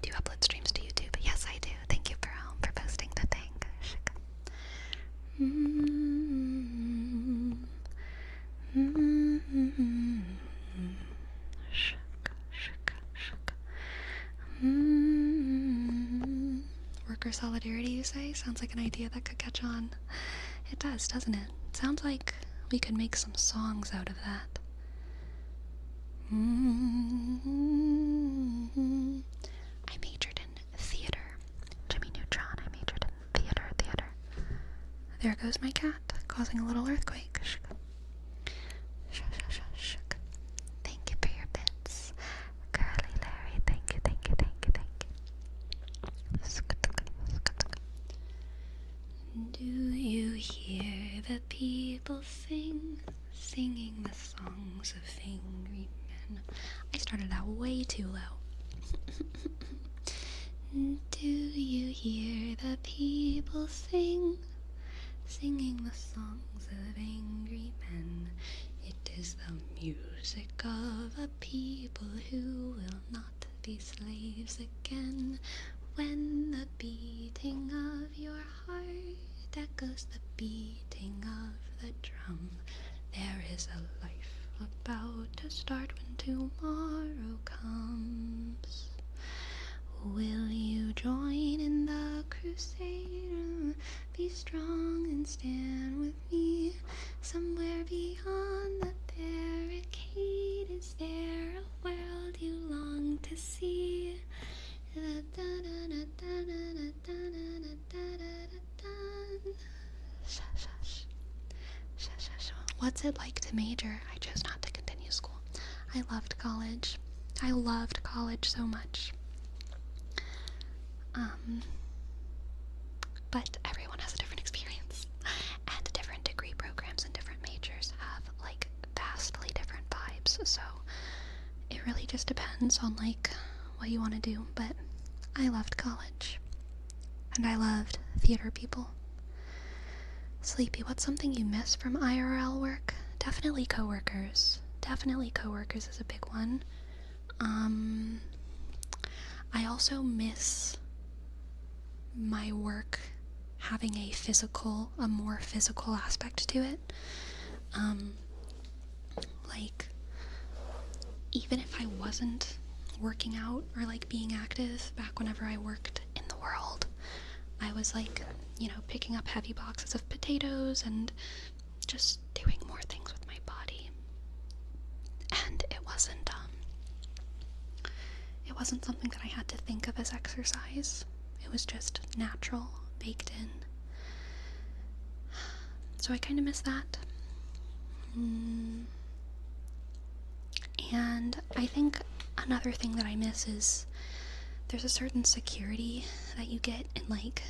Do you upload streams to YouTube? Yes, I do. Thank you for posting the thing. Worker solidarity, you say? Sounds like an idea that could catch on. It does, doesn't it? Sounds like we could make some songs out of that. I majored in theater. Jimmy Neutron, I majored in theater. There goes my cat, causing a little earthquake. Thank you for your bits. Curly Larry, thank you. Do you hear the people singing the songs of angry men? I started out way too low. Do you hear the people singing the songs of angry men? It is the music of a people who will not be slaves again. When the beating of your heart echoes the beating of the drum, there is a life about to start when tomorrow comes. Will you join in the crusade? Be strong and stand with me. Somewhere beyond the barricade, is there a world you long to see? What's it like to major? I chose not to continue school. I loved college. So much. But everyone has a different experience, and different degree programs and different majors have, like, vastly different vibes, so it really just depends on, like, what you want to do. But I loved college, and I loved theater people. Sleepy, what's something you miss from IRL work? Definitely coworkers. Coworkers is a big one. I also miss my work having a more physical aspect to it. Like, even if I wasn't working out or, like, being active back whenever I worked in the world, I was, like, picking up heavy boxes of potatoes and just doing more things with my body. And it wasn't something that I had to think of as exercise. It was just natural, baked in. So I kind of miss that. And I think another thing that I miss is there's a certain security that you get in, like,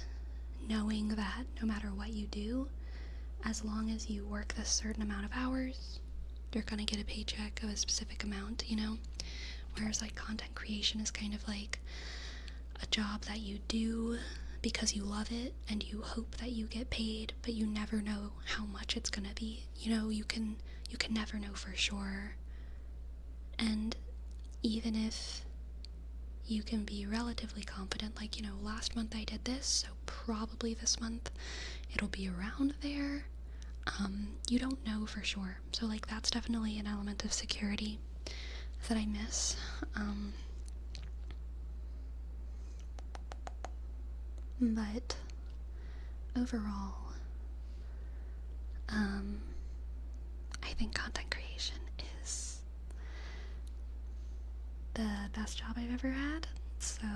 knowing that no matter what you do, as long as you work this certain amount of hours, you're gonna get a paycheck of a specific amount, Whereas, like, content creation is kind of like a job that you do because you love it and you hope that you get paid, but you never know how much it's gonna be. You can never know for sure. And even if you can be relatively confident, like, last month I did this, so probably this month it'll be around there. You don't know for sure, so, like, that's definitely an element of security that I miss. But overall, I think content creation is the best job I've ever had, so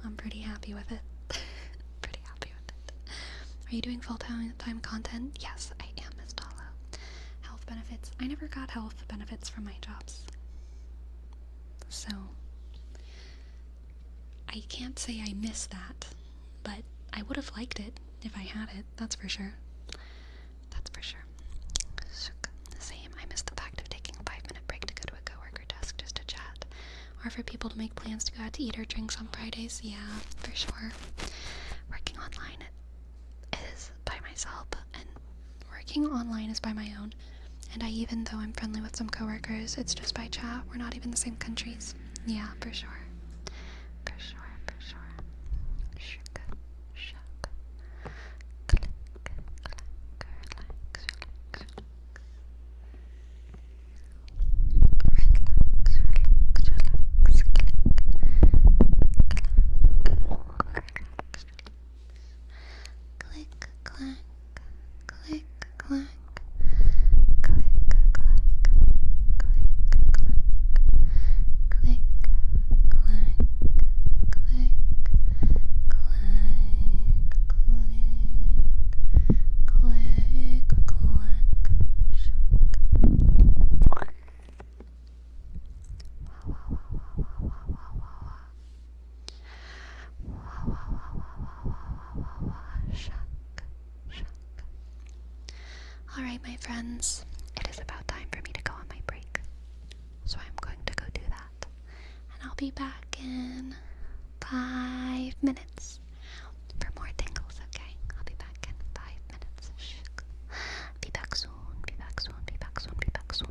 I'm pretty happy with it. Pretty happy with it. Are you doing full-time content? Yes, I am, Miss Dalla. Health benefits. I never got health benefits from my jobs, so I can't say I miss that, but I would have liked it if I had it, that's for sure. That's for sure. Same, I miss the fact of taking a 5-minute break to go to a coworker desk just to chat. Or for people to make plans to go out to eat or drinks on Fridays, yeah, for sure. Working online is by myself, and working online is by my own. And even though I'm friendly with some coworkers, it's just by chat. We're not even the same countries. Yeah, for sure. For sure, for sure. Shook, shook. Click, clack, relax, relax. Relax, relax, relax. Click, clack, relax, relax. Click, clack, click, clack. Click, clack, click, clack. Click, clack, click, clack, click, clack. Alright, my friends, it is about time for me to go on my break. So I'm going to go do that. And I'll be back in 5 minutes for more tingles, okay? I'll be back in 5 minutes. Be back soon, be back soon, be back soon, be back soon.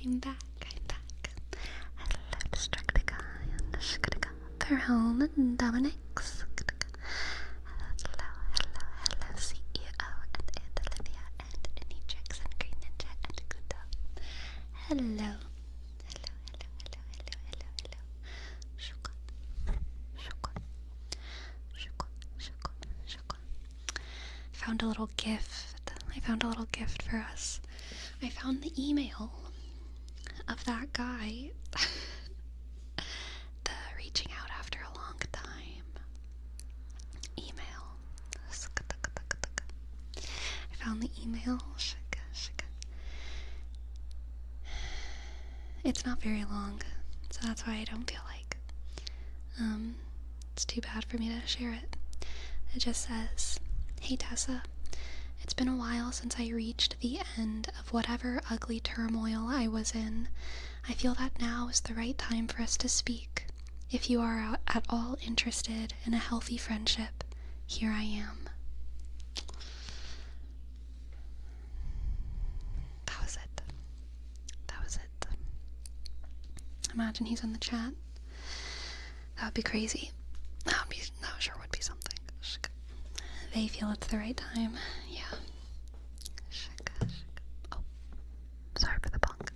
I'm back. Hello, Destructica and Shkadika. Perhome and Dominix. Hello, CEO and Olivia and Anitrix and Green Ninja and Kuto. Hello. Found a little gift. I found a little gift for us. I found the email of that guy. The reaching out after a long time email. I found the email. It's not very long, so that's why I don't feel like it's too bad for me to share it. It just says, "Hey Tessa, it's been a while since I reached the end of whatever ugly turmoil I was in. I feel that now is the right time for us to speak. If you are at all interested in a healthy friendship, here I am." That was it. Imagine he's in the chat. That would be crazy. That sure would be something. They feel it's the right time. Yeah. Oh, sorry for the bonk.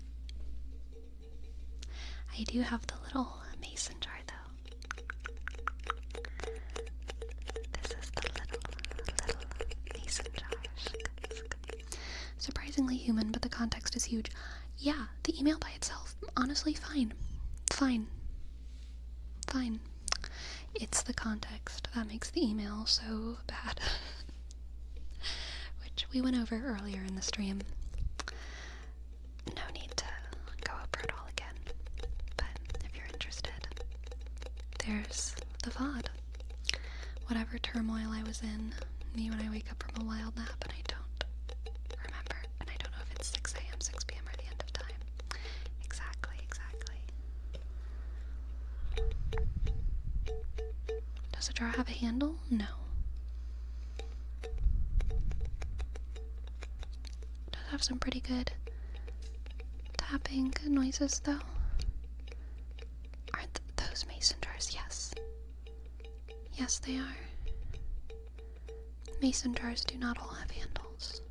I do have the little mason jar though. This is the little mason jar. Surprisingly human, but the context is huge. Yeah, the email by itself, honestly, fine. It's the context that makes the email so bad. Which we went over earlier in the stream. No need to go over it all again. But if you're interested, there's the VOD. Whatever turmoil I was in, me when I wake up from a wild nap and I don't remember. And I don't know if it's 6 a.m., 6 p.m. or the end of time. Exactly. Does the jar have a handle? No. It does have some pretty good tapping noises, though. Aren't those mason jars? Yes. Yes, they are. Mason jars do not all have handles.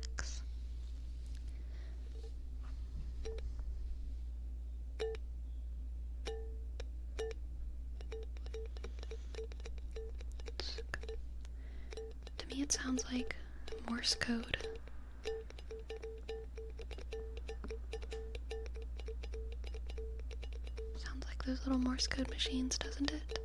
Relax. To me, it sounds like Morse code. Sounds like those little Morse code machines, doesn't it?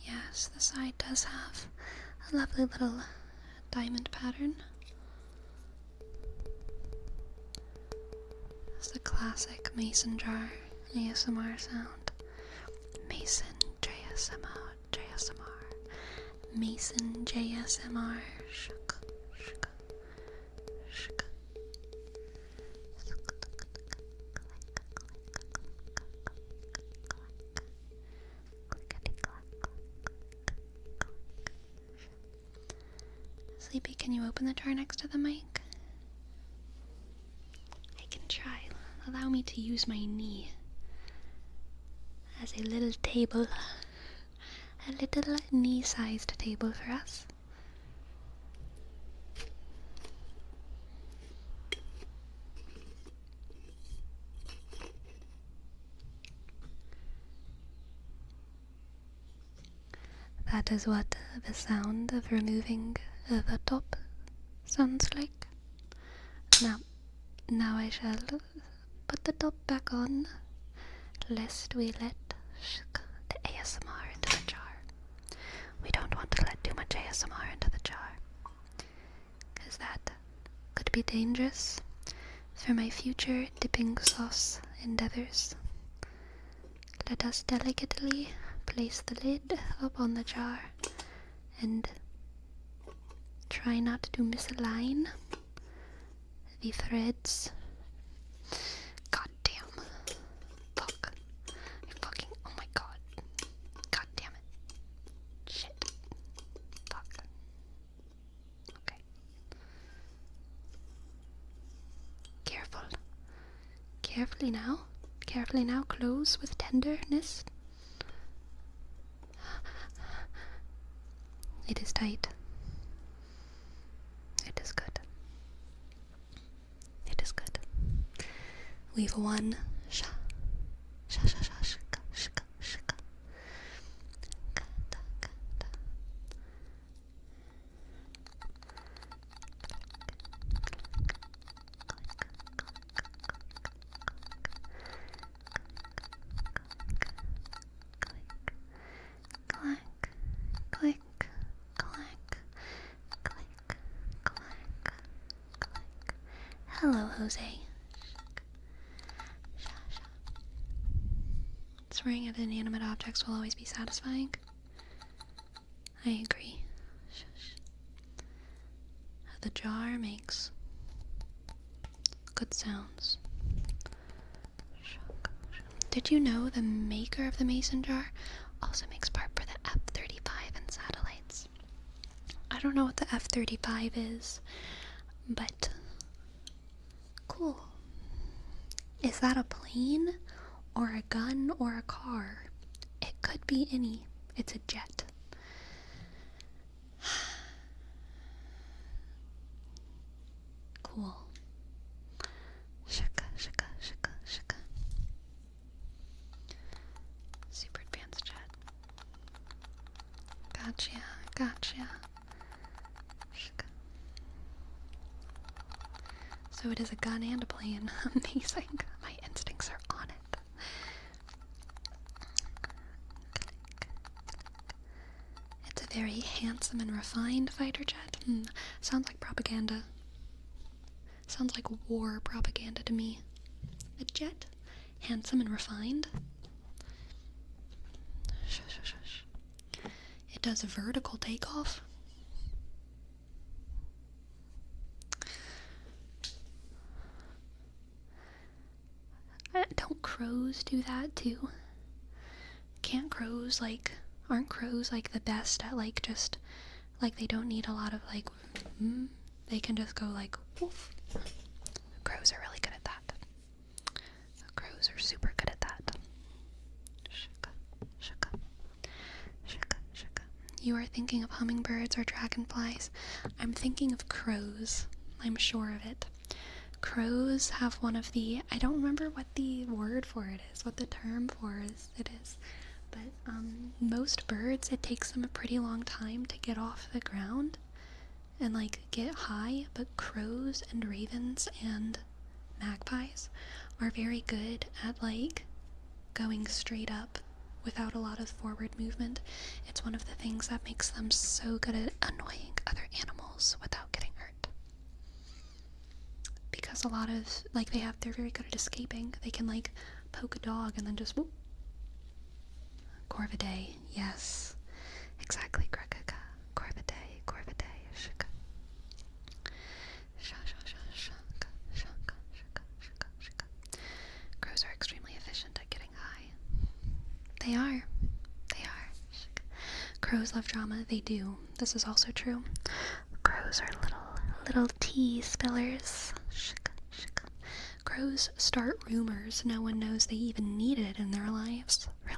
Yes, the side does have a lovely little diamond pattern. It's the classic mason jar ASMR sound. Mason JSMR. Mason JSMR. Sleepy, can you open the jar next to the mic? I can try. Allow me to use my knee as a little table. A little knee-sized table for us. That is what the sound of removing the top sounds like. Now I shall put the top back on, lest we let the ASMR into the jar. We don't want to let too much ASMR into the jar, because that could be dangerous for my future dipping sauce endeavors. Let us delicately place the lid up on the jar and try not to misalign the threads. God damn. Fuck. Oh my god. God damn it. Shit. Fuck. Okay. Carefully now. Carefully now. Close with tenderness. It is tight. It is good. It is good. We've won. Click, click, click, click. Hello, Jose. Swearing at inanimate objects will always be satisfying. I agree. The jar makes good sounds. Did you know the maker of the mason jar also makes part for the F-35 and satellites? I don't know what the F-35 is, but cool. Is that a plane, or a gun, or a car? It could be any. It's a jet. Cool. Shaka, shaka, shaka, shaka. Super advanced jet. Gotcha, gotcha. Shaka. So it is a gun and a plane. Amazing. My instincts are on it. It's a very handsome and refined fighter jet. Sounds like propaganda. Sounds like war propaganda to me. A jet? Handsome and refined? Shush, shush, shush. It does a vertical takeoff. Don't crows do that too? Can't crows, aren't crows like the best at just, they don't need a lot of they can just go woof. Crows are really good at that. Crows are super good at that. Shaka, shaka, shaka, shaka. You are thinking of hummingbirds or dragonflies. I'm thinking of crows. I'm sure of it. Crows have one of the, I don't remember what the word for it is, what the term for it is, but most birds, it takes them a pretty long time to get off the ground and get high, but crows and ravens and magpies are very good at going straight up without a lot of forward movement. It's one of the things that makes them so good at annoying other animals without getting hurt. Because a lot of, they're very good at escaping. They can poke a dog and then just whoop. Corvidae, yes. Exactly, Gregaka. Corvidae, Corvidae, shaka. Crows are extremely efficient at getting high. They are. Crows love drama. They do. This is also true. Crows are little tea spillers. Crows start rumors no one knows they even need it in their lives. Really.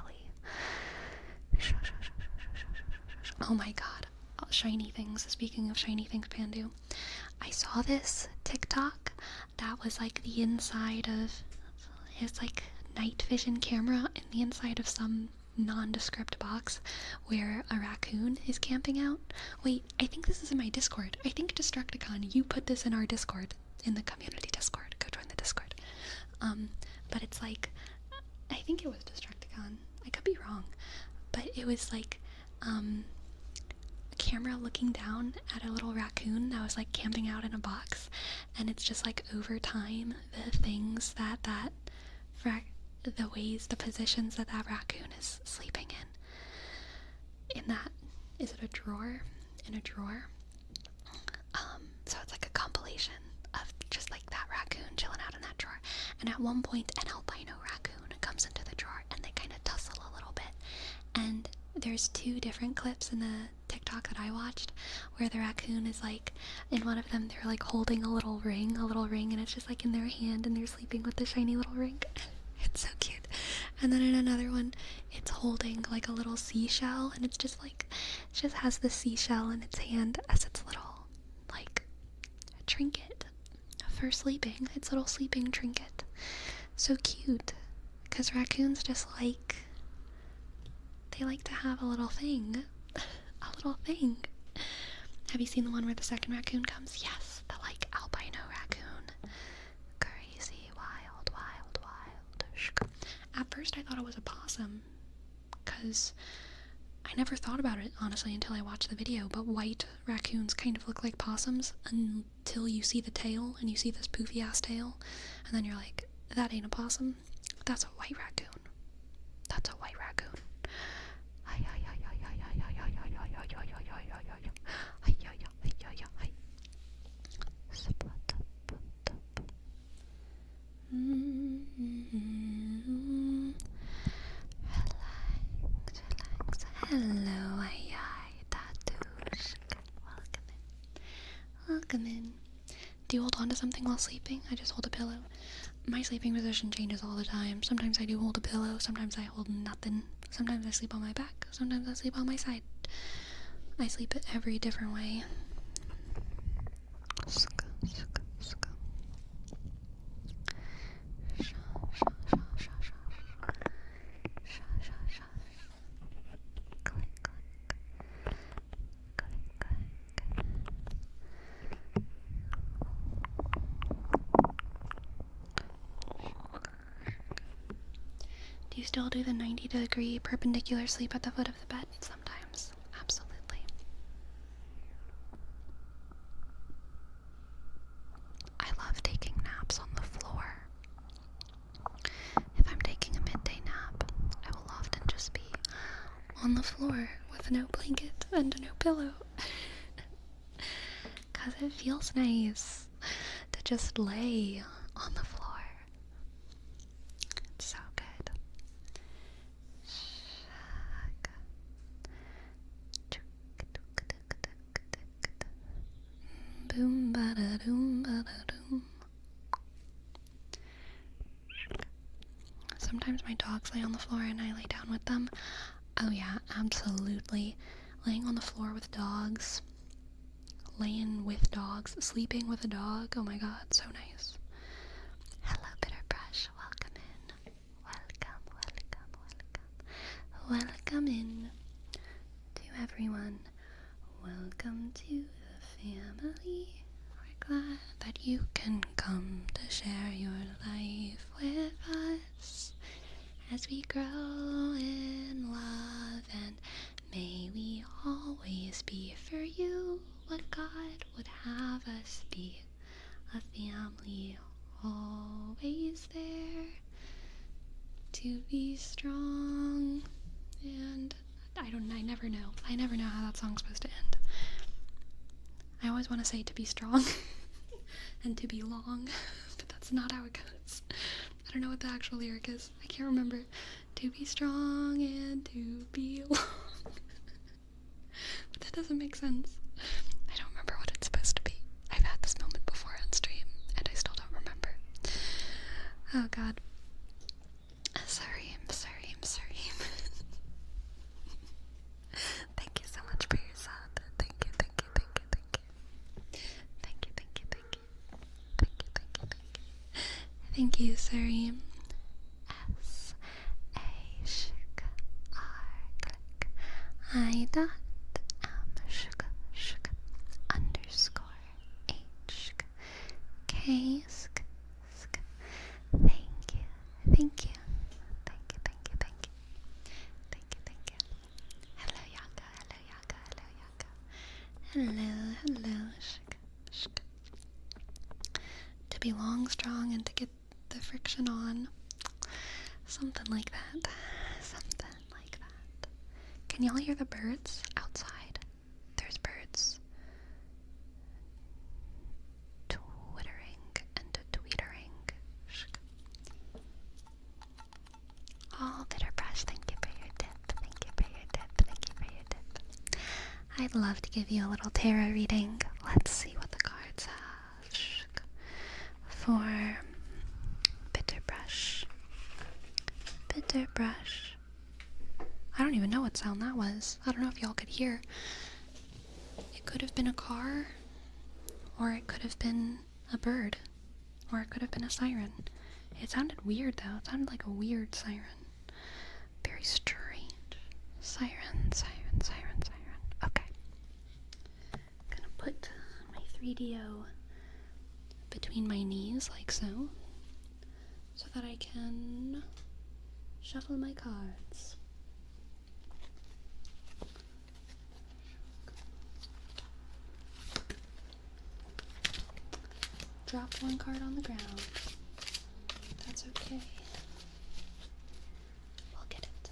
Oh my god. Shiny things. Speaking of shiny things, Pandu. I saw this TikTok that was the inside of, it's night vision camera in the inside of some nondescript box where a raccoon is camping out. Wait, I think this is in my Discord. I think Destructicon, you put this in our Discord, in the community Discord. Go join the Discord. But it's I think it was Destructicon. I could be wrong. But it was a camera looking down at a little raccoon that was camping out in a box, and it's just over time the things the positions that raccoon is sleeping in in that, is it a drawer? In a drawer. So it's like a compilation of just like that raccoon chilling out in that drawer. And at one point, an albino raccoon comes into the drawer and they kind of tussle a little bit. And there's 2 different clips in the TikTok that I watched where the raccoon is like, in one of them they're like holding a little ring, and it's just like in their hand and they're sleeping with the shiny little ring. It's so cute. And then in another one, it's holding like a little seashell, and it's just like, it just has the seashell in its hand as its little like trinket for sleeping, its little sleeping trinket. So cute, because raccoons just like, they like to have a little thing. A little thing. Have you seen the one where the second raccoon comes? Yes, the like albino raccoon. Crazy, wild. At first I thought it was a possum, because I never thought about it, honestly, until I watched the video, but white raccoons kind of look like possums until you see the tail, and you see this poofy ass tail, and then you're like, that ain't a possum, that's a white raccoon. That's a white raccoon. Relax. Hello, Tatush. Welcome in. Do you hold on to something while sleeping? I just hold a pillow. My sleeping position changes all the time. Sometimes I do hold a pillow, sometimes I hold nothing. Sometimes I sleep on my back, sometimes I sleep on my side. I sleep every different way. Do you still do the 90-degree perpendicular sleep at the foot of the bed? Sometimes. Absolutely. I love taking naps on the floor. If I'm taking a midday nap, I will often just be on the floor with no blanket and no pillow. 'Cause it feels nice to just lay on the floor. It's so good. Boom bada doom bada doom. Sometimes my dogs lay on the floor and I lay down with them. Oh yeah, absolutely. Laying on the floor with dogs, laying with dogs, sleeping with a dog. Oh my god, so nice. Hello, Bitterbrush. Welcome in. Welcome in to everyone. Welcome to the family. We're glad that you can come to share your life with us as we grow in love, and may we always be for you what God would have us be. A family always there to be strong, and I never know how that song's supposed to end. I always want to say to be strong and to be long, but that's not how it goes. I don't know what the actual lyric is. I can't remember. To be strong and to be long. But that doesn't make sense. I don't remember what it's supposed to be. I've had this moment before on stream, and I still don't remember. Oh god. Sorry. Thank you so much for your sub. Thank you. Thank you, Sareem. S-A-R-click. I dot _H K Thank you. Hello, Yaka. Hello. To be long, strong, and to get the friction on. Something like that. Can y'all hear the birds outside? There's birds twittering and tweetering. Oh, Bitterbrush, thank you for your tip. Thank you for your tip. Thank you for your tip. I'd love to give you a little tarot reading. Let's see what the cards have. For Bitterbrush. Bitterbrush. I don't even know what sound that was. I don't know if y'all could hear. It could have been a car, or it could have been a bird, or it could have been a siren. It sounded weird though. It sounded like a weird siren. Very strange. Siren, siren, siren, siren. Okay. I'm gonna put my 3DO between my knees like so that I can shuffle my cards. Dropped one card on the ground. That's okay. We'll get it.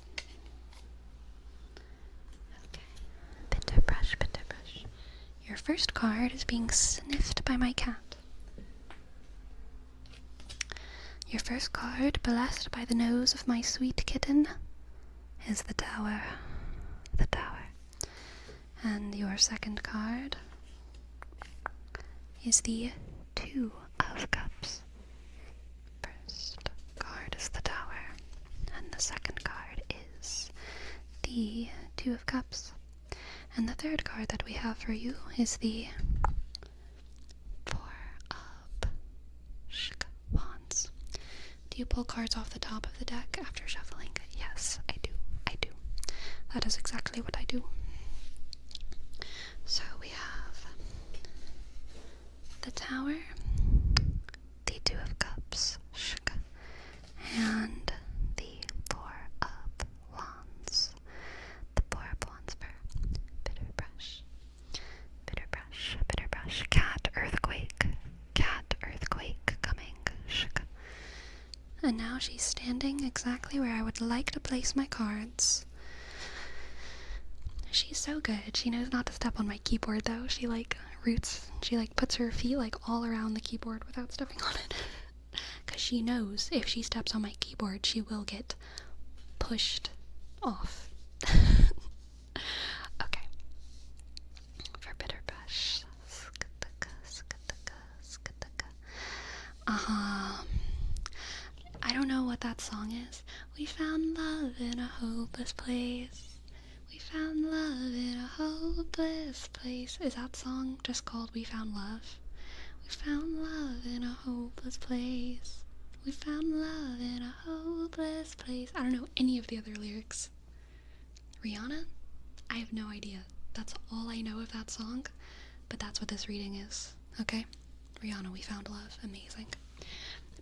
Okay. Bitterbrush, Bitterbrush. Your first card is being sniffed by my cat. Your first card, blessed by the nose of my sweet kitten, is the Tower. The Tower. And your second card is the Two of Cups. First card is the Tower, and the second card is the Two of Cups. And the third card that we have for you is the Four of Wands. Do you pull cards off the top of the deck after shuffling? Yes, I do. I do. That is exactly what I do. So we have the Tower, the Two of Cups, and the Four of Wands. The Four of Wands for Bitterbrush. Bitterbrush, Bitterbrush. Cat, earthquake. Cat, earthquake coming. And now she's standing exactly where I would like to place my cards. She's so good. She knows not to step on my keyboard though. She puts her feet like all around the keyboard without stepping on it. Because she knows if she steps on my keyboard, she will get pushed off. Okay. For Bitterbrush. I don't know what that song is. We found love in a hopeless place. We found love in a hopeless place. Is that song just called We Found Love? We found love in a hopeless place. We found love in a hopeless place. I don't know any of the other lyrics. Rihanna? I have no idea. That's all I know of that song, but that's what this reading is, okay? Rihanna, We Found Love. Amazing.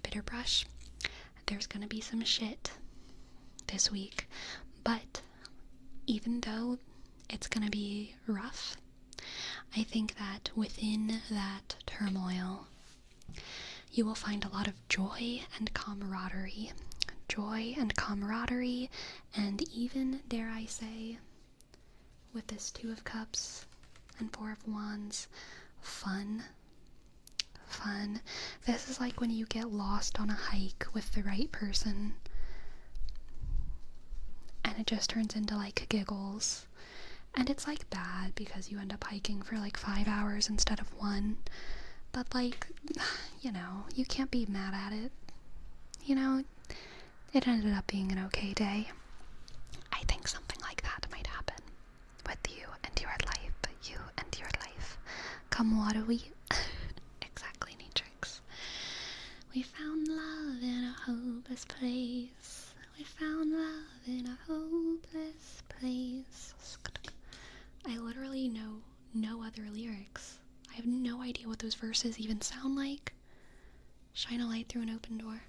Bitterbrush. There's gonna be some shit this week, but even though it's gonna be rough, I think that within that turmoil, you will find a lot of joy and camaraderie. Joy and camaraderie, and even, dare I say, with this Two of Cups and Four of Wands, fun. Fun. This is like when you get lost on a hike with the right person, and it just turns into like giggles. And it's like bad because you end up hiking for like 5 hours instead of 1. But like, you know, you can't be mad at it. You know, it ended up being an okay day. I think something like that might happen with you and your life. You and your life. Come what do we? Exactly, Neatrix. We found love in a hopeless place. We found love in a hopeless place. I literally know no other lyrics. I have no idea what those verses even sound like. Shine a light through an open door.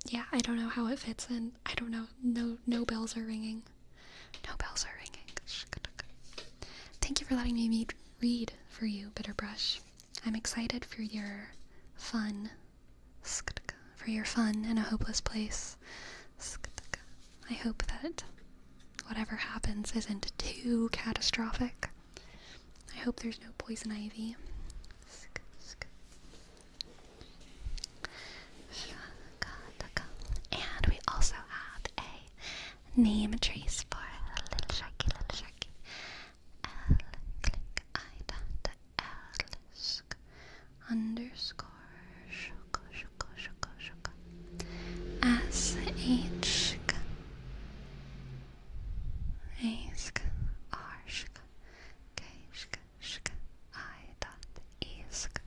Yeah, I don't know how it fits in. I don't know. No bells are ringing. No bells are ringing. Thank you for letting me read for you, Bitterbrush. I'm excited for your fun. For your fun in a hopeless place. I hope that whatever happens isn't too catastrophic. I hope there's no poison ivy. And we also have a name trace for little sharky, little sharky. L, click, I, dot, L, sk, underscore, shuka, shuka, shuka, shuka. S, H, k, A, sk, R, shk, K, shk, shk, I, dot, E, sk.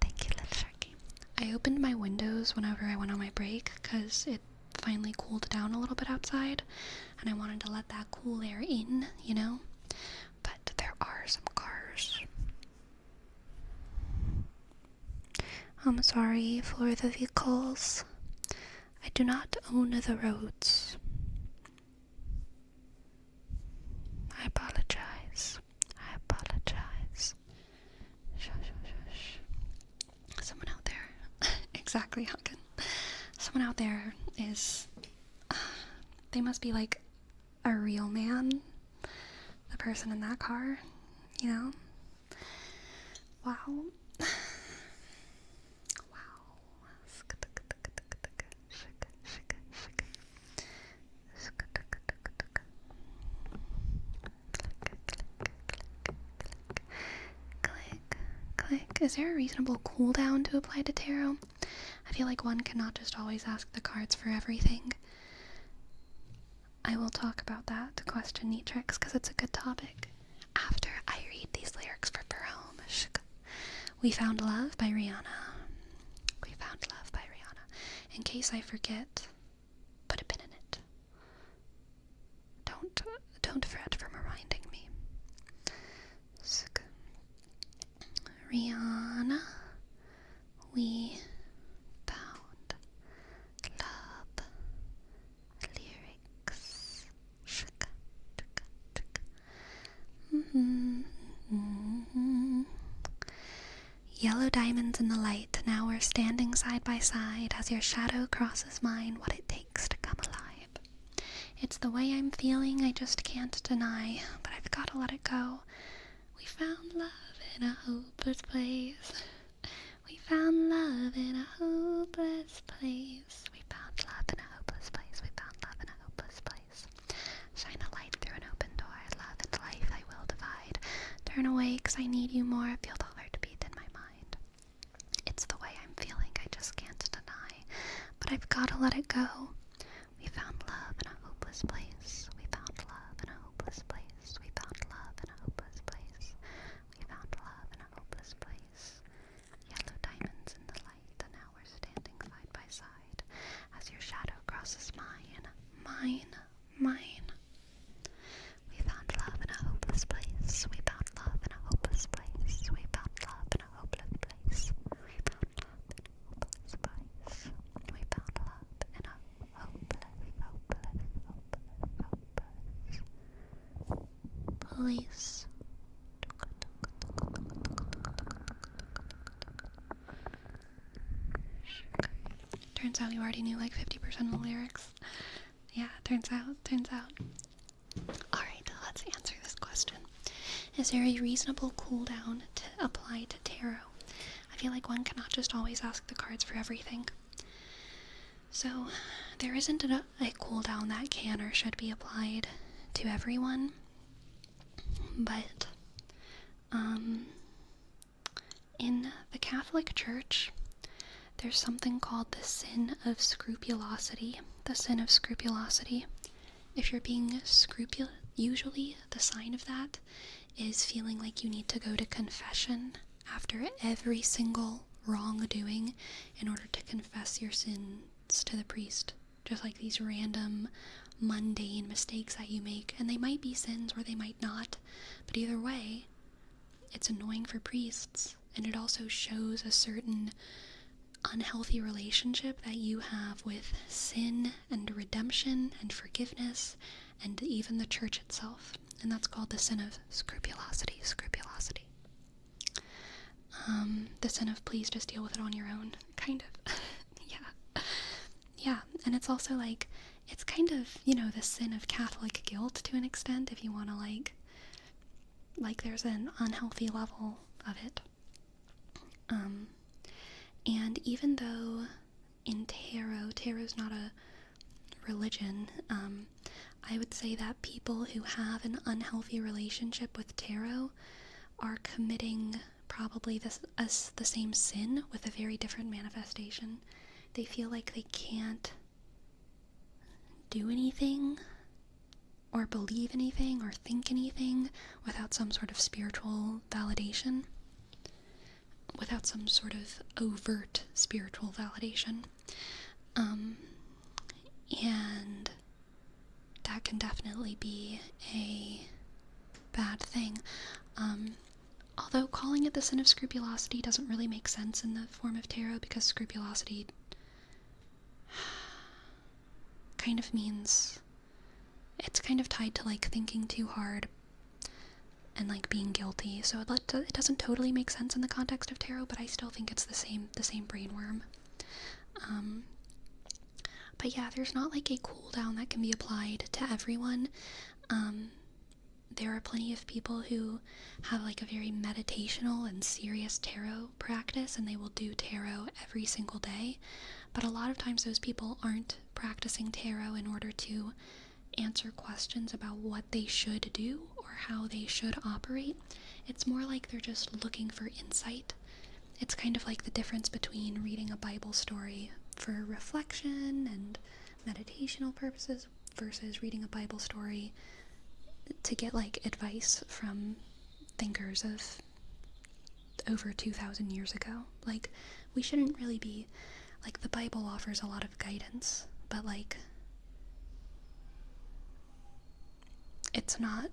Thank you, little sharky. I opened my windows whenever I went on my break because it finally cooled down a little bit outside, and I wanted to let that cool air in, you know? But there are some cars. I'm sorry for the vehicles. I do not own the roads. I apologize. I apologize. Shush, shush, shush. Someone out there. Exactly, Hagen. Someone out there is... they must be like a real man. The person in that car, you know? Wow. Wow. Click, click. Is there a reasonable cooldown to apply to tarot? I feel like one cannot just always ask the cards for everything. I will talk about that, question Neatrix, because it's a good topic. After I read these lyrics for Jerome. We Found Love by Rihanna. We Found Love by Rihanna. In case I forget, put a pin in it. Don't fret from reminding me. Rihanna. We Found Love. Lyrics. Yellow diamonds in the light, now we're standing side by side as your shadow crosses mine, what it takes to come alive. It's the way I'm feeling, I just can't deny, but I've gotta let it go. We found love in a hopeless place. We found love in a hopeless place. We found love in a hopeless place. We found love in a hopeless place. Shine a light through an open door. Love and life I will divide. Turn away 'cause I need you more. Feel the heartbeat in my mind. It's the way I'm feeling, I just can't deny. But I've gotta let it go. We found love in a hopeless place. We found love in a hopeless place. We found love in a hopeless place. We found love in a hopeless place. Yellow diamonds in the light, and now we're standing side by side as your shadow crosses mine. Mine, mine. We found love in a hopeless place. We found love in a hopeless place. We found love in a hopeless place. We found love in a hopeless place. We found love in a hopeless place. Turns out you already knew like 50% of the lyrics. Yeah, turns out. Alright, let's answer this question. Is there a reasonable cooldown to apply to tarot? I feel like one cannot just always ask the cards for everything. So, there isn't a cooldown that can or should be applied to everyone. But, in the Catholic Church, there's something called the sin of scrupulosity. The sin of scrupulosity. If you're being usually the sign of that is feeling like you need to go to confession after every single wrongdoing in order to confess your sins to the priest. Just like these random, mundane mistakes that you make. And they might be sins or they might not. But either way, it's annoying for priests. And it also shows a certain unhealthy relationship that you have with sin and redemption and forgiveness and even the church itself. And that's called the sin of scrupulosity. The sin of please just deal with it on your own, kind of. Yeah, and it's also like, it's kind of, you know, the sin of Catholic guilt to an extent, if you want to, like there's an unhealthy level of it. And even though in tarot's not a religion, I would say that people who have an unhealthy relationship with tarot are committing probably the same sin with a very different manifestation. They feel like they can't do anything or believe anything or think anything without some sort of spiritual validation, without some sort of overt spiritual validation. And that can definitely be a bad thing. Although calling it the sin of scrupulosity doesn't really make sense in the form of tarot, because scrupulosity kind of means, it's kind of tied to like thinking too hard and like being guilty, so it doesn't totally make sense in the context of tarot, but I still think it's the same brainworm. But yeah, there's not like a cooldown that can be applied to everyone. There are plenty of people who have like a very meditational and serious tarot practice, and they will do tarot every single day. But a lot of times those people aren't practicing tarot in order to answer questions about what they should do or how they should operate. It's more like they're just looking for insight. It's kind of like the difference between reading a Bible story for reflection and meditational purposes versus reading a Bible story to get like advice from thinkers of over 2,000 years ago. Like, we shouldn't really be, like, the Bible offers a lot of guidance, but like it's not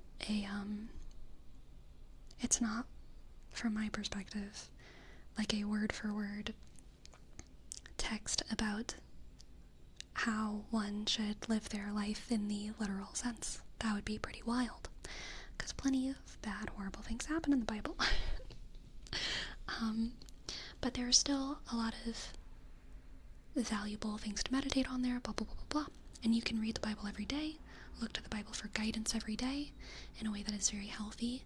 from my perspective like a word for word text about how one should live their life in the literal sense. That would be pretty wild, because plenty of bad, horrible things happen in the Bible. But there are still a lot of valuable things to meditate on there, blah, blah, blah, blah, blah. And you can read the Bible every day, look to the Bible for guidance every day in a way that is very healthy.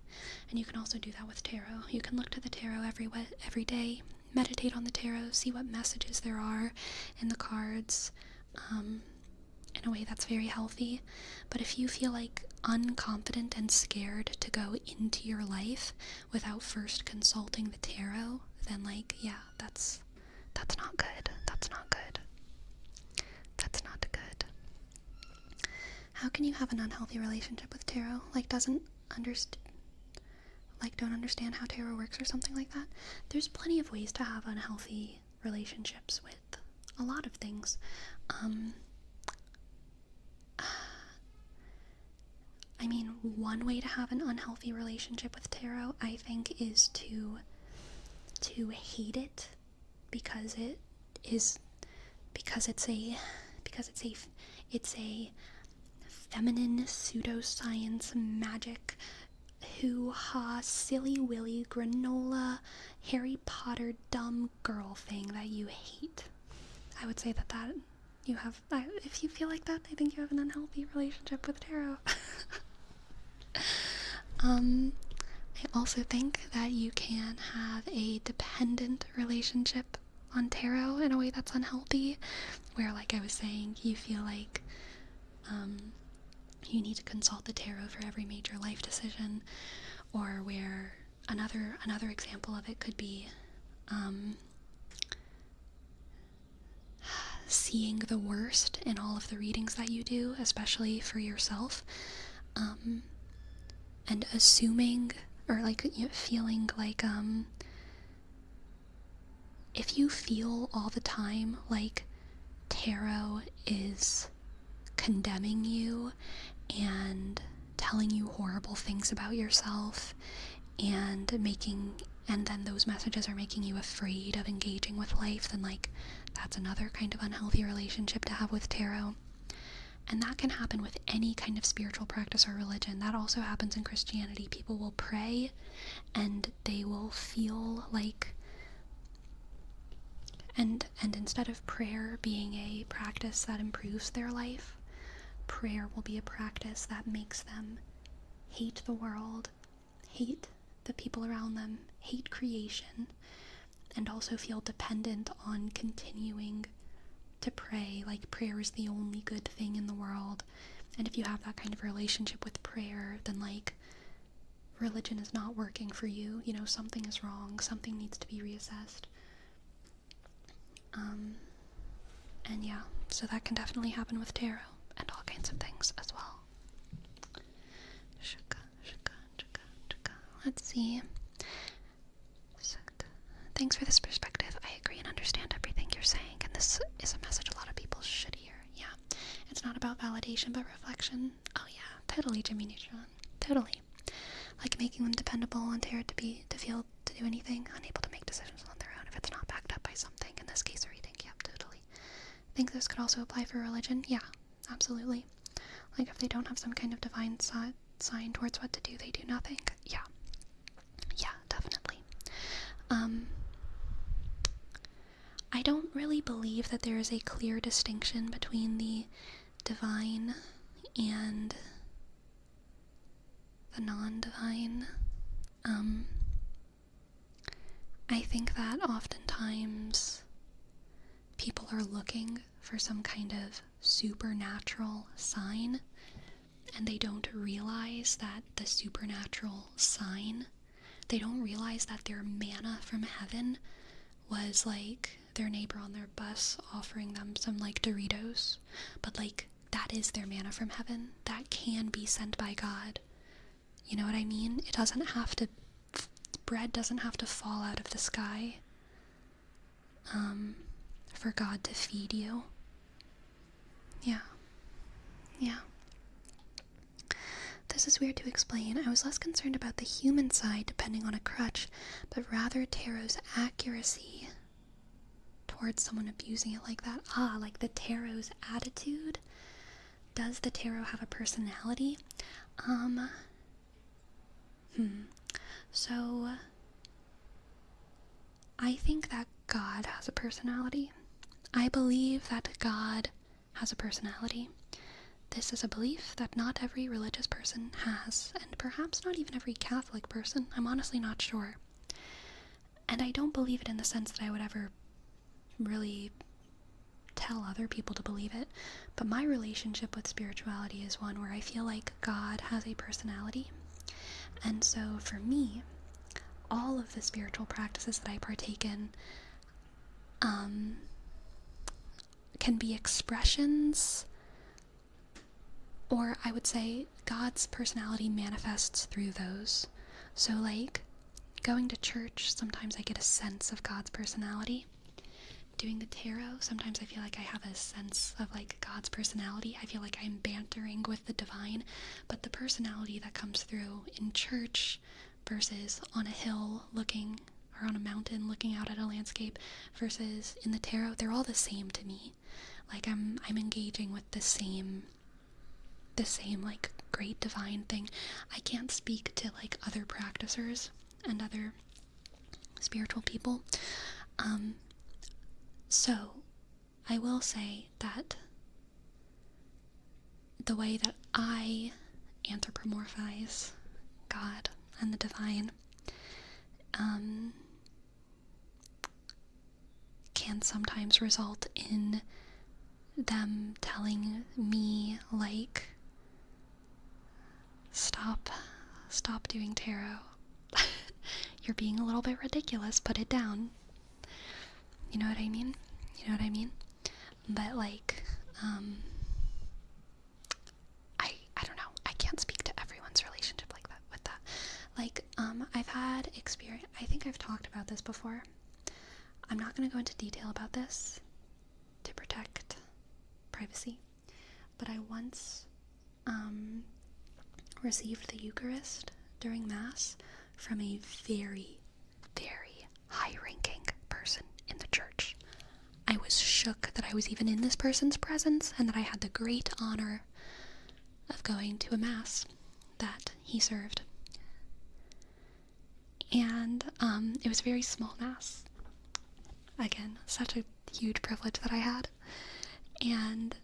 And you can also do that with tarot. You can look to the tarot every day, meditate on the tarot, see what messages there are in the cards, in a way that's very healthy. But if you feel like unconfident and scared to go into your life without first consulting the tarot, then like, yeah, that's not good. That's not good. That's not good. How can you have an unhealthy relationship with tarot? Like, don't understand how tarot works or something like that? There's plenty of ways to have unhealthy relationships with a lot of things. I mean, one way to have an unhealthy relationship with tarot, I think, is to hate it because it's a feminine pseudoscience magic hoo-ha silly willy granola Harry Potter dumb girl thing that you hate. I would say that you have, if you feel like that, I think you have an unhealthy relationship with tarot. I also think that you can have a dependent relationship on tarot in a way that's unhealthy, where, like I was saying, you feel like you need to consult the tarot for every major life decision, or where another example of it could be seeing the worst in all of the readings that you do, especially for yourself, and assuming, or like, feeling like if you feel all the time like tarot is condemning you and telling you horrible things about yourself, and then those messages are making you afraid of engaging with life, then like, that's another kind of unhealthy relationship to have with tarot. And that can happen with any kind of spiritual practice or religion. That also happens in Christianity. People will pray and they will feel like, and instead of prayer being a practice that improves their life, prayer will be a practice that makes them hate the world, hate the people around them, hate creation, and also feel dependent on continuing to pray, like prayer is the only good thing in the world. And if you have that kind of relationship with prayer, then like religion is not working for you, you know, something is wrong, something needs to be reassessed. And yeah, so that can definitely happen with tarot and all kinds of things as well. Let's see. Thanks for this perspective. I agree and understand everything you're saying, and this is a message a lot of people should hear. Yeah, it's not about validation, but reflection. Oh yeah, totally, Jimmy Neutron. Totally. Like making them dependable on tarot to feel to do anything, unable to make decisions on their own if it's not backed up by something. In this case, a reading. Yep, totally. I think this could also apply for religion. Yeah, absolutely. Like if they don't have some kind of divine sign towards what to do, they do nothing. Yeah. Yeah, definitely. I don't really believe that there is a clear distinction between the divine and the non-divine. I think that oftentimes people are looking for some kind of supernatural sign, and they don't realize that the supernatural sign, they don't realize that their manna from heaven was like their neighbor on their bus offering them some like Doritos, but like that is their manna from heaven. That can be sent by God. You know what I mean? It doesn't have to, bread doesn't have to fall out of the sky for God to feed you. Yeah. Yeah. This is weird to explain. I was less concerned about the human side depending on a crutch, but rather tarot's accuracy towards someone abusing it like that. Like the tarot's attitude? Does the tarot have a personality? So, I think that God has a personality. I believe that God has a personality. This is a belief that not every religious person has, and perhaps not even every Catholic person. I'm honestly not sure. And I don't believe it in the sense that I would ever really tell other people to believe it, but my relationship with spirituality is one where I feel like God has a personality. And so for me, all of the spiritual practices that I partake in can be expressions, or I would say God's personality manifests through those. So like going to church, sometimes I get a sense of God's personality. Doing the tarot, sometimes I feel like I have a sense of like God's personality. I feel like I'm bantering with the divine, but the personality that comes through in church versus on a hill looking, or on a mountain looking out at a landscape, versus in the tarot, they're all the same to me. Like I'm engaging with the same like great divine thing. I can't speak to like other practicers and other spiritual people. So I will say that the way that I anthropomorphize God and the divine can sometimes result in them telling me like, stop doing tarot. You're being a little bit ridiculous, put it down. You know what I mean? But like, I don't know. I can't speak to everyone's relationship like that with that. Like, I've had experience, I think I've talked about this before. I'm not going to go into detail about this to protect privacy, but I once received the Eucharist during Mass from a very, very high-ranking person in the church. I was shook that I was even in this person's presence and that I had the great honor of going to a Mass that he served. And it was a very small Mass. Again, such a huge privilege that I had. And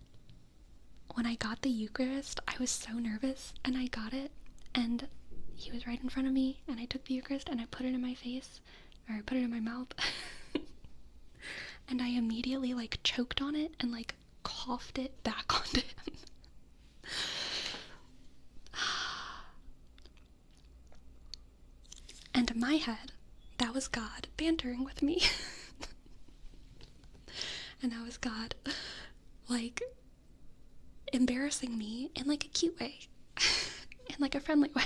when I got the Eucharist, I was so nervous, and I got it, and he was right in front of me, and I took the Eucharist, and I put it in my face, or I put it in my mouth, and I immediately, like, choked on it, and, like, coughed it back onto him. And in my head, that was God bantering with me. And that was God, like, embarrassing me in, like, a cute way. In, like, a friendly way.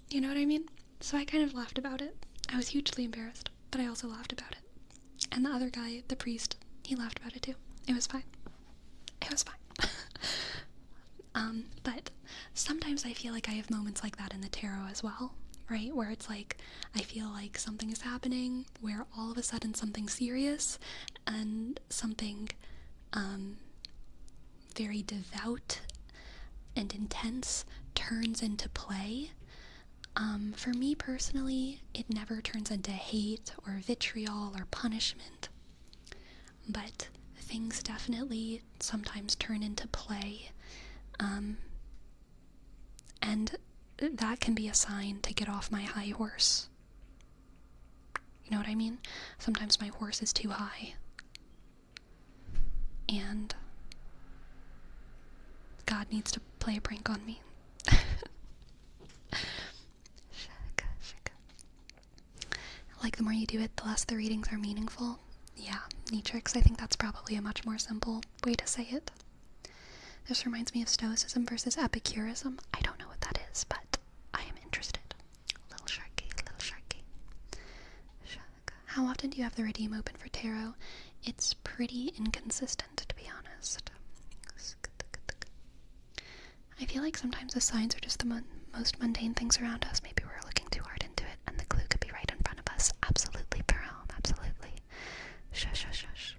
You know what I mean? So I kind of laughed about it. I was hugely embarrassed, but I also laughed about it. And the other guy, the priest, he laughed about it too. It was fine. It was fine. But sometimes I feel like I have moments like that in the tarot as well, right? Where it's like, I feel like something is happening, where all of a sudden something serious and something very devout and intense turns into play. For me personally, it never turns into hate or vitriol or punishment, but things definitely sometimes turn into play, and that can be a sign to get off my high horse. You know what I mean? Sometimes my horse is too high, and God needs to play a prank on me. Like, the more you do it, the less the readings are meaningful. Yeah, Nietzsche's, I think that's probably a much more simple way to say it. This reminds me of Stoicism versus Epicurism. I don't know what that is, but I am interested. Little sharky, little sharky. How often do you have the Redeem open for tarot? It's pretty inconsistent, to be honest. I feel like sometimes the signs are just the most mundane things around us. Maybe we're looking too hard into it, and the clue could be right in front of us. Absolutely, Pearl, absolutely. Shush, shush, shush.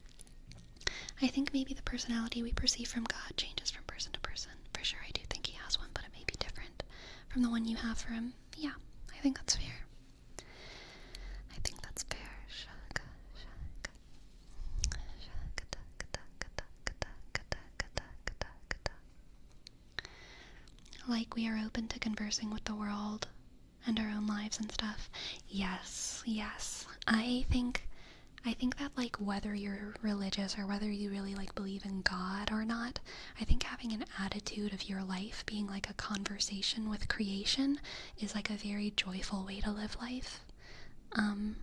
I think maybe the personality we perceive from God changes from person to person. For sure, I do think he has one, but it may be different from the one you have for him. Yeah, I think that's fair. I think that's fair. Like, we are open to conversing with the world and our own lives and stuff. Yes, yes. I think that, like, whether you're religious or whether you really, like, believe in God or not, I think having an attitude of your life being like a conversation with creation is, like, a very joyful way to live life. And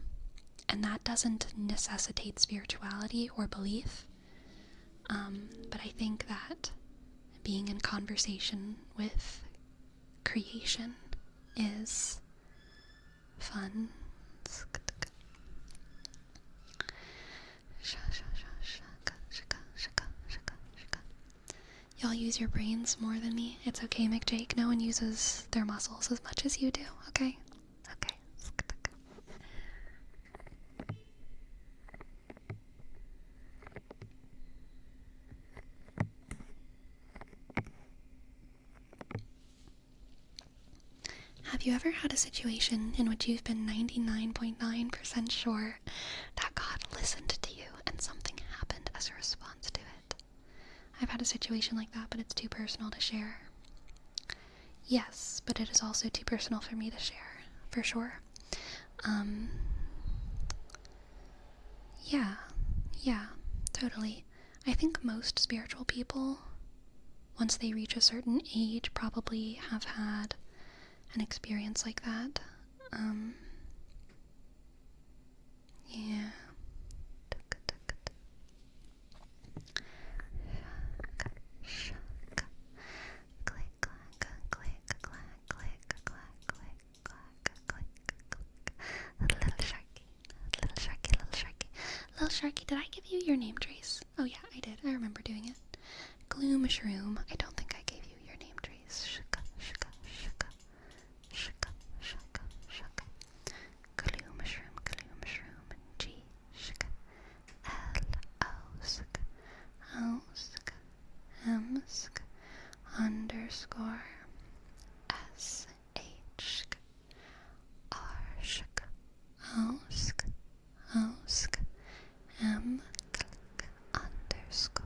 that doesn't necessitate spirituality or belief. But I think that being in conversation with creation is fun. Y'all use your brains more than me. It's okay, McJake. No one uses their muscles as much as you do, okay? Okay. Have you ever had a situation in which you've been 99.9% sure that God listened to you and something happened as a response to it? I've had a situation like that, but it's too personal to share. Yes, but it is also too personal for me to share, for sure. Yeah, totally. I think most spiritual people, once they reach a certain age, probably have had an experience like that. Yeah. Little Sharky, did I give you your name trace? Oh yeah, I did. I remember doing it. Glue Mushroom. I don't think I gave you your name trace. Shaka, shaka, shaka. Shaka, shaka, shaka. Glue Mushroom. G, shaka. L, O, shaka. O, shaka. M, shaka. Underscore. S, H, shaka. R, shaka. O, shaka. O, shaka. M, underscore.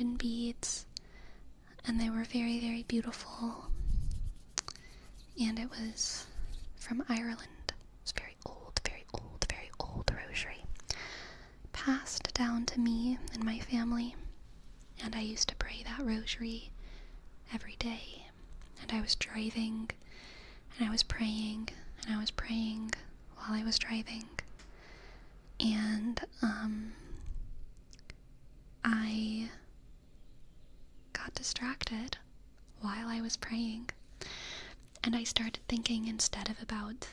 wooden beads, and they were very, very beautiful. And it was from Ireland. It was very old, very old, very old rosary. Passed down to me and my family, and I used to pray that rosary every day. And I was driving, and I was praying, and I was praying while I was driving. And, I got distracted while I was praying. And I started thinking, instead of about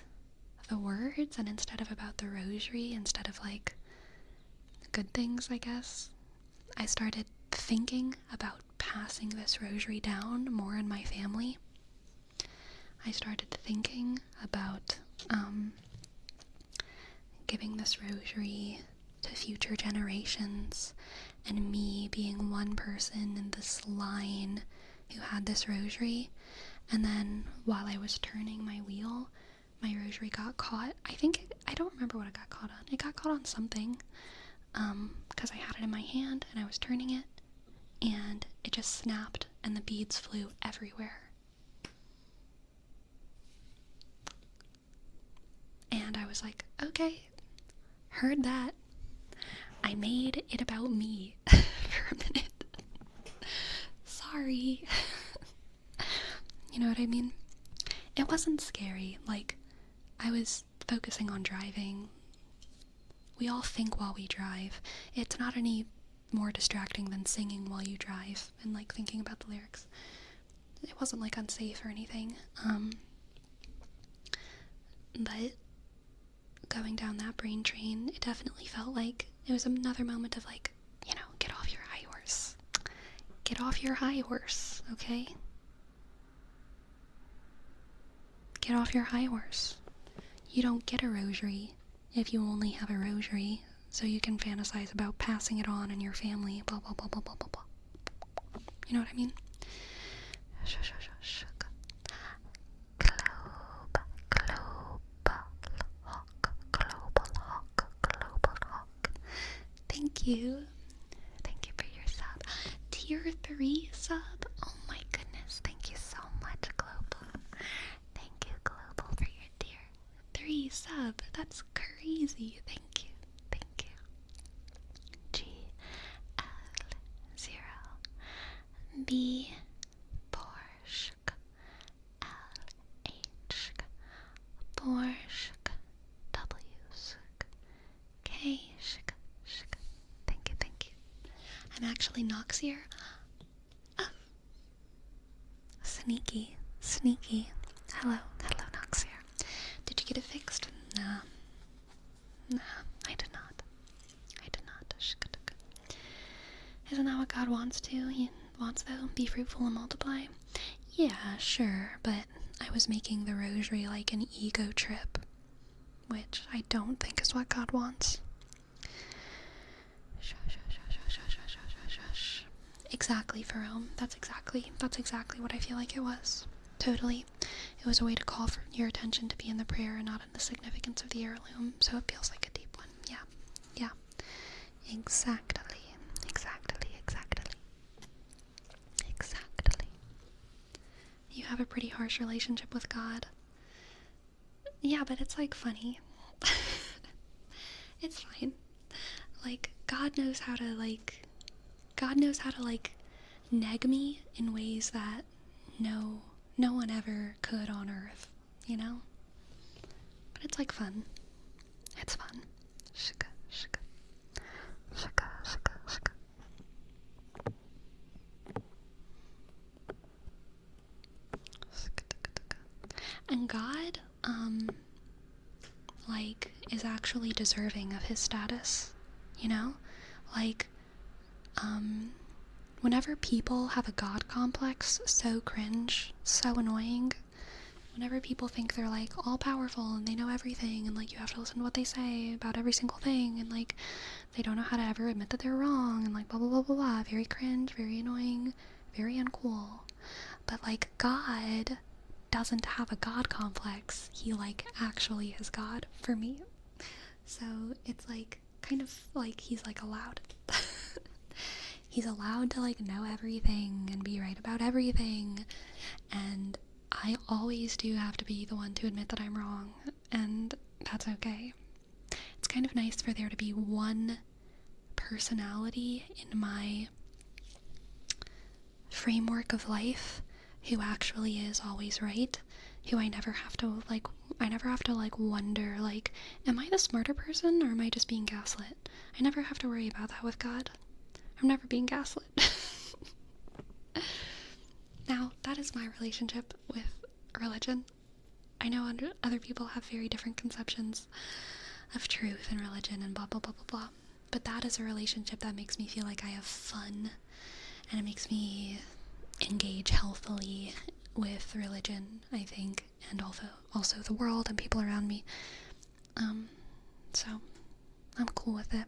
the words, and instead of about the rosary, instead of like good things, I guess, I started thinking about passing this rosary down more in my family. I started thinking about giving this rosary to future generations, and me being one person in this line who had this rosary. And then while I was turning my wheel, my rosary got caught. I don't remember what it got caught on. It got caught on something, because I had it in my hand and I was turning it, and it just snapped and the beads flew everywhere. And I was like, okay, heard that. I made it about me for a minute. Sorry. You know what I mean? It wasn't scary. Like, I was focusing on driving. We all think while we drive. It's not any more distracting than singing while you drive and like thinking about the lyrics. It wasn't like unsafe or anything. But going down that brain train, it definitely felt like it was another moment of like, you know, get off your high horse. Get off your high horse, okay? Get off your high horse. You don't get a rosary if you only have a rosary, so you can fantasize about passing it on in your family, blah, blah, blah, blah, blah, blah, blah. You know what I mean? Thank you. Thank you for your sub. Tier 3 sub? Oh my goodness. Thank you so much, Global. Thank you, Global, for your tier 3 sub. That's crazy. Thank you. Thank you. GL0 B Porsche LH Porsche W K. Thank you, thank you. I'm actually Noxier. Oh. Sneaky. Hello, Noxier. Did you get it fixed? No, I did not. Isn't that what God wants to? He wants, though, be fruitful and multiply? Yeah, sure, but I was making the rosary like an ego trip, which I don't think is what God wants. Exactly, Jerome. That's exactly what I feel like it was. Totally. It was a way to call for your attention to be in the prayer and not in the significance of the heirloom, so it feels like a deep one. Yeah. Exactly. You have a pretty harsh relationship with God. Yeah, but it's like funny. It's fine. Like, God knows how to neg me in ways that no one ever could on earth, you know? But it's like fun. It's fun. Shika. And God, is actually deserving of his status, you know? Whenever people have a God complex, so cringe, so annoying, whenever people think they're, all-powerful and they know everything, and, you have to listen to what they say about every single thing, and, they don't know how to ever admit that they're wrong, and, blah, blah, blah, blah, blah, very cringe, very annoying, very uncool. But, God doesn't have a God complex. He, actually is God for me. So, it's, kind of he's, allowed. He's allowed to, like, know everything and be right about everything. And I always do have to be the one to admit that I'm wrong. And that's okay. It's kind of nice for there to be one personality in my framework of life who actually is always right, who I never have to wonder, like, am I the smarter person or am I just being gaslit? I never have to worry about that with God. I'm never being gaslit. Now, that is my relationship with religion. I know other people have very different conceptions of truth and religion and blah blah blah blah blah, but that is a relationship that makes me feel like I have fun, and it makes me engage healthily with religion, I think, and also the world and people around me. So I'm cool with it.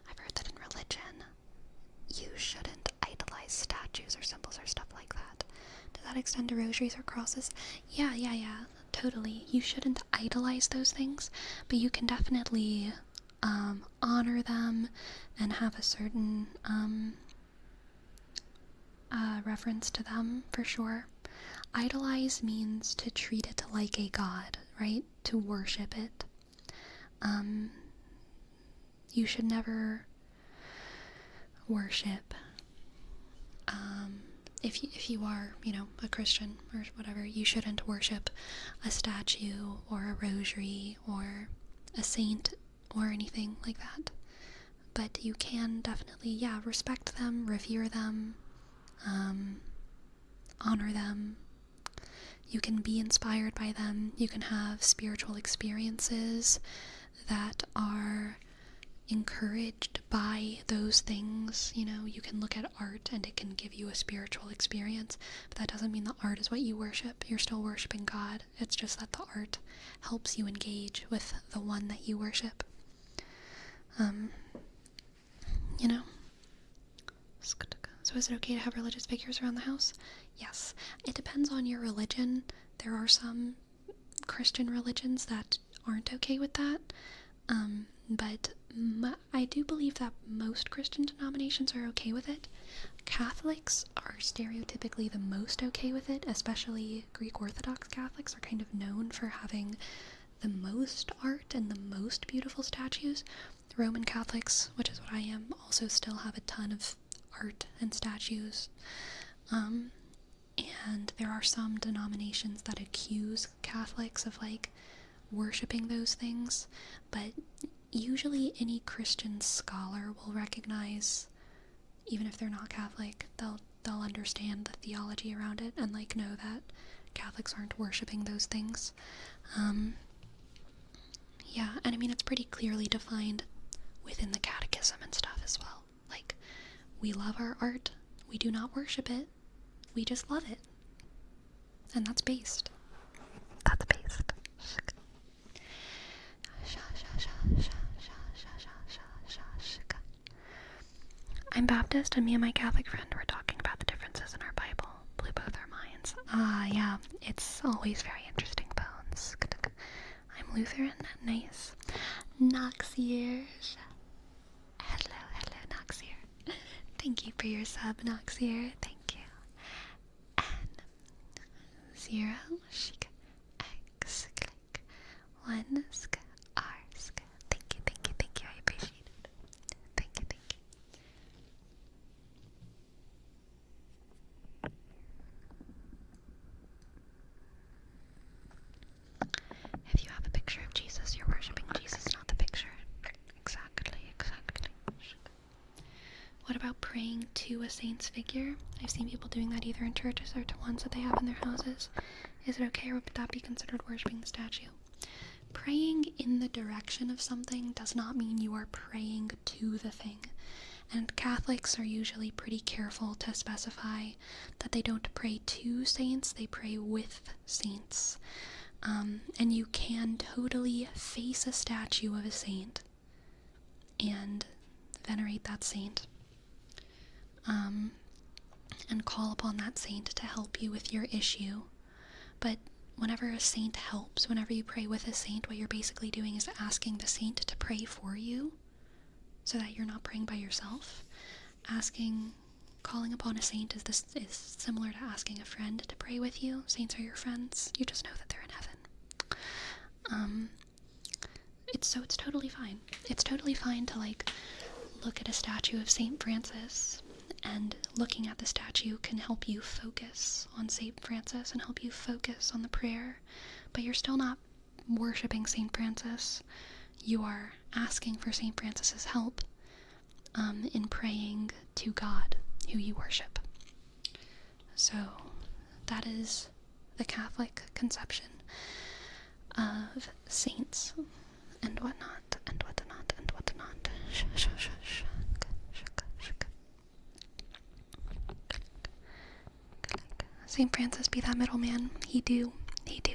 I've heard that in religion, you shouldn't idolize statues or symbols or stuff like that. Does that extend to rosaries or crosses? Yeah, totally. You shouldn't idolize those things, but you can definitely honor them and have a certain reference to them, for sure. Idolize means to treat it like a god, right? To worship it. You should never worship. If you are, a Christian or whatever, you shouldn't worship a statue or a rosary or a saint or anything like that. But you can definitely, respect them, revere them, honor them. You can be inspired by them. You can have spiritual experiences that are encouraged by those things. You can look at art and it can give you a spiritual experience, but that doesn't mean the art is what you worship. You're still worshiping God. It's just that the art helps you engage with the one that you worship. So is it okay to have religious figures around the house? Yes. It depends on your religion. There are some Christian religions that aren't okay with that. But I do believe that most Christian denominations are okay with it. Catholics are stereotypically the most okay with it, especially Greek Orthodox Catholics are kind of known for having the most art and the most beautiful statues. Roman Catholics, which is what I am, also still have a ton of art and statues. And there are some denominations that accuse Catholics of, like, worshipping those things, but usually any Christian scholar will recognize, even if they're not Catholic, they'll understand the theology around it and, like, know that Catholics aren't worshipping those things. And I mean, it's pretty clearly defined within the Catechism and stuff as well. Like, we love our art, we do not worship it, we just love it. And that's based. I'm Baptist, and me and my Catholic friend were talking about the differences in our Bible. Blew both our minds. Yeah, it's always very interesting, Bones. I'm Lutheran. Nice. Noxier. Hello, Noxier. Thank you for your sub, Noxier. Thank you. And 0, shik, x, click, 1, sk, r, sk. Thank you, I appreciate it. Thank you. If you have a picture of Jesus, you're worshipping Jesus, not the picture. Exactly. What about praying to a saint's figure? I've seen people doing that either in churches or to ones that they have in their houses. Is it okay, or would that be considered worshipping the statue? Praying in the direction of something does not mean you are praying to the thing. And Catholics are usually pretty careful to specify that they don't pray to saints, they pray with saints. And you can totally face a statue of a saint and venerate that saint. And call upon that saint to help you with your issue. But whenever a saint helps, whenever you pray with a saint, what you're basically doing is asking the saint to pray for you so that you're not praying by yourself. Calling upon a saint is similar to asking a friend to pray with you. Saints are your friends. You just know that they're in heaven. It's totally fine. It's totally fine to, like, look at a statue of Saint Francis, and looking at the statue can help you focus on Saint Francis and help you focus on the prayer, but you're still not worshipping Saint Francis. You are asking for Saint Francis's help in praying to God, who you worship. So that is the Catholic conception of saints and whatnot, and whatnot, and whatnot. Saint Francis be that middleman. He do be.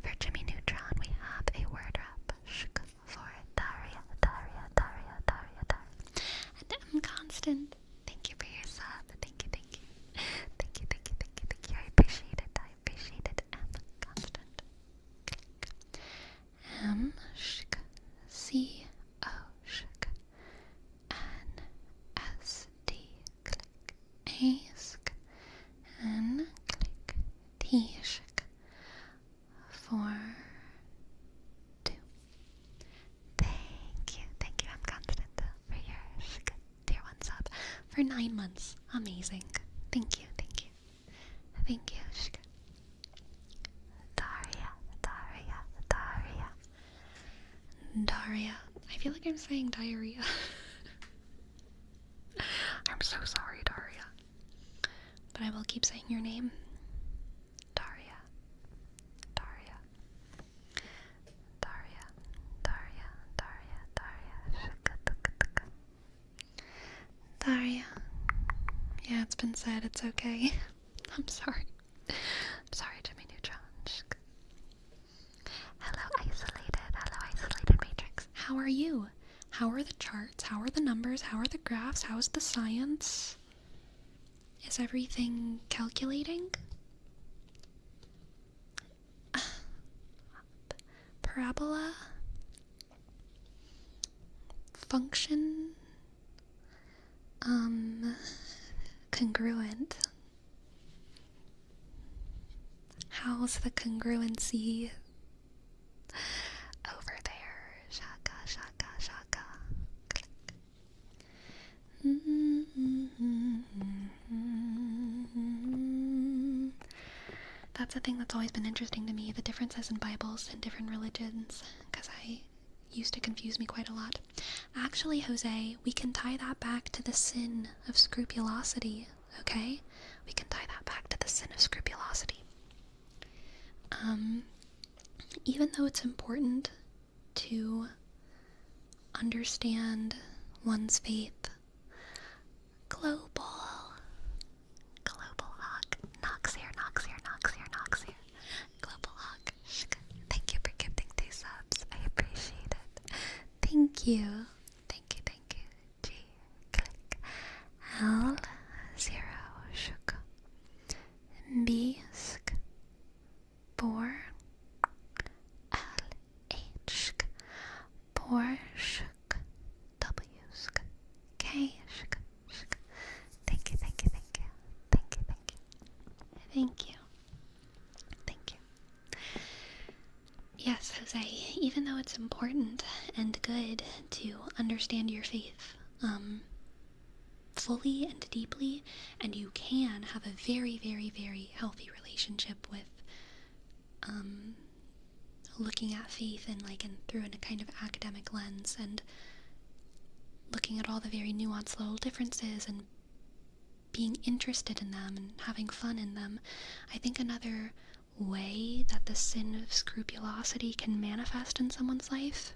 For Jimmy Neutron, we have a word rap for Daria. And M Constant, thank you for your sub. Thank you. I appreciate it. M Constant. M C O N S T A N T for 2. Thank you, I'm Constant, for your tier 1 sub for 9 months. Amazing. Thank you. Daria. I feel like I'm saying diarrhea. I'm so sorry, Daria. But I will keep saying your name. Daria. Yeah, it's been said. It's okay. I'm sorry. Jimmy Neutron. Hello, isolated matrix. How are you? How are the charts? How are the numbers? How are the graphs? How's the science? Is everything calculating? Parabola? Function? Congruent. How's the congruency over there? Shaka. That's a thing that's always been interesting to me, the differences in Bibles in different religions, because I used to confuse me quite a lot. Actually, Jose, we can tie that back to the sin of scrupulosity, okay? We can tie that back to the sin of scrupulosity. Even though it's important to understand one's faith, global hawk, knocks here. Global hawk, thank you for gifting 2 subs. I appreciate it. Thank you. G, click. L, 0, shuk. B, sk. 4, L, H, por, shuk. W, sk. K, shuk. Thank you. Yes, Jose, even though it's important and good to understand your faith fully and deeply, and you can have a very, very, very healthy relationship with looking at faith through a kind of academic lens, and looking at all the very nuanced little differences and being interested in them and having fun in them. I think another way that the sin of scrupulosity can manifest in someone's life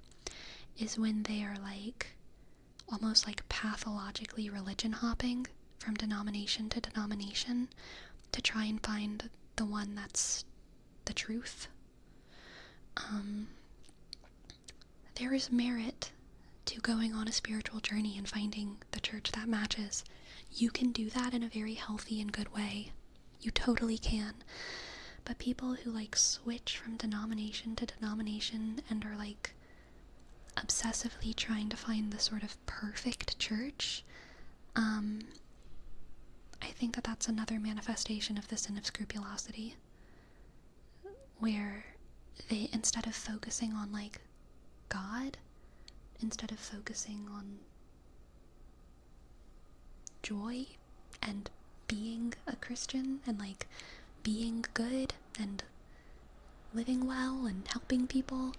is when they are almost pathologically religion hopping from denomination to denomination to try and find the one that's the truth. there is merit to going on a spiritual journey and finding the church that matches. You can do that in a very healthy and good way. You totally can. But people who like switch from denomination to denomination and are like obsessively trying to find the sort of perfect church, I think that that's another manifestation of the sin of scrupulosity, where they, instead of focusing on like God, instead of focusing on joy and being a Christian and like being good and living well and helping people,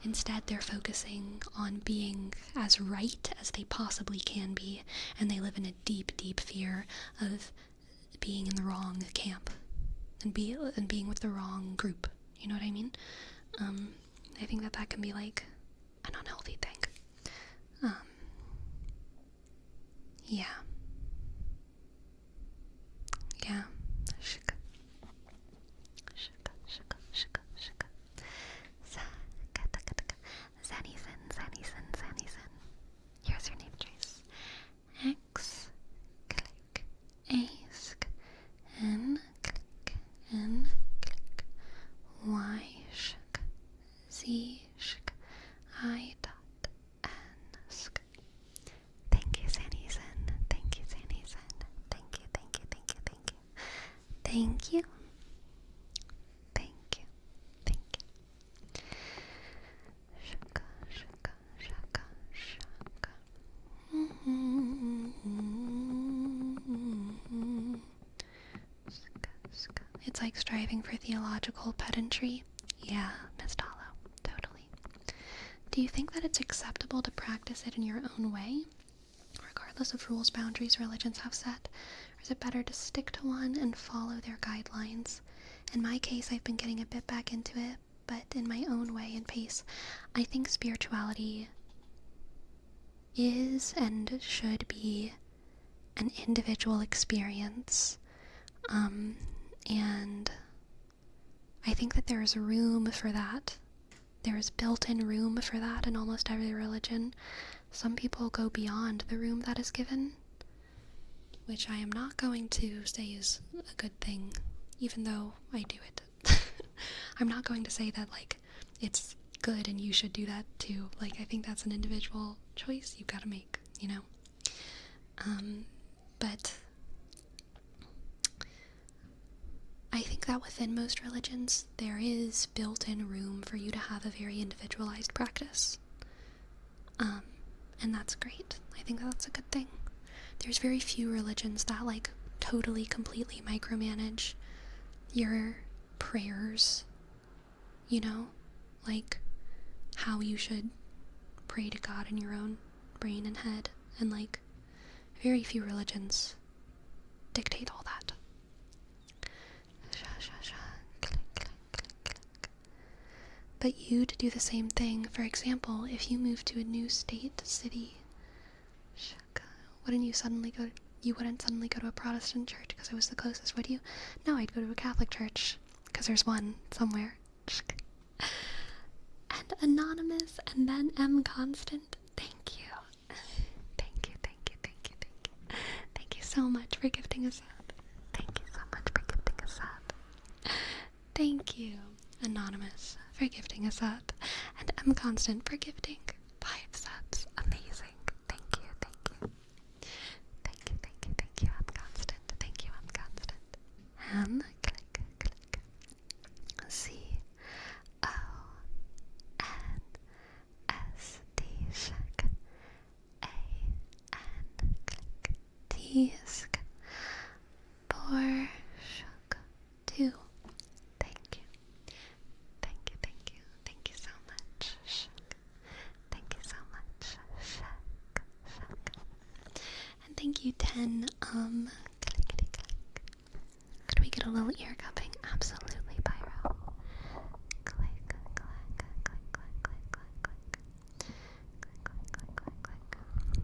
instead they're focusing on being as right as they possibly can be, and they live in a deep, deep fear of being in the wrong camp and being with the wrong group. You know what I mean? I think that can be like an unhealthy thing. Yeah. Zanison. Here's your name trace. X, click, ask, N, click, N, click, Y, shk, Z, shk, I, dot, N, sk. Thank you, Zanison. Thank you, Zanison. Thank you. Thank you. Shaka. It's like striving for theological pedantry. Yeah, Miss Tallow, totally. Do you think that it's acceptable to practice it in your own way, regardless of rules, boundaries religions have set? Or is it better to stick to one and follow their guidelines? In my case, I've been getting a bit back into it, but in my own way and pace. I think spirituality is and should be an individual experience, and I think that there is room for that. There is built-in room for that in almost every religion. Some people go beyond the room that is given, which I am not going to say is a good thing, even though I do it. I'm not going to say that, like, it's good and you should do that too. Like, I think that's an individual choice you gotta make, you know? But I think that within most religions, there is built-in room for you to have a very individualized practice. And that's great. I think that's a good thing. There's very few religions that, like, totally, completely micromanage your prayers, you know? Like, how you should pray to God in your own brain and head. And, like, very few religions dictate all that. But you'd do the same thing. For example, if you moved to a new state, city, wouldn't suddenly go to a Protestant church because it was the closest, would you? No, I'd go to a Catholic church because there's one somewhere. And anonymous, and then M constant. Thank you. Thank you so much for gifting us up. Thank you, Anonymous, for gifting us up, and M Constant for gifting 5 subs. Amazing. Thank you, M Constant. Thank you, M Constant. M, click, C, O, N, S, T, shk, A, N, click, T, sk, 4, shk, 2. Thank you so much. Thank you so much. And thank you, 10. Clickety click. Could we get a little ear cupping? Absolutely, Pyro. Click.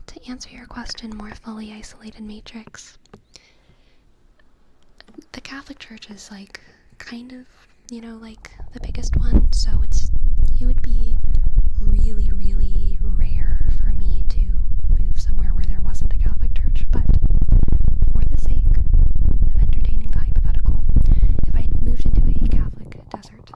To answer your question more fully, isolated matrix. The Catholic Church is, like, kind of you know, like the biggest one, so it would be really, really rare for me to move somewhere where there wasn't a Catholic church, but for the sake of entertaining the hypothetical, if I moved into a Catholic desert,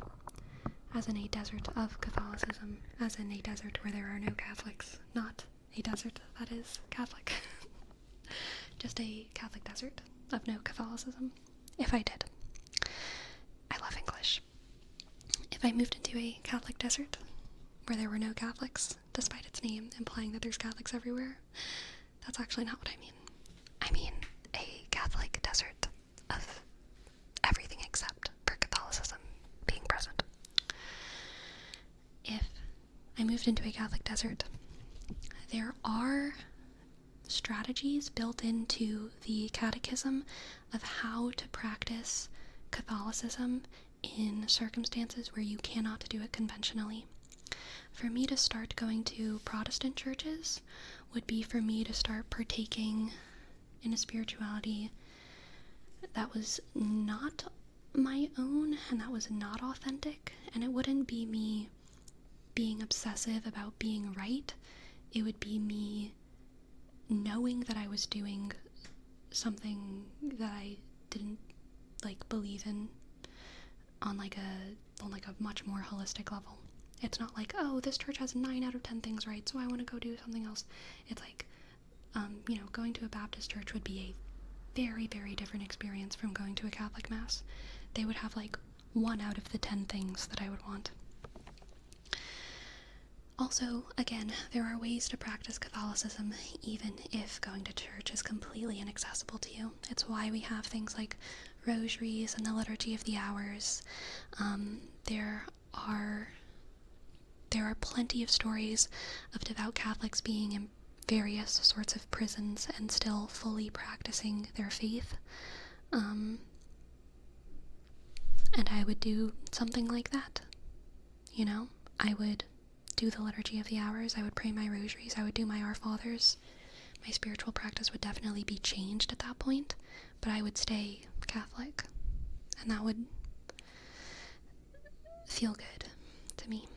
as in a desert of Catholicism, as in a desert where there are no Catholics, not a desert that is Catholic, just a Catholic desert of no Catholicism, if I did. I love English. If I moved into a Catholic desert where there were no Catholics, despite its name implying that there's Catholics everywhere, that's actually not what I mean. I mean a Catholic desert of everything except for Catholicism being present. If I moved into a Catholic desert, there are strategies built into the Catechism of how to practice Catholicism in circumstances where you cannot do it conventionally. For me to start going to Protestant churches would be for me to start partaking in a spirituality that was not my own and that was not authentic, and it wouldn't be me being obsessive about being right. It would be me knowing that I was doing something that I didn't believe in on a much more holistic level. It's not like, oh, this church has 9 out of 10 things right, so I want to go do something else. It's like, going to a Baptist church would be a very, very different experience from going to a Catholic mass. They would have 1 out of the 10 things that I would want. Also, again, there are ways to practice Catholicism even if going to church is completely inaccessible to you. It's why we have things like rosaries and the Liturgy of the Hours. There are plenty of stories of devout Catholics being in various sorts of prisons and still fully practicing their faith. And I would do something like that. I would do the Liturgy of the Hours, I would pray my rosaries, I would do my Our Fathers. My spiritual practice would definitely be changed at that point, but I would stay Catholic, and that would feel good to me.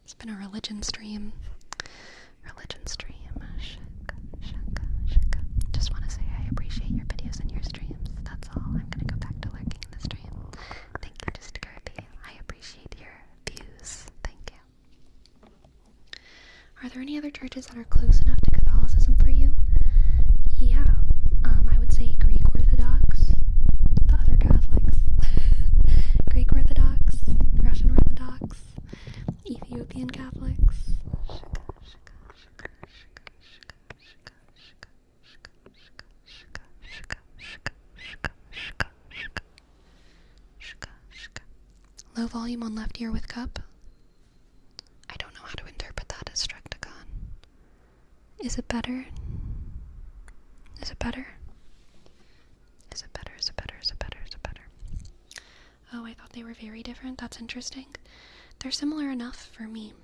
It's been a religion stream. Just want to say I appreciate your videos and your streams. That's all. I'm gonna go back to lurking in the stream. Thank you, Just Kirby. I appreciate your views. Thank you. Are there any other churches that are close enough to Catholicism for you? Yeah. I would say Greek Orthodox, the other Catholics, Greek Orthodox, Russian Orthodox, Ethiopian Catholics. Low volume on left ear with cup. I don't know how to interpret that as Strecticon. Is it better? Is it better? Is it better? Is it better? Is it better? Is it better? Oh, I thought they were very different. That's interesting. They're similar enough for me.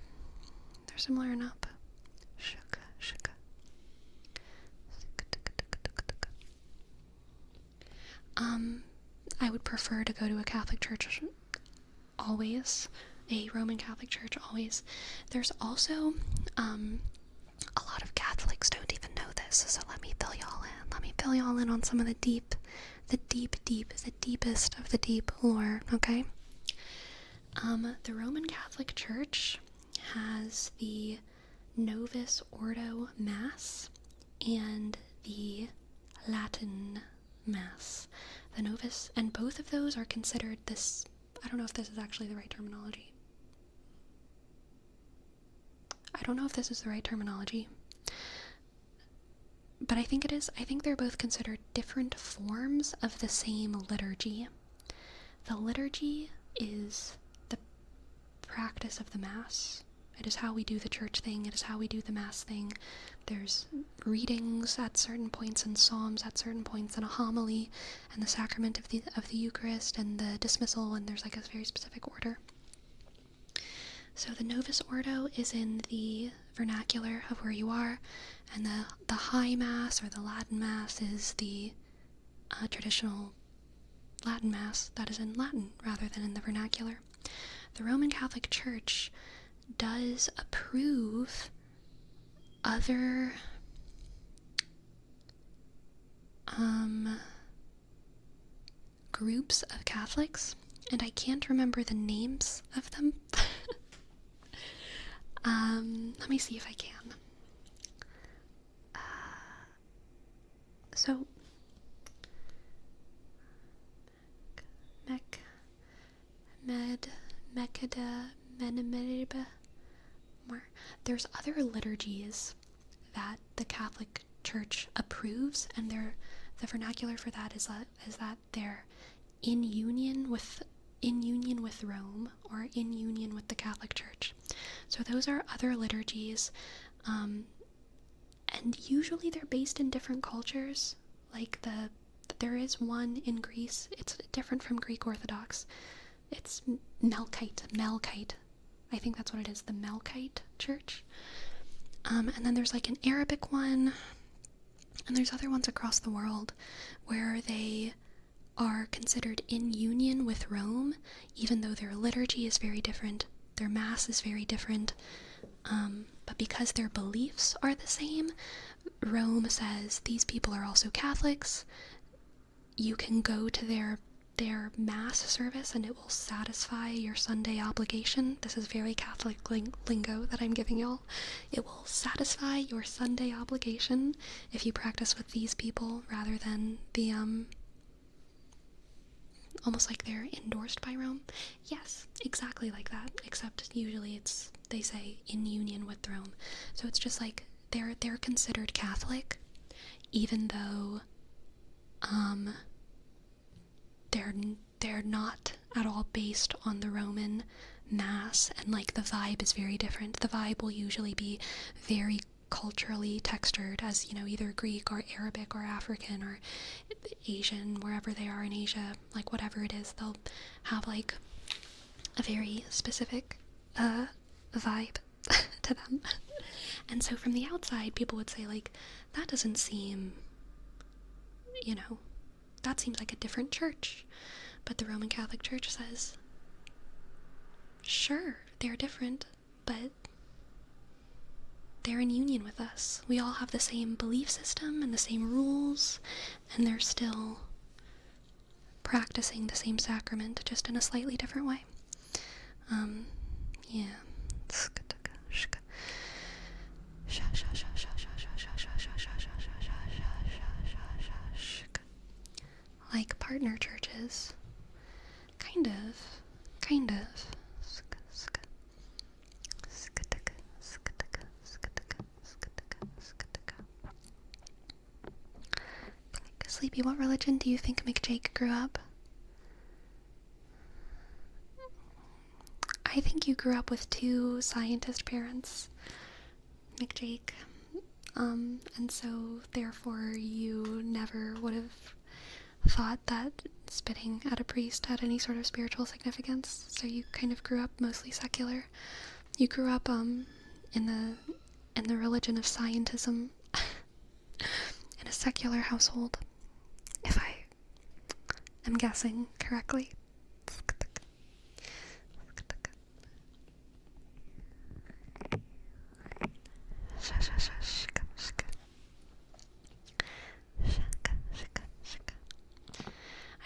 They're similar enough. I would prefer to go to a Catholic church always, a Roman Catholic church always. There's also, a lot of Catholics don't even know this, so let me fill y'all in. Let me fill y'all in on some of the deepest of the deep lore, okay? The Roman Catholic Church has the Novus Ordo Mass and the Latin Mass. The Novus, and both of those are considered this, I don't know if this is actually the right terminology. But I think it is. I think they're both considered different forms of the same liturgy. The liturgy is the practice of the Mass. It is how we do the church thing. It is how we do the Mass thing. There's readings at certain points and psalms at certain points and a homily and the sacrament of the Eucharist and the dismissal, and there's a very specific order. So the Novus Ordo is in the vernacular of where you are, and the High Mass or the Latin Mass is the traditional Latin Mass that is in Latin rather than in the vernacular. The Roman Catholic Church does approve other groups of Catholics, and I can't remember the names of them. Let me see if I can. So, there's other liturgies that the Catholic Church approves, and the vernacular for that is that they're in union with Rome or in union with the Catholic Church. So those are other liturgies, and usually they're based in different cultures. Like there is one in Greece. It's different from Greek Orthodox. It's Melkite. I think that's what it is, the Melkite Church. And then there's like an Arabic one, and there's other ones across the world where they are considered in union with Rome, even though their liturgy is very different, their mass is very different, but because their beliefs are the same, Rome says these people are also Catholics. You can go to their mass service and it will satisfy your Sunday obligation. This is very Catholic lingo that I'm giving y'all. It will satisfy your Sunday obligation if you practice with these people rather than the almost like they're endorsed by Rome. Yes, exactly like that, except usually they say in union with Rome. So it's just like they're considered Catholic, even though they're not at all based on the Roman Mass, and like the vibe is very different. The vibe will usually be very culturally textured as, either Greek or Arabic or African or Asian, wherever they are in Asia, like whatever it is, they'll have like a very specific vibe to them. And so from the outside, people would say like, that doesn't seem, that seems like a different church. But the Roman Catholic Church says, sure, they're different, but they're in union with us. We all have the same belief system and the same rules, and they're still practicing the same sacrament, just in a slightly different way. Yeah. Like partner churches. Kind of. Sleepy, what religion do you think McJake grew up? I think you grew up with two scientist parents, McJake, and so therefore you never would have thought that spitting at a priest had any sort of spiritual significance, so you kind of grew up mostly secular. You grew up in the religion of scientism in a secular household, if I am guessing correctly.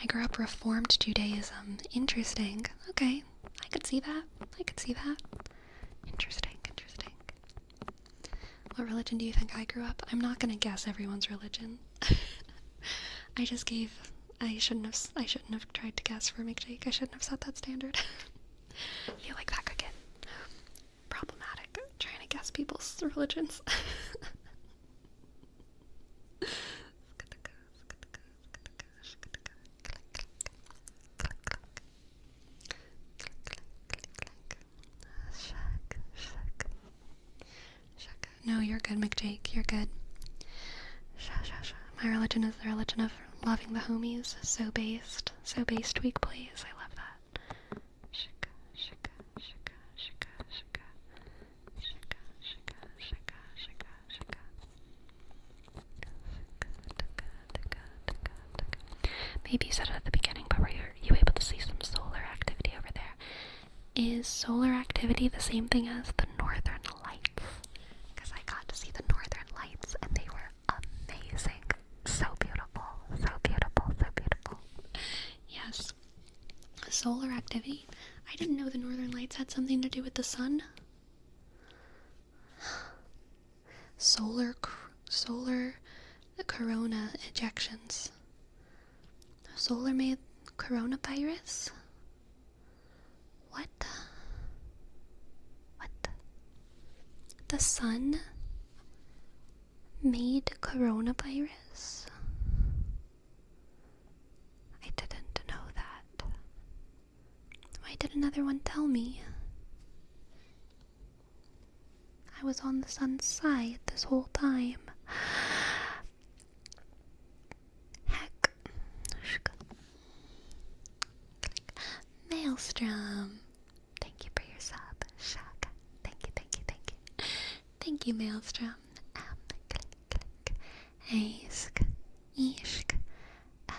I grew up Reformed Judaism. Interesting. Okay, I could see that. Interesting. What religion do you think I grew up? I'm not gonna guess everyone's religion. I shouldn't have tried to guess for McJake. I shouldn't have set that standard. I feel like that could get problematic, trying to guess people's religions. No, you're good, McJake. You're good. My religion is the religion of loving the homies. So based, tweak please. I love that. maybe you said it at the beginning, but were you able to see some solar activity over there? Is solar activity the same thing as the northern lights? Because I got to see the northern lights and they were amazing. So beautiful, so beautiful, so beautiful. Yes. Solar activity? I didn't know the northern lights had something to do with the sun. Solar corona ejections. Solar made coronavirus? What? What? The sun made coronavirus? I didn't know that. Why did another one tell me? I was on the sun's side this whole time. Heck. Maelstrom. Thank you for your sub. Shaka. Thank you, thank you, thank you. Thank you, Maelstrom. Click, click. Ask. Ishk. L_.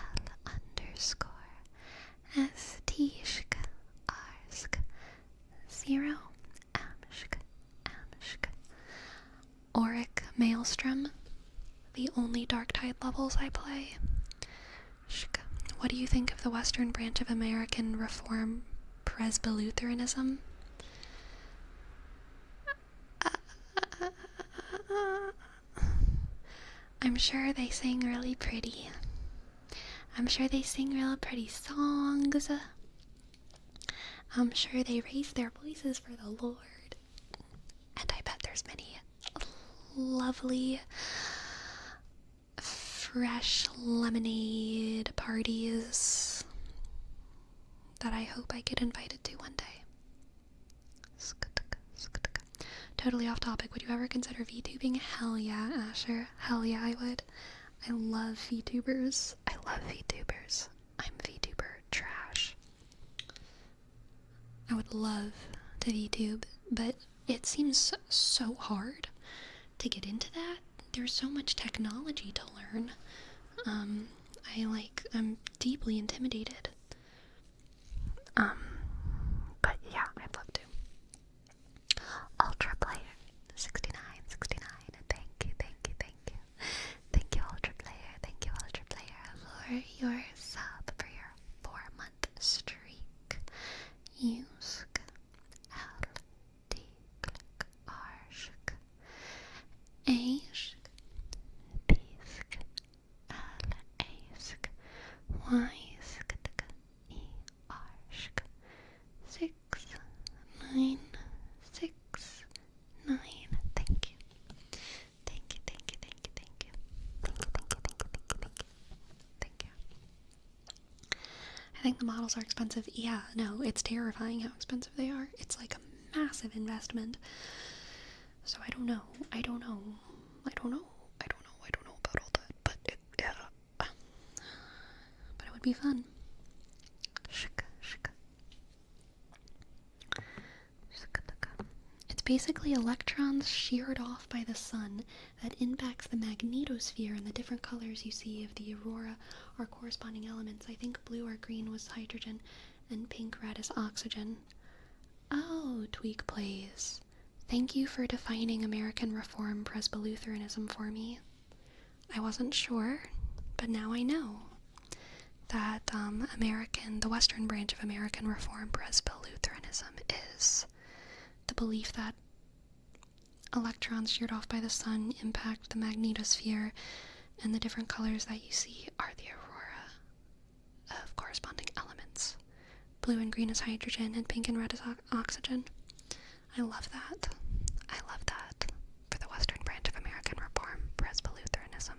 Stishk. Arsk. 0. Amshk. Amshk. Auric Maelstrom. The only Dark Tide levels I play. Shk. What do you think of the Western branch of American Reform Presbylutheranism? I'm sure they sing really pretty. I'm sure they sing real pretty songs. I'm sure they raise their voices for the Lord. And I bet there's many lovely fresh lemonade parties that I hope I get invited to one day. Totally off topic. Would you ever consider VTubing? Hell yeah, Asher. Hell yeah, I would. I love Vtubers. I love Vtubers. I'm VTuber trash. I would love to VTube, but it seems so hard to get into that. There's so much technology to learn. I'm deeply intimidated. But yeah, I'd love to. Ultra Player 69. Thank you. Thank you, Ultra Player, for your sub for your 4-month streak. Usk LD click Arshk Ashk Bisk L-Ask Ysk E Arshk 696 9. Thank you. I think the models are expensive. Yeah, no, it's terrifying how expensive they are. It's like a massive investment. So I don't know about all that, but it would be fun. It's basically electrons sheared off by the sun that impacts the magnetosphere, and the different colors you see of the aurora are corresponding elements. I think blue or green was hydrogen, and pink red is oxygen. Oh, Tweak Plays. Thank you for defining American Reform Presbylutheranism for me. I wasn't sure, but now I know that the Western branch of American Reform Presbylutheranism is the belief that electrons sheared off by the sun impact the magnetosphere, and the different colors that you see are the aurora of corresponding elements. Blue and green is hydrogen, and pink and red is oxygen. I love that. For the Western branch of American Reform Presbylutheranism.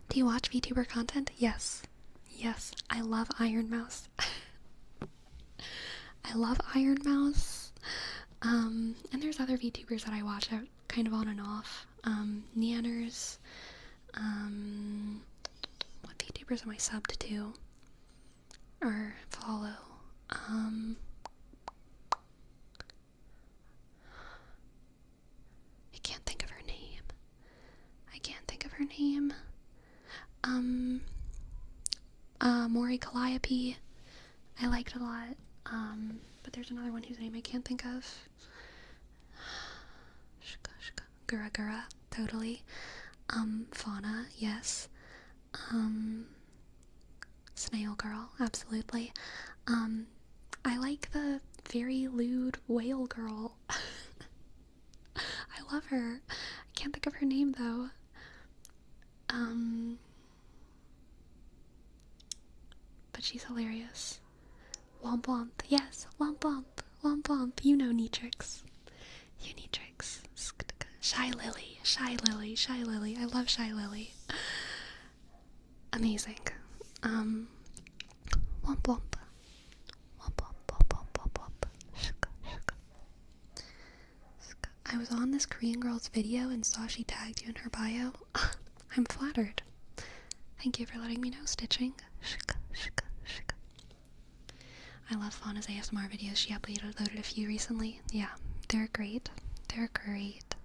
Do you watch VTuber content? Yes. I love Iron Mouse. And there's other VTubers that I watch kind of on and off. Neanners. What VTubers am I subbed to? Or follow? of her name. Mori Calliope. I liked a lot. But there's another one whose name I can't think of. Gura Gura, totally. Fauna, yes. Snail Girl, absolutely. I like the very lewd whale girl. I love her. I can't think of her name though. But she's hilarious. Womp Womp, yes, Womp Womp, Womp Womp. You know Neatrix. You Neatrix. Shy Lily, Shy Lily, Shy Lily. I love Shy Lily. Amazing. Womp Womp. Womp Womp, Womp Womp, Womp Womp. I was on this Korean girl's video and saw she tagged you in her bio. I'm flattered. Thank you for letting me know, Stitching. I love Fauna's ASMR videos. She uploaded a few recently. Yeah, they're great. They're great.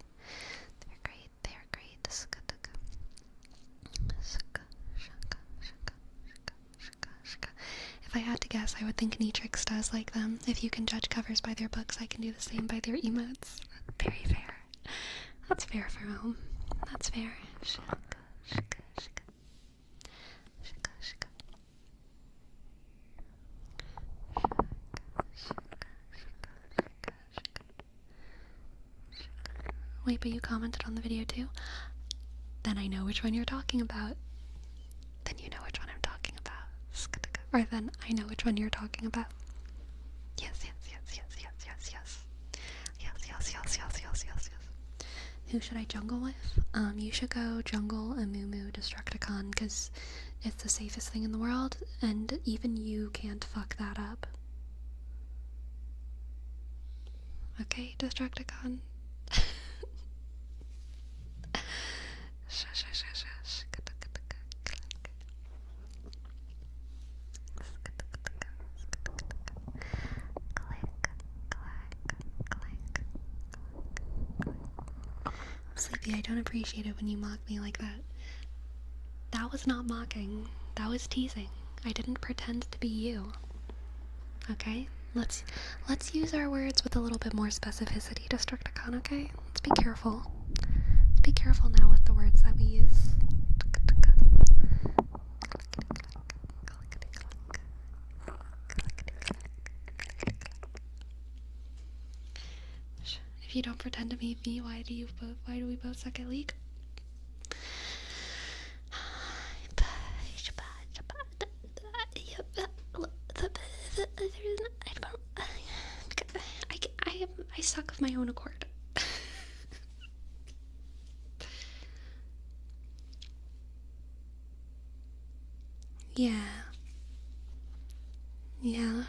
They're great. They're great. If I had to guess, I would think Neatrix does like them. If you can judge covers by their books, I can do the same by their emotes. Very fair. That's fair for home. That's fair. Wait, but you commented on the video too? Then I know which one you're talking about. Then you know which one I'm talking about. Or then I know which one you're talking about. Yes, yes, yes, yes, yes, yes, yes. Yes, yes, yes, yes, yes, yes, yes. Who should I jungle with? You should go jungle a Moo Destructicon, because it's the safest thing in the world, and even you can't fuck that up. Okay, Destructicon? Sleepy, I don't appreciate it when you mock me like that. That was not mocking. That was teasing. I didn't pretend to be you. Okay? Let's use our words with a little bit more specificity, Destructicon, okay? Let's be careful. Let's be careful now with the words that we use. If you don't pretend to be me, why do we both suck at League? I suck of my own accord. Yeah. Yeah.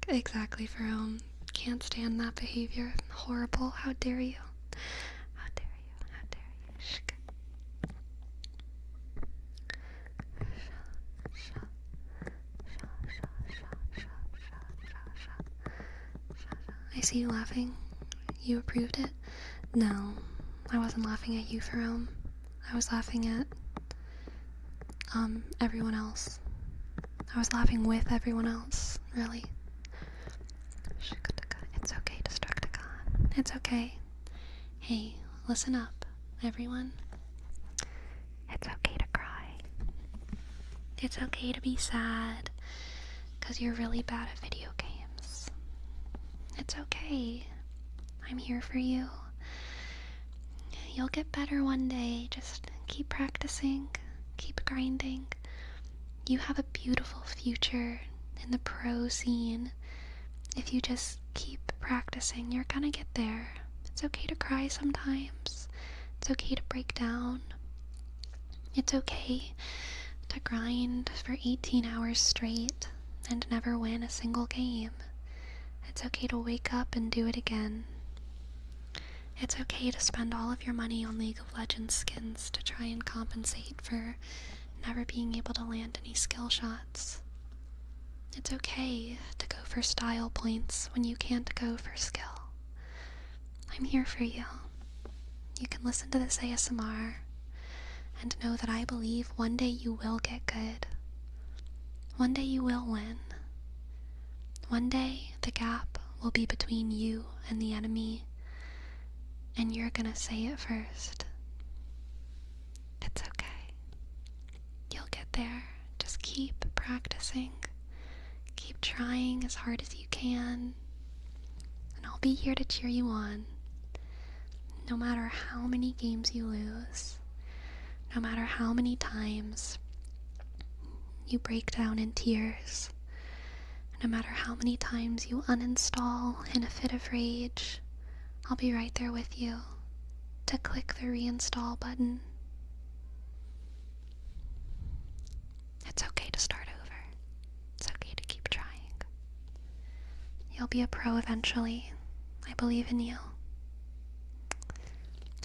Exactly, Jerome. Can't stand that behavior. Horrible. How dare you? How dare you? How dare you? I see you laughing. You approved it? No, I wasn't laughing at you, Jerome. I was laughing at, everyone else. I was laughing with everyone else, really. It's okay, Destructicon. It's okay. Hey, listen up, everyone. It's okay to cry. It's okay to be sad, because you're really bad at video games. It's okay. I'm here for you. You'll get better one day. Just keep practicing, keep grinding. You have a beautiful future in the pro scene. If you just keep practicing, you're gonna get there. It's okay to cry sometimes. It's okay to break down. It's okay to grind for 18 hours straight and never win a single game. It's okay to wake up and do it again. It's okay to spend all of your money on League of Legends skins to try and compensate for never being able to land any skill shots. It's okay to go for style points when you can't go for skill. I'm here for you. You can listen to this ASMR and know that I believe one day you will get good. One day you will win. One day the gap will be between you and the enemy, and you're gonna say it first. It's okay. You'll get there. Just keep practicing. Keep trying as hard as you can. And I'll be here to cheer you on. No matter how many games you lose. No matter how many times you break down in tears. No matter how many times you uninstall in a fit of rage, I'll be right there with you to click the reinstall button. It's okay to start over. It's okay to keep trying. You'll be a pro eventually. I believe in you.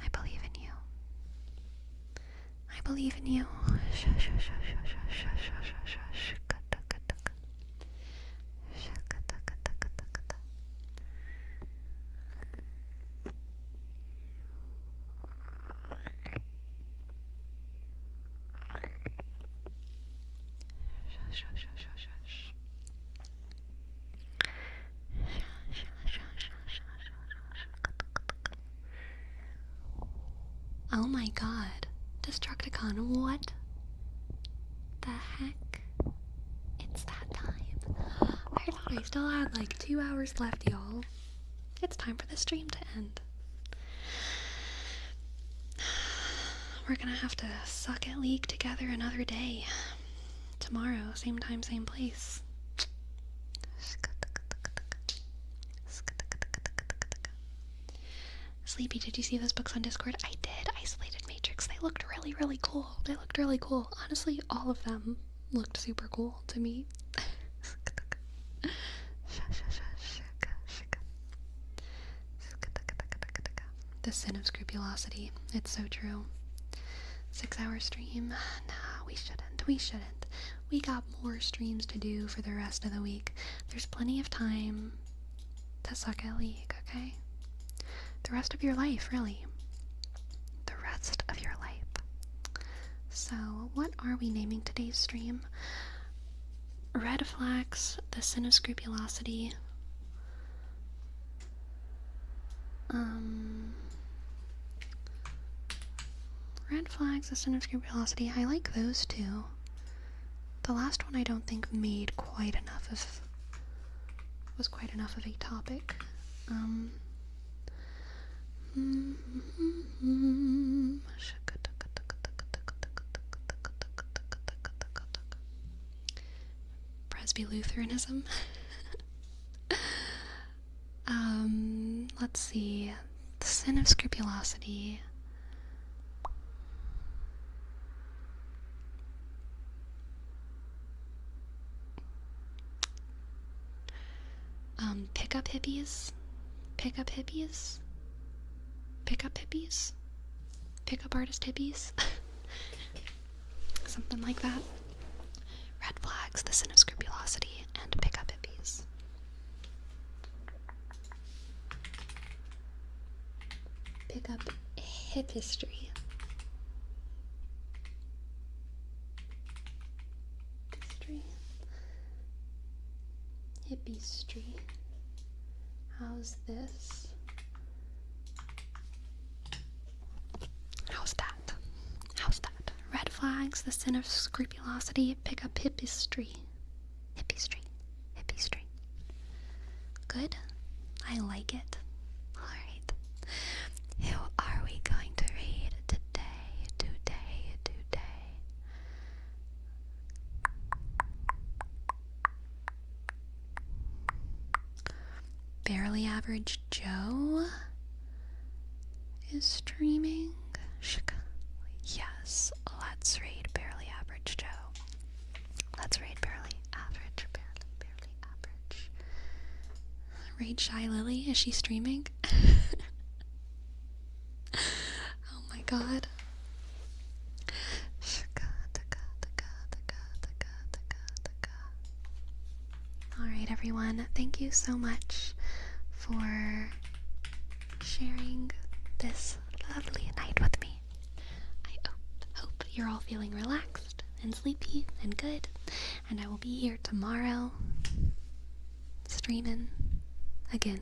I believe in you. I believe in you. Oh my god, Destructicon, what the heck? It's that time. I thought I still had like 2 hours left, y'all. It's time for the stream to end. We're gonna have to suck at League together another day. Tomorrow, same time, same place. Sleepy, did you see those books on Discord? I did. Isolated Matrix. They looked really, really cool. Honestly, all of them looked super cool to me. The sin of scrupulosity. It's so true. 6-hour stream. Nah, we shouldn't. We got more streams to do for the rest of the week. There's plenty of time to suck at League, okay? The rest of your life, really. The rest of your life. So, what are we naming today's stream? Red Flags, the Sin of Scrupulosity. Red Flags, the Sin of Scrupulosity. I like those two. The last one I don't think was quite enough of a topic. Presby-Lutheranism. Let's see. The Sin of Scrupulosity. Pick-up hippies? Pick-up hippies? Pick-up hippies? Pick-up artist hippies? Something like that. Red Flags, the Sin of Scrupulosity, and Pick-up hippies. Pick-up Hippiestry. Hippiestry. How's this? How's that? Red Flags, the Sin of Scrupulosity, pick up Hippiestry. Hippiestry. Good? I like it. Alright. Who are we going to read today? Barely Average Joe is streaming. Yes, let's read Barely Average Joe. Let's read Barely Average. Raid Shy Lily, is she streaming? god. Alright, everyone, thank you so much for sharing this lovely night with me. I hope you're all feeling relaxed and sleepy and good, and I will be here tomorrow streaming again.